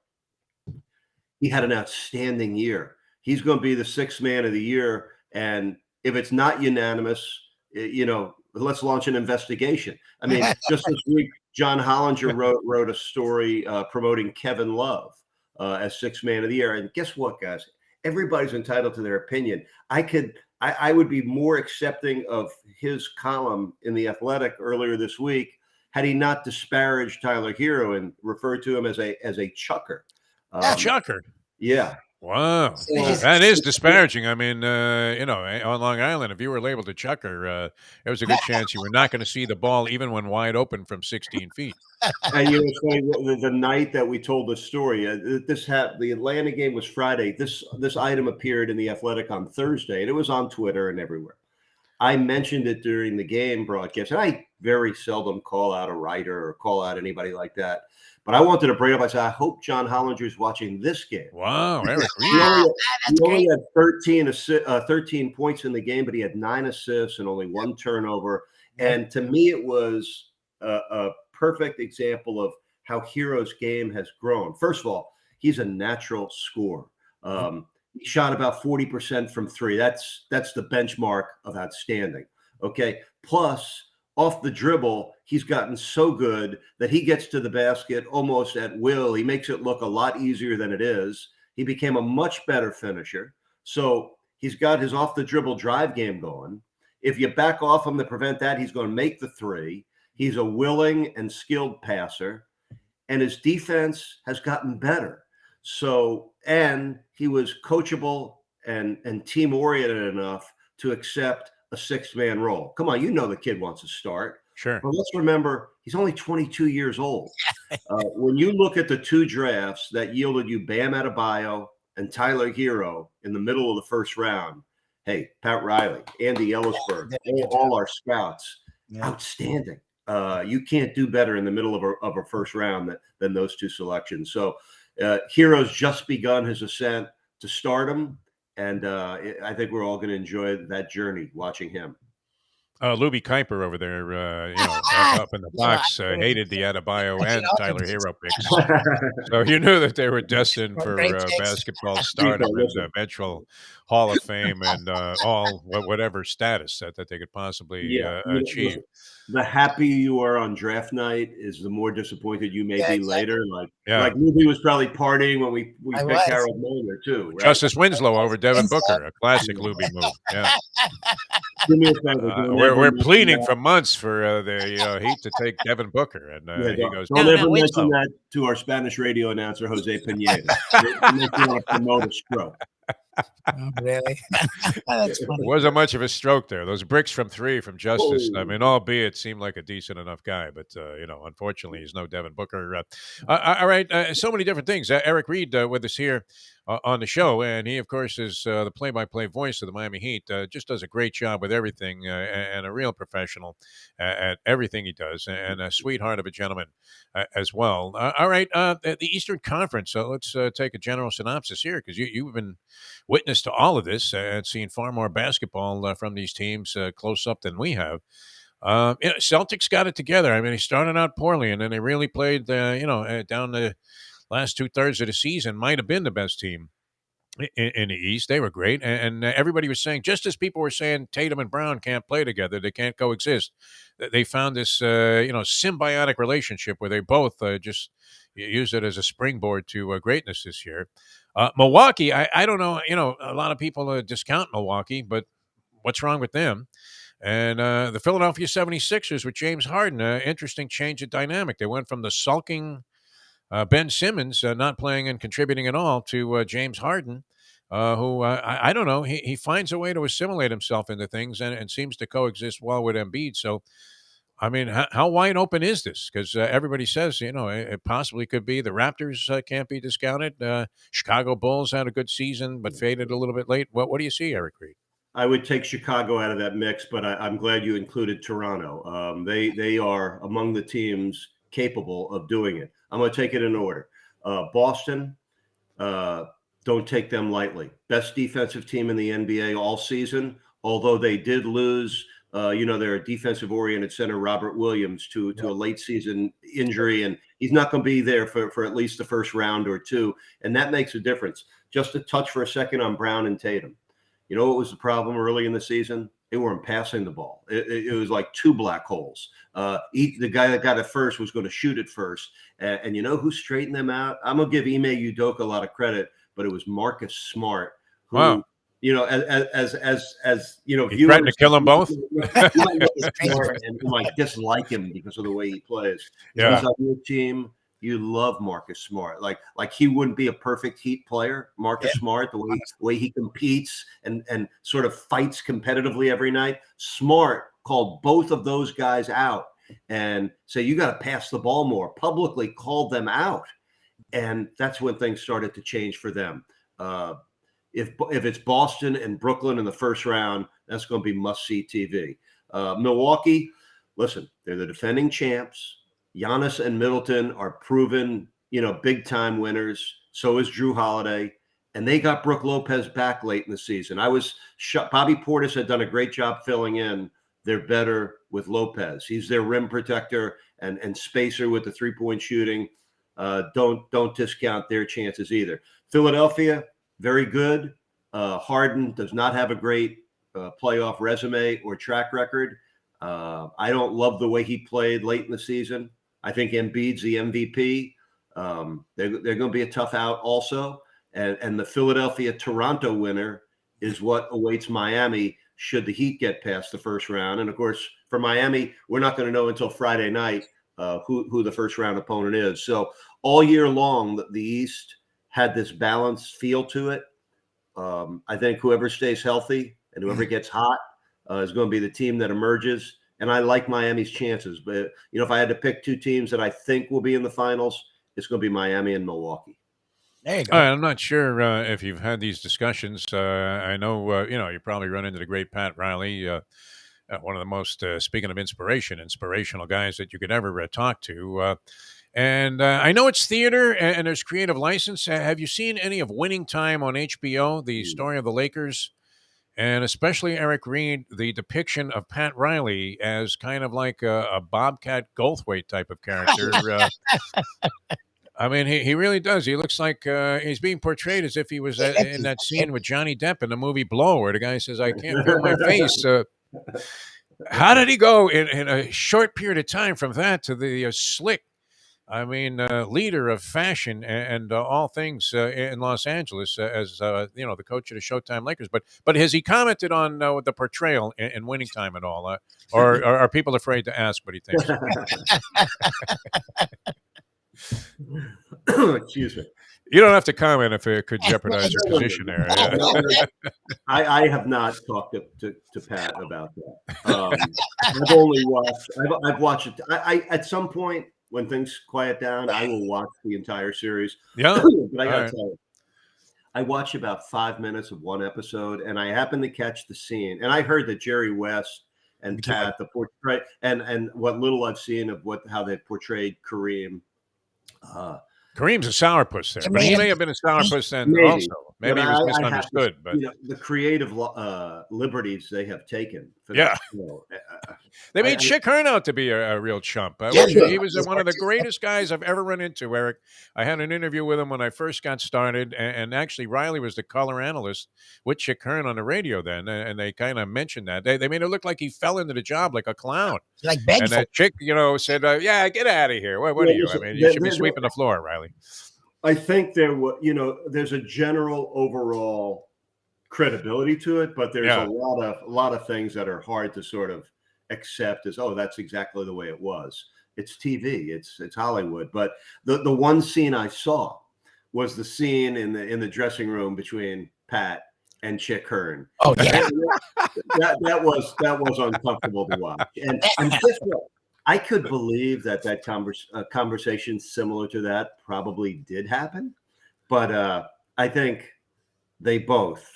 Speaker 12: He had an outstanding year. He's going to be the sixth man of the year. And if it's not unanimous, let's launch an investigation. I mean, just this week, John Hollinger wrote a story promoting Kevin Love as sixth man of the year. And guess what, guys? Everybody's entitled to their opinion. I would be more accepting of his column in The Athletic earlier this week had he not disparaged Tyler Hero and referred to him as a chucker.
Speaker 1: Chucker.
Speaker 12: Yeah.
Speaker 1: Wow, that is disparaging. I mean, on Long Island, if you were labeled a chucker, there was a good chance you were not going to see the ball even when wide open from 16 feet.
Speaker 12: And it's funny, the night that we told the story, the Atlanta game was Friday. This item appeared in the Athletic on Thursday, and it was on Twitter and everywhere. I mentioned it during the game broadcast, and I very seldom call out a writer or call out anybody like that. But I wanted to bring up, I said, I hope John Hollinger's watching this game.
Speaker 1: Wow, Eric
Speaker 12: he only had 13 points in the game, but he had 9 assists and only 1 turnover. And to me, it was a perfect example of how Hero's game has grown. First of all, he's a natural scorer. He shot about 40% from 3. That's the benchmark of outstanding. Okay. Plus, off the dribble, he's gotten so good that he gets to the basket almost at will. He makes it look a lot easier than it is. He became a much better finisher. So he's got his off the dribble drive game going. If you back off him to prevent that, he's going to make the 3. He's a willing and skilled passer, and his defense has gotten better. So, and he was coachable and team-oriented enough to accept a 6-man role. Come on, the kid wants to start.
Speaker 1: Sure.
Speaker 12: But let's remember, he's only 22 years old. When you look at the 2 drafts that yielded you Bam Adebayo and Tyler Hero in the middle of the first round, hey, Pat Riley, Andy Ellisberg, all our scouts, outstanding. You can't do better in the middle of a first round than those 2 selections. So Hero's just begun his ascent to stardom, and I think we're all going to enjoy that journey watching him.
Speaker 1: Lubie Kuiper over there, up in the box, hated the Adebayo and Tyler Hero picks. So you knew that they were destined for basketball stardom and eventual Hall of Fame and whatever status that they could possibly achieve.
Speaker 12: The happier you are on draft night is the more disappointed you may be later. Like Lubie was probably partying when we picked Harold Miller too. Right?
Speaker 1: Justice Winslow over Devin Booker, a classic Lubie move. Yeah.
Speaker 12: Do me a favor.
Speaker 1: We're pleading for months for the Heat to take Devin Booker, and he goes,
Speaker 12: "Don't ever mention that to our Spanish radio announcer Jose Pineda. It makes you want to promote a stroke."
Speaker 3: Oh, really? That's funny.
Speaker 1: It wasn't much of a stroke there. Those bricks from 3 from Justice. I mean, albeit seemed like a decent enough guy, but unfortunately, he's no Devin Booker. All right, so many different things. Eric Reed with us here on the show, and he, of course, is the play-by-play voice of the Miami Heat. Just does a great job with everything, and a real professional at everything he does, and a sweetheart of a gentleman as well. All right, the Eastern Conference. So let's take a general synopsis here, because you've been witness to all of this and seen far more basketball from these teams close up than we have. Celtics got it together. I mean, they started out poorly, and then they really played, down the last 2/3 of the season. Might have been the best team in the East. They were great, and everybody was saying, just as people were saying Tatum and Brown can't play together, they can't coexist. They found this, symbiotic relationship where they both just use it as a springboard to greatness this year. Milwaukee, I don't know. A lot of people discount Milwaukee, but what's wrong with them? And the Philadelphia 76ers with James Harden, interesting change of dynamic. They went from the sulking Ben Simmons not playing and contributing at all to James Harden, who I don't know. He finds a way to assimilate himself into things and seems to coexist well with Embiid. So, I mean, how wide open is this? Because everybody says, it possibly could be. The Raptors can't be discounted. Chicago Bulls had a good season, but faded a little bit late. What do you see, Eric Reed?
Speaker 12: I would take Chicago out of that mix, but I'm glad you included Toronto. They are among the teams capable of doing it. I'm going to take it in order. Boston, don't take them lightly. Best defensive team in the NBA all season, although they did lose their defensive-oriented center, Robert Williams, to a late-season injury, and he's not going to be there for at least the first round or 2, and that makes a difference. Just to touch for a second on Brown and Tatum. You know what was the problem early in the season? They weren't passing the ball. It was like 2 black holes. The guy that got it first was going to shoot it first, and you know who straightened them out? I'm going to give Ime Udoka a lot of credit, but it was Marcus Smart, who
Speaker 1: wow.
Speaker 12: As
Speaker 1: you threatened to kill them both.
Speaker 12: And you might dislike him because of the way he plays.
Speaker 1: Yeah.
Speaker 12: He's on your team. you love Marcus Smart. Like he wouldn't be a perfect Heat player. Marcus Smart, the way he competes and sort of fights competitively every night. Smart called both of those guys out and say, you got to pass the ball more, publicly called them out. And that's when things started to change for them. If it's Boston and Brooklyn in the first round, that's going to be must-see TV. Milwaukee, listen, they're the defending champs. Giannis and Middleton are proven, big-time winners. So is Drew Holiday. And they got Brook Lopez back late in the season. I was shocked. Bobby Portis had done a great job filling in. They're better with Lopez. He's their rim protector and spacer with the three-point shooting. Don't discount their chances either. Philadelphia, very good. Harden does not have a great playoff resume or track record. I don't love the way he played late in the season. I think Embiid's the MVP. They're going to be a tough out also. And the Philadelphia-Toronto winner is what awaits Miami should the Heat get past the first round. And, of course, for Miami, we're not going to know until Friday night who the first-round opponent is. So all year long, the East had this balanced feel to it. I think whoever stays healthy and whoever gets hot is going to be the team that emerges. And I like Miami's chances. But, if I had to pick two teams that I think will be in the finals, it's going to be Miami and Milwaukee.
Speaker 3: There you go.
Speaker 1: I'm not sure if you've had these discussions. I know, you probably run into the great Pat Riley, one of the most, speaking of inspirational guys that you could ever talk to. And I know it's theater and there's creative license. Have you seen any of Winning Time on HBO, the story of the Lakers? And especially Eric Reed, the depiction of Pat Riley as kind of like a Bobcat Goldthwait type of character. I mean, he really does. He looks like he's being portrayed as if he was in that scene with Johnny Depp in the movie Blow, where the guy says, I can't feel my face. How did he go in a short period of time from that to the slick, leader of fashion and all things in Los Angeles as, the coach of the Showtime Lakers. But has he commented on the portrayal in Winning Time at all? Or are people afraid to ask what he thinks?
Speaker 12: Excuse me.
Speaker 1: You don't have to comment if it could jeopardize your position there.
Speaker 12: I have not talked to Pat about that. I've only watched. I've watched it. I at some point when things quiet down, I will watch the entire series.
Speaker 1: Yeah,
Speaker 12: but I gotta tell you, I watch about 5 minutes of one episode, and I happen to catch the scene. And I heard that Jerry West and Pat, the portray, and what little I've seen of how they portrayed Kareem.
Speaker 1: Kareem's a sourpuss there, but he may have been a sourpuss then also. Maybe he was misunderstood. But
Speaker 12: the creative liberties they have taken.
Speaker 1: They made Chick Hearn out to be a real chump. He was one of the greatest guys I've ever run into, Eric. I had an interview with him when I first got started, and actually Riley was the color analyst with Chick Hearn on the radio then, and they kind of mentioned that. They made it look like he fell into the job like a clown.
Speaker 3: Like
Speaker 1: and that Chick, said, yeah, get out of here. What are you? You should be sweeping the floor, Riley.
Speaker 12: I think there's a general overall credibility to it, but there's a lot of things that are hard to sort of accept as, that's exactly the way it was. It's TV, it's Hollywood. But the one scene I saw was the scene in the dressing room between Pat and Chick Hearn.
Speaker 3: Oh yeah,
Speaker 12: that was uncomfortable to watch. And guess what? I could believe that conversation similar to that probably did happen, but I think they both,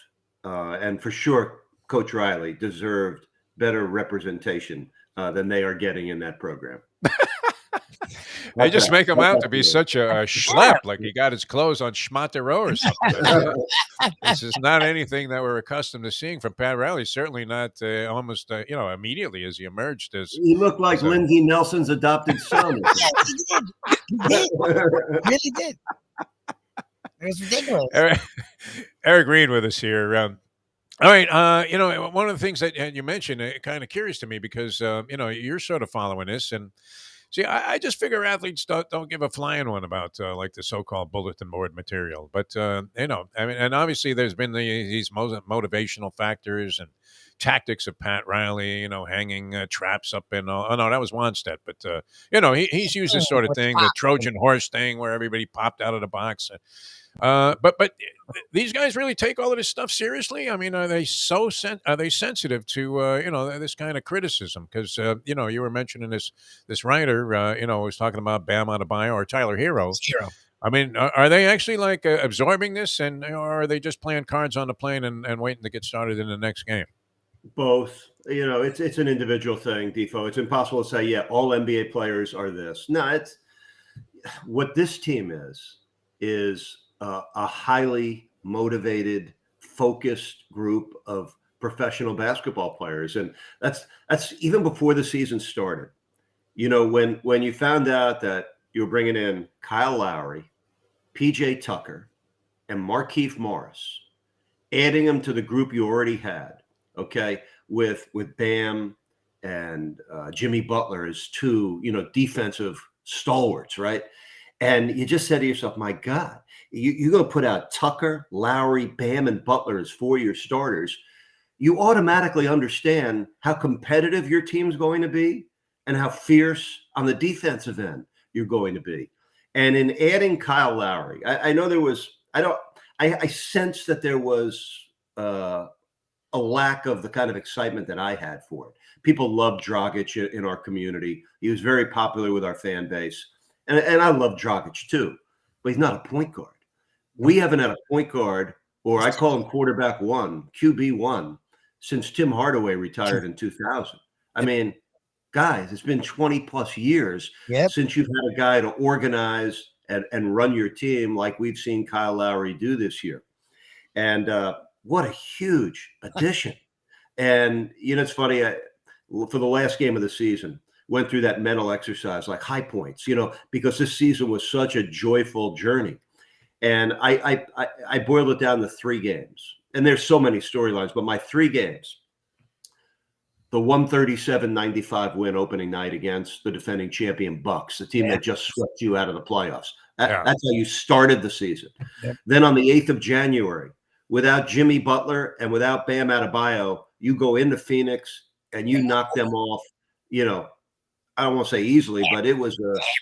Speaker 12: and for sure, Coach Riley deserved better representation than they are getting in that program.
Speaker 1: They just make him out to be such a schlep, like he got his clothes on Schmattero or something. This is not anything that we're accustomed to seeing from Pat Riley. Certainly not almost, immediately as he emerged.
Speaker 12: He looked like Lindsey Nelson's adopted son.
Speaker 3: He really did. It was ridiculous.
Speaker 1: Eric Reed with us here. All right. One of the things that you mentioned, kind of curious to me because, you're sort of following this and, see, I just figure athletes don't give a flying one about like the so-called bulletin board material. But, and obviously there's been these motivational factors and tactics of Pat Riley, hanging traps up in. Oh no, that was Wanstead, but he's used this sort of thing, the Trojan horse thing, where everybody popped out of the box. But these guys really take all of this stuff seriously. I mean, are they sensitive to this kind of criticism? Because you were mentioning this writer, was talking about Bam Adebayo or Tyler Hero. I mean, are they actually like absorbing this, or are they just playing cards on the plane and waiting to get started in the next game?
Speaker 12: Both. It's an individual thing, Defo. It's impossible to say, yeah, all NBA players are this. No, it's what this team is a highly motivated, focused group of professional basketball players, and that's even before the season started. When you found out that you were bringing in Kyle Lowry, PJ Tucker, and Markieff Morris, adding them to the group you already had, okay, with Bam and Jimmy Butler as two, defensive stalwarts, right? And you just said to yourself, my God, you're going to put out Tucker, Lowry, Bam, and Butler as 4-year starters. You automatically understand how competitive your team's going to be and how fierce on the defensive end you're going to be. And in adding Kyle Lowry, I know there was, I sense that there was a lack of the kind of excitement that I had for it. People loved Dragic in our community. He was very popular with our fan base. And I love Dragic too, but he's not a point guard. We haven't had a point guard, or I call him quarterback one, QB1, since Tim Hardaway retired in 2000. I mean, guys, it's been 20 plus years since you've had a guy to organize and run your team like we've seen Kyle Lowry do this year. And what a huge addition. And, it's funny, for the last game of the season, went through that mental exercise, like high points, because this season was such a joyful journey. And I boiled it down to 3 games. And there's so many storylines, but my 3 games, the 137-95 win opening night against the defending champion Bucks, the team that just swept you out of the playoffs. That's how you started the season. Then on the 8th of January, without Jimmy Butler and without Bam Adebayo, you go into Phoenix and you knock them off, I don't want to say easily, but it was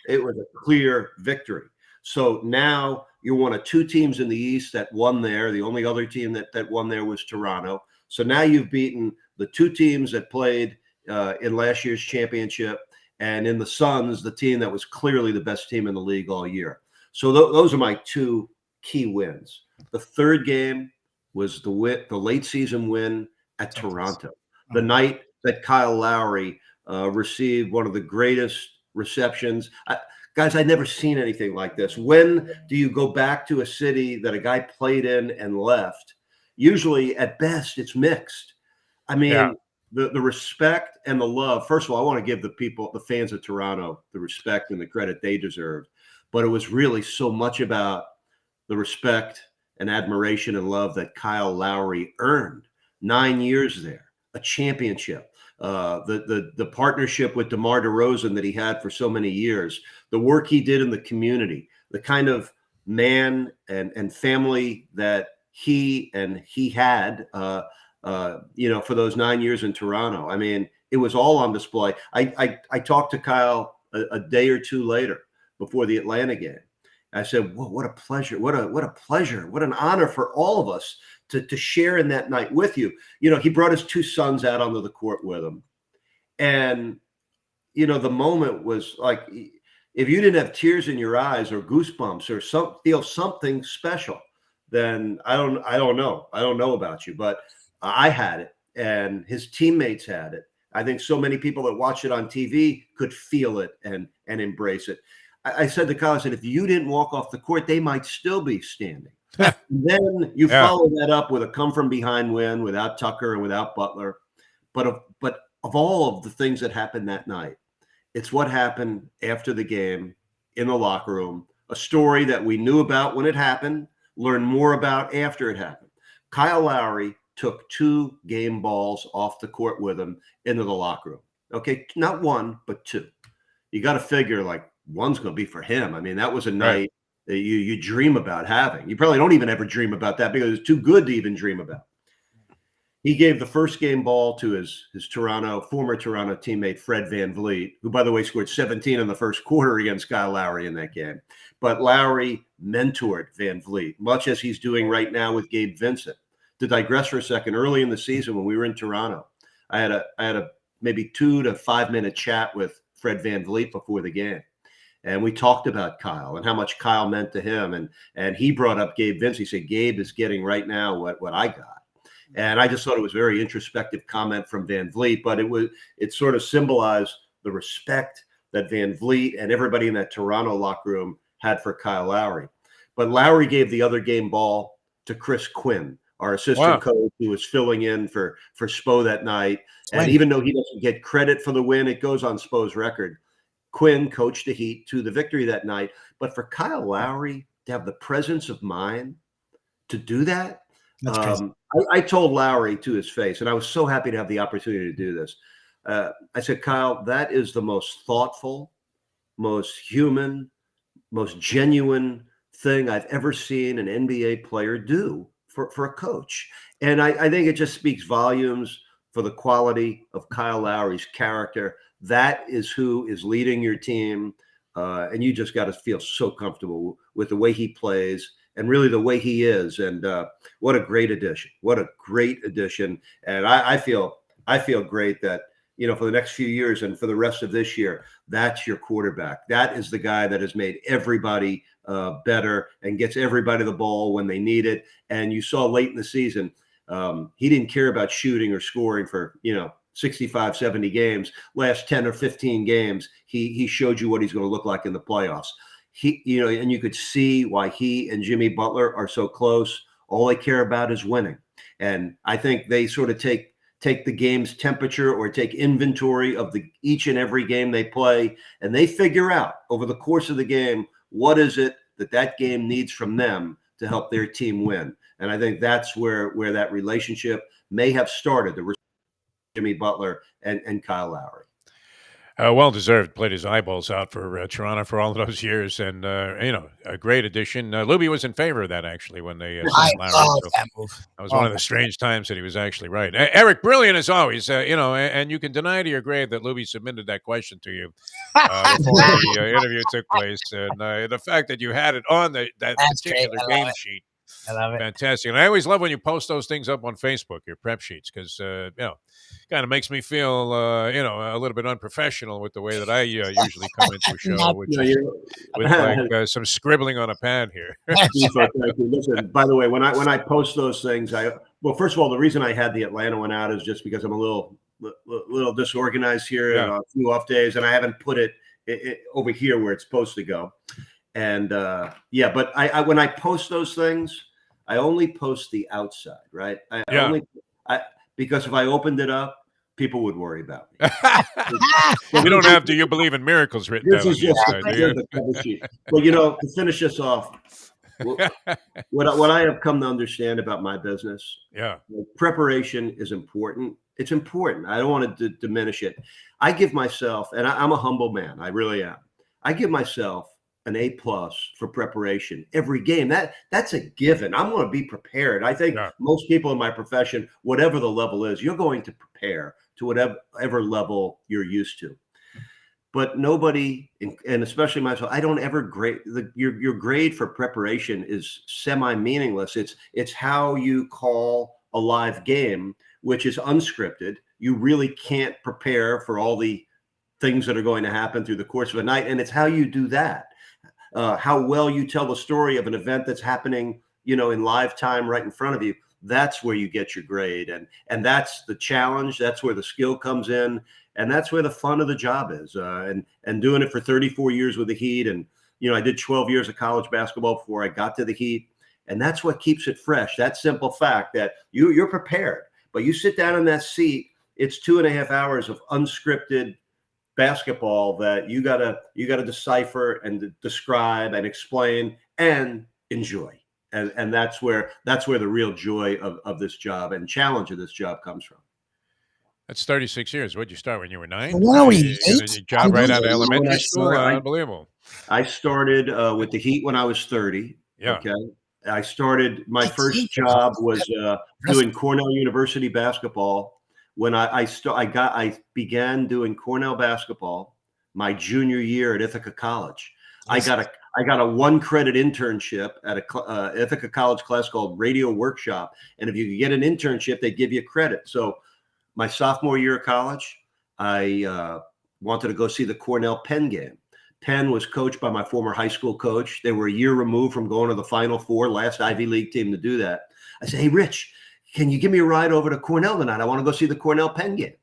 Speaker 12: a clear victory. So now you're one of 2 teams in the East that won there. The only other team that won there was Toronto. So now you've beaten the 2 teams that played in last year's championship, and in the Suns, the team that was clearly the best team in the league all year. So those are my 2 key wins. The 3rd game was the late season win at Toronto, the night that Kyle Lowry received one of the greatest receptions. Guys, I'd never seen anything like this. When do you go back to a city that a guy played in and left? Usually, at best, it's mixed. I mean, the respect and the love. First of all, I want to give the fans of Toronto, the respect and the credit they deserved. But it was really so much about the respect and admiration and love that Kyle Lowry earned. 9 years there, a championship. The partnership with DeMar DeRozan that he had for so many years, the work he did in the community, the kind of man and family that he had, for those 9 years in Toronto. I mean, it was all on display. I talked to Kyle a day or 2 later before the Atlanta game. I said, "Whoa, what a pleasure! What a pleasure! What an honor for all of us to share in that night with you." He brought his 2 sons out onto the court with him, and the moment was like, if you didn't have tears in your eyes or goosebumps or feel something special, then I don't know. I don't know about you, but I had it, and his teammates had it. I think so many people that watch it on TV could feel it and embrace it. I said to Kyle, I said, if you didn't walk off the court, they might still be standing. Then you follow that up with a come from behind win without Tucker and without Butler. But of all of the things that happened that night, it's what happened after the game in the locker room, a story that we knew about when it happened, learned more about after it happened. Kyle Lowry took 2 game balls off the court with him into the locker room. Okay, not 1, but 2. You got to figure like one's going to be for him. I mean, that was a night that you dream about having. You probably don't even ever dream about that because it's too good to even dream about. he gave the first game ball to his former Toronto teammate, Fred VanVleet, who, by the way, scored 17 in the first quarter against Kyle Lowry in that game. But Lowry mentored VanVleet, much as he's doing right now with Gabe Vincent. To digress for a second, early in the season when we were in Toronto, I had a maybe 2 to 5 minute chat with Fred VanVleet before the game. And we talked about Kyle and how much Kyle meant to him. And he brought up Gabe Vincent. He said, Gabe is getting right now what I got. And I just thought it was a very introspective comment from VanVleet, but it sort of symbolized the respect that VanVleet and everybody in that Toronto locker room had for Kyle Lowry. But Lowry gave the other game ball to Chris Quinn, our assistant coach, who was filling in for Spo that night. And even though he doesn't get credit for the win, it goes on Spo's record. Quinn coached the Heat to the victory that night. But for Kyle Lowry to have the presence of mind to do that, I told Lowry to his face, and I was so happy to have the opportunity to do this. I said, Kyle, that is the most thoughtful, most human, most genuine thing I've ever seen an NBA player do for a coach. And I think it just speaks volumes for the quality of Kyle Lowry's character. That is who is leading your team. And you just got to feel so comfortable with the way he plays and really the way he is. And what a great addition. What a great addition. And I feel great that, for the next few years and for the rest of this year, that's your quarterback. That is the guy that has made everybody better and gets everybody the ball when they need it. And you saw late in the season, he didn't care about shooting or scoring for, 65, 70 games. Last 10 or 15 games, he showed you what he's going to look like in the playoffs. And you could see why he and Jimmy Butler are so close. All they care about is winning. And I think they sort of take the game's temperature or take inventory of each and every game they play, and they figure out over the course of the game, what is it that game needs from them to help their team win. And I think that's where that relationship may have started, the Jimmy Butler and Kyle Lowry.
Speaker 1: Well-deserved. Played his eyeballs out for Toronto for all of those years, and a great addition. Lubie was in favor of that actually when they signed Lowry.
Speaker 3: That move.
Speaker 1: That was one of the strange times that he was actually right. Eric, brilliant as always. And you can deny to your grave that Lubie submitted that question to you before the interview took place, and the fact that you had it on that particular game sheet.
Speaker 3: I love it.
Speaker 1: Fantastic. And I always love when you post those things up on Facebook, your prep sheets, because, kind of makes me feel, a little bit unprofessional with the way that I usually come into a show, which is with like some scribbling on a pad here.
Speaker 12: Listen, by the way, when I post those things, first of all, the reason I had the Atlanta one out is just because I'm a little disorganized here on a few off days, and I haven't put it over here where it's supposed to go. And but I when I post those things, I only post the outside, right? Because if I opened it up, people would worry about me.
Speaker 1: You don't have to. You believe in miracles written down on the inside, do you?
Speaker 12: Well, to finish this off, what I have come to understand about my business, preparation is important. It's important. I don't want to diminish it. I give myself, and I'm a humble man. I really am. I give myself an A+ for preparation every game. That's a given. I'm going to be prepared. I think most people in my profession, whatever the level is, you're going to prepare to whatever level you're used to. But nobody, and especially myself, I don't ever grade. Your grade for preparation is semi-meaningless. It's how you call a live game, which is unscripted. You really can't prepare for all the things that are going to happen through the course of a night, and it's how you do that. How well you tell the story of an event that's happening, in live time right in front of you. That's where you get your grade. And that's the challenge. That's where the skill comes in. And that's where the fun of the job is. And doing it for 34 years with the Heat. And, I did 12 years of college basketball before I got to the Heat. And that's what keeps it fresh. That simple fact that you're prepared. But you sit down in that seat, it's 2.5 hours of unscripted basketball that you gotta decipher and describe and explain and enjoy, and that's where the real joy of this job and challenge of this job comes from.
Speaker 1: That's 36 years. What'd you start when you were 9?
Speaker 3: When were you 8?
Speaker 1: Your job right out of elementary school. Unbelievable.
Speaker 12: I started with the Heat when I was 30.
Speaker 1: Yeah.
Speaker 12: Okay. I started, my first job was doing Cornell University basketball. When I began doing Cornell basketball my junior year at Ithaca College. Yes. I got a 1-credit internship at a Ithaca College class called Radio Workshop. And if you could get an internship, they give you credit. So my sophomore year of college, I wanted to go see the Cornell Penn game. Penn was coached by my former high school coach. They were a year removed from going to the Final Four, last Ivy League team to do that. I said, hey, Rich, can you give me a ride over to Cornell tonight? I want to go see the Cornell Penn game.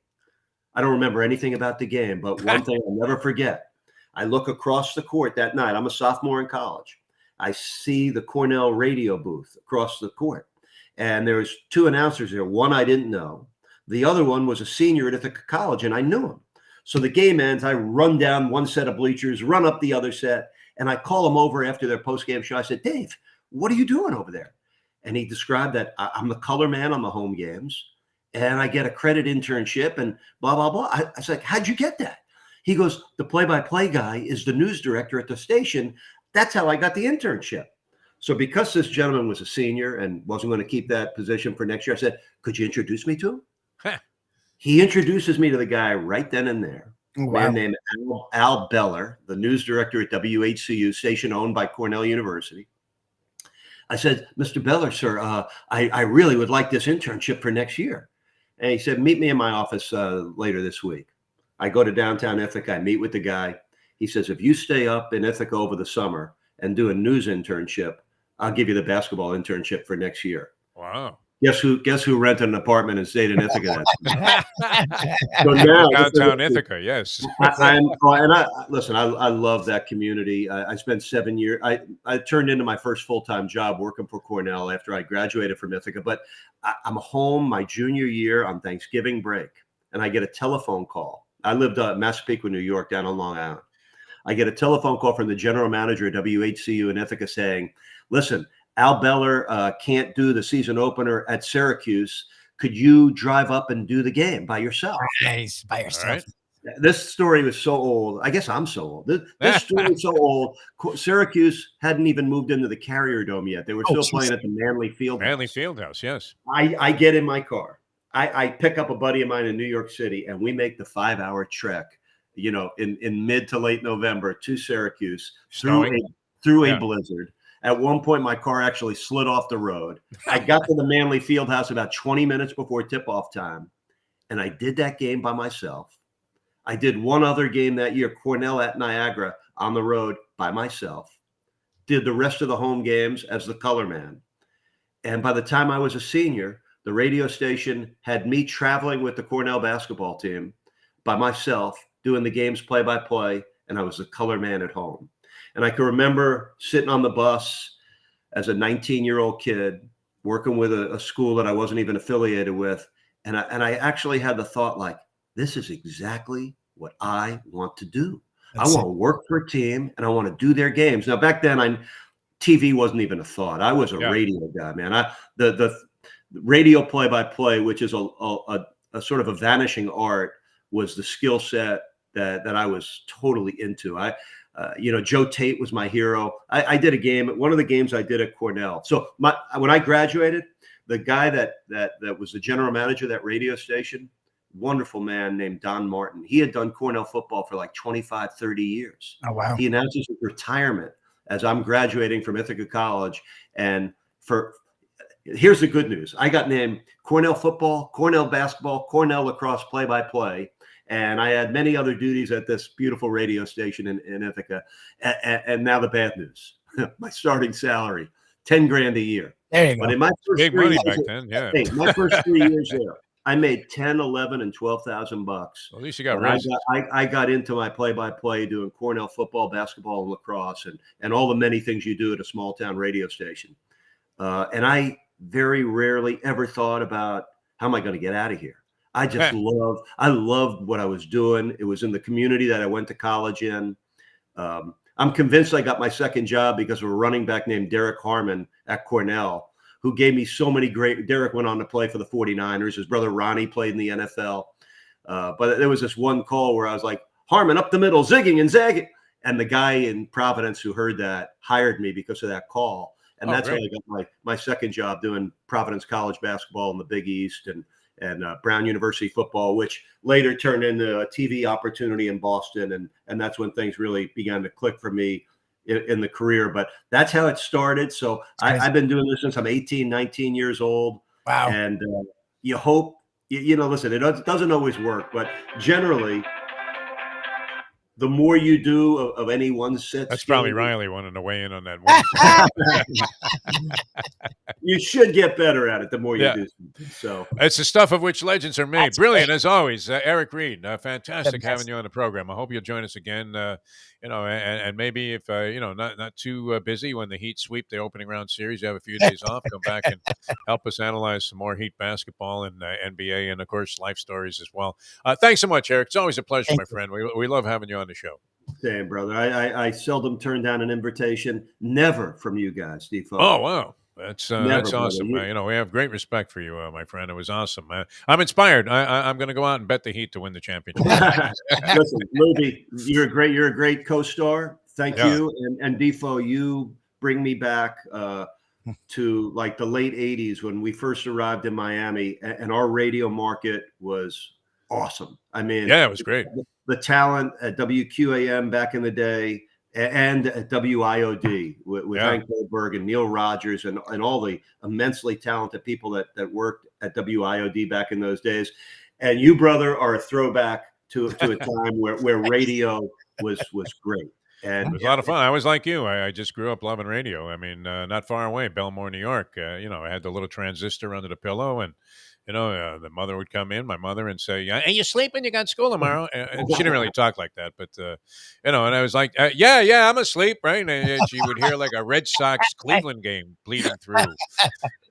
Speaker 12: I don't remember anything about the game, but one thing I'll never forget. I look across the court that night. I'm a sophomore in college. I see the Cornell radio booth across the court. And there was 2 announcers there. One I didn't know. The other one was a senior at Ithaca College, and I knew him. So the game ends. I run down one set of bleachers, run up the other set, and I call him over after their post-game show. I said, Dave, what are you doing over there? And he described that I'm the color man on the home games, and I get a credit internship and blah, blah, blah. I was like, how'd you get that? He goes, the play-by-play guy is the news director at the station. That's how I got the internship. So because this gentleman was a senior and wasn't going to keep that position for next year, I said, could you introduce me to him? He introduces me to the guy right then and there. Wow. A man named Al Beller, the news director at WHCU, station owned by Cornell University. I said, Mr. Beller, sir, I really would like this internship for next year. And he said, meet me in my office later this week. I go to downtown Ithaca. I meet with the guy. He says, if you stay up in Ithaca over the summer and do a news internship, I'll give you the basketball internship for next year.
Speaker 1: Wow.
Speaker 12: Guess who rented an apartment and stayed in Ithaca? So now,
Speaker 1: downtown Ithaca, yes.
Speaker 12: I love that community. I spent 7 years. I turned into my first full-time job working for Cornell after I graduated from Ithaca. But I'm home my junior year on Thanksgiving break, and I get a telephone call. I lived in Massapequa, New York, down on Long Island. I get a telephone call from the general manager at WHCU in Ithaca saying, listen, Al Beller can't do the season opener at Syracuse. Could you drive up and do the game by yourself?
Speaker 3: Nice, by yourself.
Speaker 12: Right. This story was so old. I guess I'm so old. This story is so old. Syracuse hadn't even moved into the Carrier Dome yet. They were still playing at the Manley Fieldhouse.
Speaker 1: Manley Fieldhouse, yes.
Speaker 12: I get in my car. I pick up a buddy of mine in New York City, and we make the 5-hour trek, in mid to late November to Syracuse through a blizzard. At one point, my car actually slid off the road. I got to the Manley Fieldhouse about 20 minutes before tip-off time, and I did that game by myself. I did one other game that year, Cornell at Niagara, on the road by myself. Did the rest of the home games as the color man. And by the time I was a senior, the radio station had me traveling with the Cornell basketball team by myself, doing the games play-by-play, and I was the color man at home. And I can remember sitting on the bus as a 19-year-old kid, working with a school that I wasn't even affiliated with. And I actually had the thought, like, this is exactly what I want to do. I want to work for a team, and I want to do their games. Now, back then, TV wasn't even a thought. I was a radio guy, man. The radio play-by-play, which is a sort of a vanishing art, was the skill set that I was totally into. Joe Tate was my hero. I did a game, one of the games I did at Cornell. So when I graduated, the guy that was the general manager of that radio station, wonderful man named Don Martin. He had done Cornell football for like 25, 30 years.
Speaker 3: Oh, wow.
Speaker 12: He announces his retirement as I'm graduating from Ithaca College. And here's the good news. I got named Cornell football, Cornell basketball, Cornell lacrosse play-by-play. And I had many other duties at this beautiful radio station in Ithaca. And now the bad news, my starting salary, $10,000 a year.
Speaker 3: There you go.
Speaker 12: But in my first
Speaker 1: big money back then, yeah.
Speaker 12: My first 3 years there, I made $10,000, $11,000, and $12,000.
Speaker 1: Well, at least you got raises.
Speaker 12: I got into my play-by-play doing Cornell football, basketball, and lacrosse, and all the many things you do at a small town radio station. And I very rarely ever thought about, how am I going to get out of here? I just loved what I was doing. It was in the community that I went to college in. I'm convinced I got my second job because of a running back named Derek Harmon at Cornell, who gave me so many Derek went on to play for the 49ers. His brother Ronnie played in the NFL. But there was this one call where I was like, Harmon up the middle, zigging and zagging. And the guy in Providence who heard that hired me because of that call. And that's how I got my second job doing Providence College basketball in the Big East and Brown University football, which later turned into a TV opportunity in Boston. And that's when things really began to click for me in the career. But that's how it started. So I've been doing this since I'm 18, 19 years old.
Speaker 3: Wow.
Speaker 12: And you hope, listen, it doesn't always work, but generally, the more you do of any one set,
Speaker 1: that's probably Riley wanting to weigh in on that one.
Speaker 12: You should get better at it the more you do. So
Speaker 1: it's the stuff of which legends are made. That's brilliant as always, Eric Reed. Fantastic having you on the program. I hope you'll join us again. And maybe if not too busy when the Heat sweep the opening round series, you have a few days off. Come back and help us analyze some more Heat basketball and NBA, and of course life stories as well. Thanks so much, Eric. It's always a pleasure, my friend. We love having you on the show.
Speaker 12: Same, brother. I seldom turn down an invitation. Never from you guys, Defo.
Speaker 1: Oh wow. That's awesome. We have great respect for you, my friend. It was awesome. I'm inspired. I'm going to go out and bet the Heat to win the championship.
Speaker 12: Listen, Lubie, you're a great co-star. Thank you. And Defo, you bring me back to like the late 80s when we first arrived in Miami, and our radio market was awesome. I mean,
Speaker 1: it was great.
Speaker 12: The talent at WQAM back in the day, and at WIOD with Hank Goldberg and Neil Rogers and all the immensely talented people that worked at WIOD back in those days. And you, brother, are a throwback to a time where radio was great. And
Speaker 1: it was a lot of fun. I was like you. I just grew up loving radio. I mean, not far away, Belmore, New York. I had the little transistor under the pillow, and the mother would come in, my mother, and say, "Are you sleeping? You got school tomorrow?" And she didn't really talk like that, but and I was like, "Yeah, I'm asleep," right? And she would hear like a Red Sox Cleveland game bleeding through,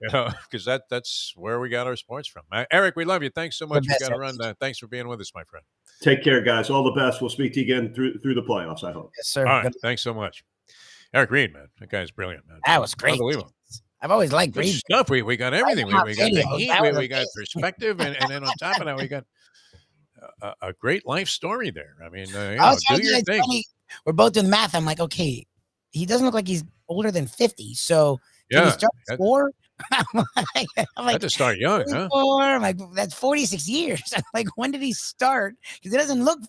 Speaker 1: because that's where we got our sports from. Eric, we love you. Thanks so much. We got to run. Thanks for being with us, my friend.
Speaker 12: Take care, guys. All the best. We'll speak to you again through the playoffs, I hope.
Speaker 3: Yes, sir.
Speaker 1: All right. Thanks so much. Eric Reed, man. That guy's brilliant, man.
Speaker 3: That was great.
Speaker 1: Unbelievable.
Speaker 3: I've always liked Reed.
Speaker 1: Stuff. We got everything. We got the Heat. We got perspective, and then on top of that, we got a great life story there. I mean, do your thing.
Speaker 3: Funny. We're both doing math. I'm like, okay, he doesn't look like he's older than 50. So can he start 4? I'm like,
Speaker 1: had to start young, huh?
Speaker 3: I'm like, that's 46 years. I'm like, when did he start? Because it doesn't look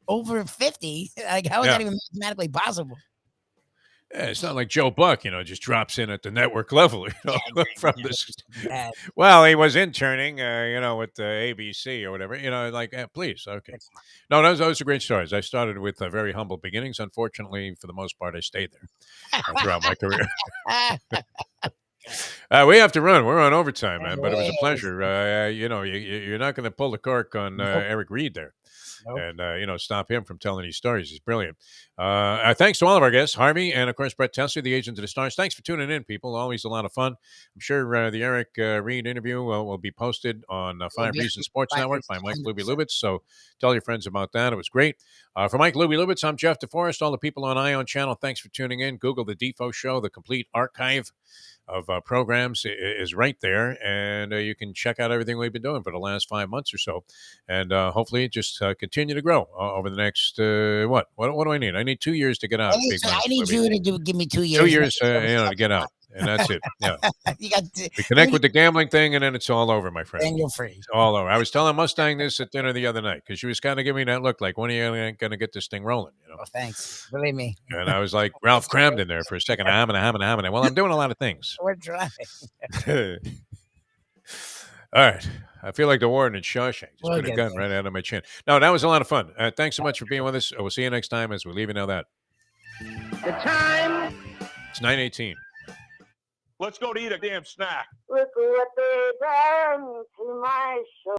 Speaker 3: over 50. Like, how is that even mathematically possible?
Speaker 1: Yeah, it's not like Joe Buck, just drops in at the network level, from this. Well, he was interning, with the ABC or whatever, please. Okay. No, those are great stories. I started with very humble beginnings. Unfortunately, for the most part, I stayed there throughout my career. We have to run. We're on overtime, man, but it was a pleasure. You're not going to pull the cork on Eric Reed there. Nope. And, stop him from telling these stories. He's brilliant. Thanks to all of our guests, Harvey, and, of course, Brett Tesler, the agent of the stars. Thanks for tuning in, people. Always a lot of fun. I'm sure the Eric Reed interview will be posted on 5 Reasons Sports Network by Mike Lubitz. So tell your friends about that. It was great. For Mike Lubitz, I'm Jeff Deforrest. All the people on Ion Channel, thanks for tuning in. Google the Defo Show. The complete archive of programs is right there, and you can check out everything we've been doing for the last 5 months or so, and hopefully just continue to grow over the next what do I need? I need 2 years to get out.
Speaker 3: I need you to give me 2 years.
Speaker 1: 2 years, to get out. And that's it. Yeah. We connect with the gambling thing, and then it's all over, my friend.
Speaker 3: And you're free.
Speaker 1: It's all over. I was telling Mustang this at dinner the other night because she was kind of giving me that look like, when are you going to get this thing rolling?
Speaker 3: Oh, thanks. Believe me.
Speaker 1: And I was like Ralph Cramden there for a second. Well, I'm doing a lot of things.
Speaker 3: We're trying.
Speaker 1: All right. I feel like the warden in Shawshank. Just put a gun right out of my chin. No, that was a lot of fun. Thanks so much for being with us. We'll see you next time as we leave you now that.
Speaker 8: The time.
Speaker 1: It's 9:18.
Speaker 10: Let's go to eat a damn snack.
Speaker 8: Look what they done to my show.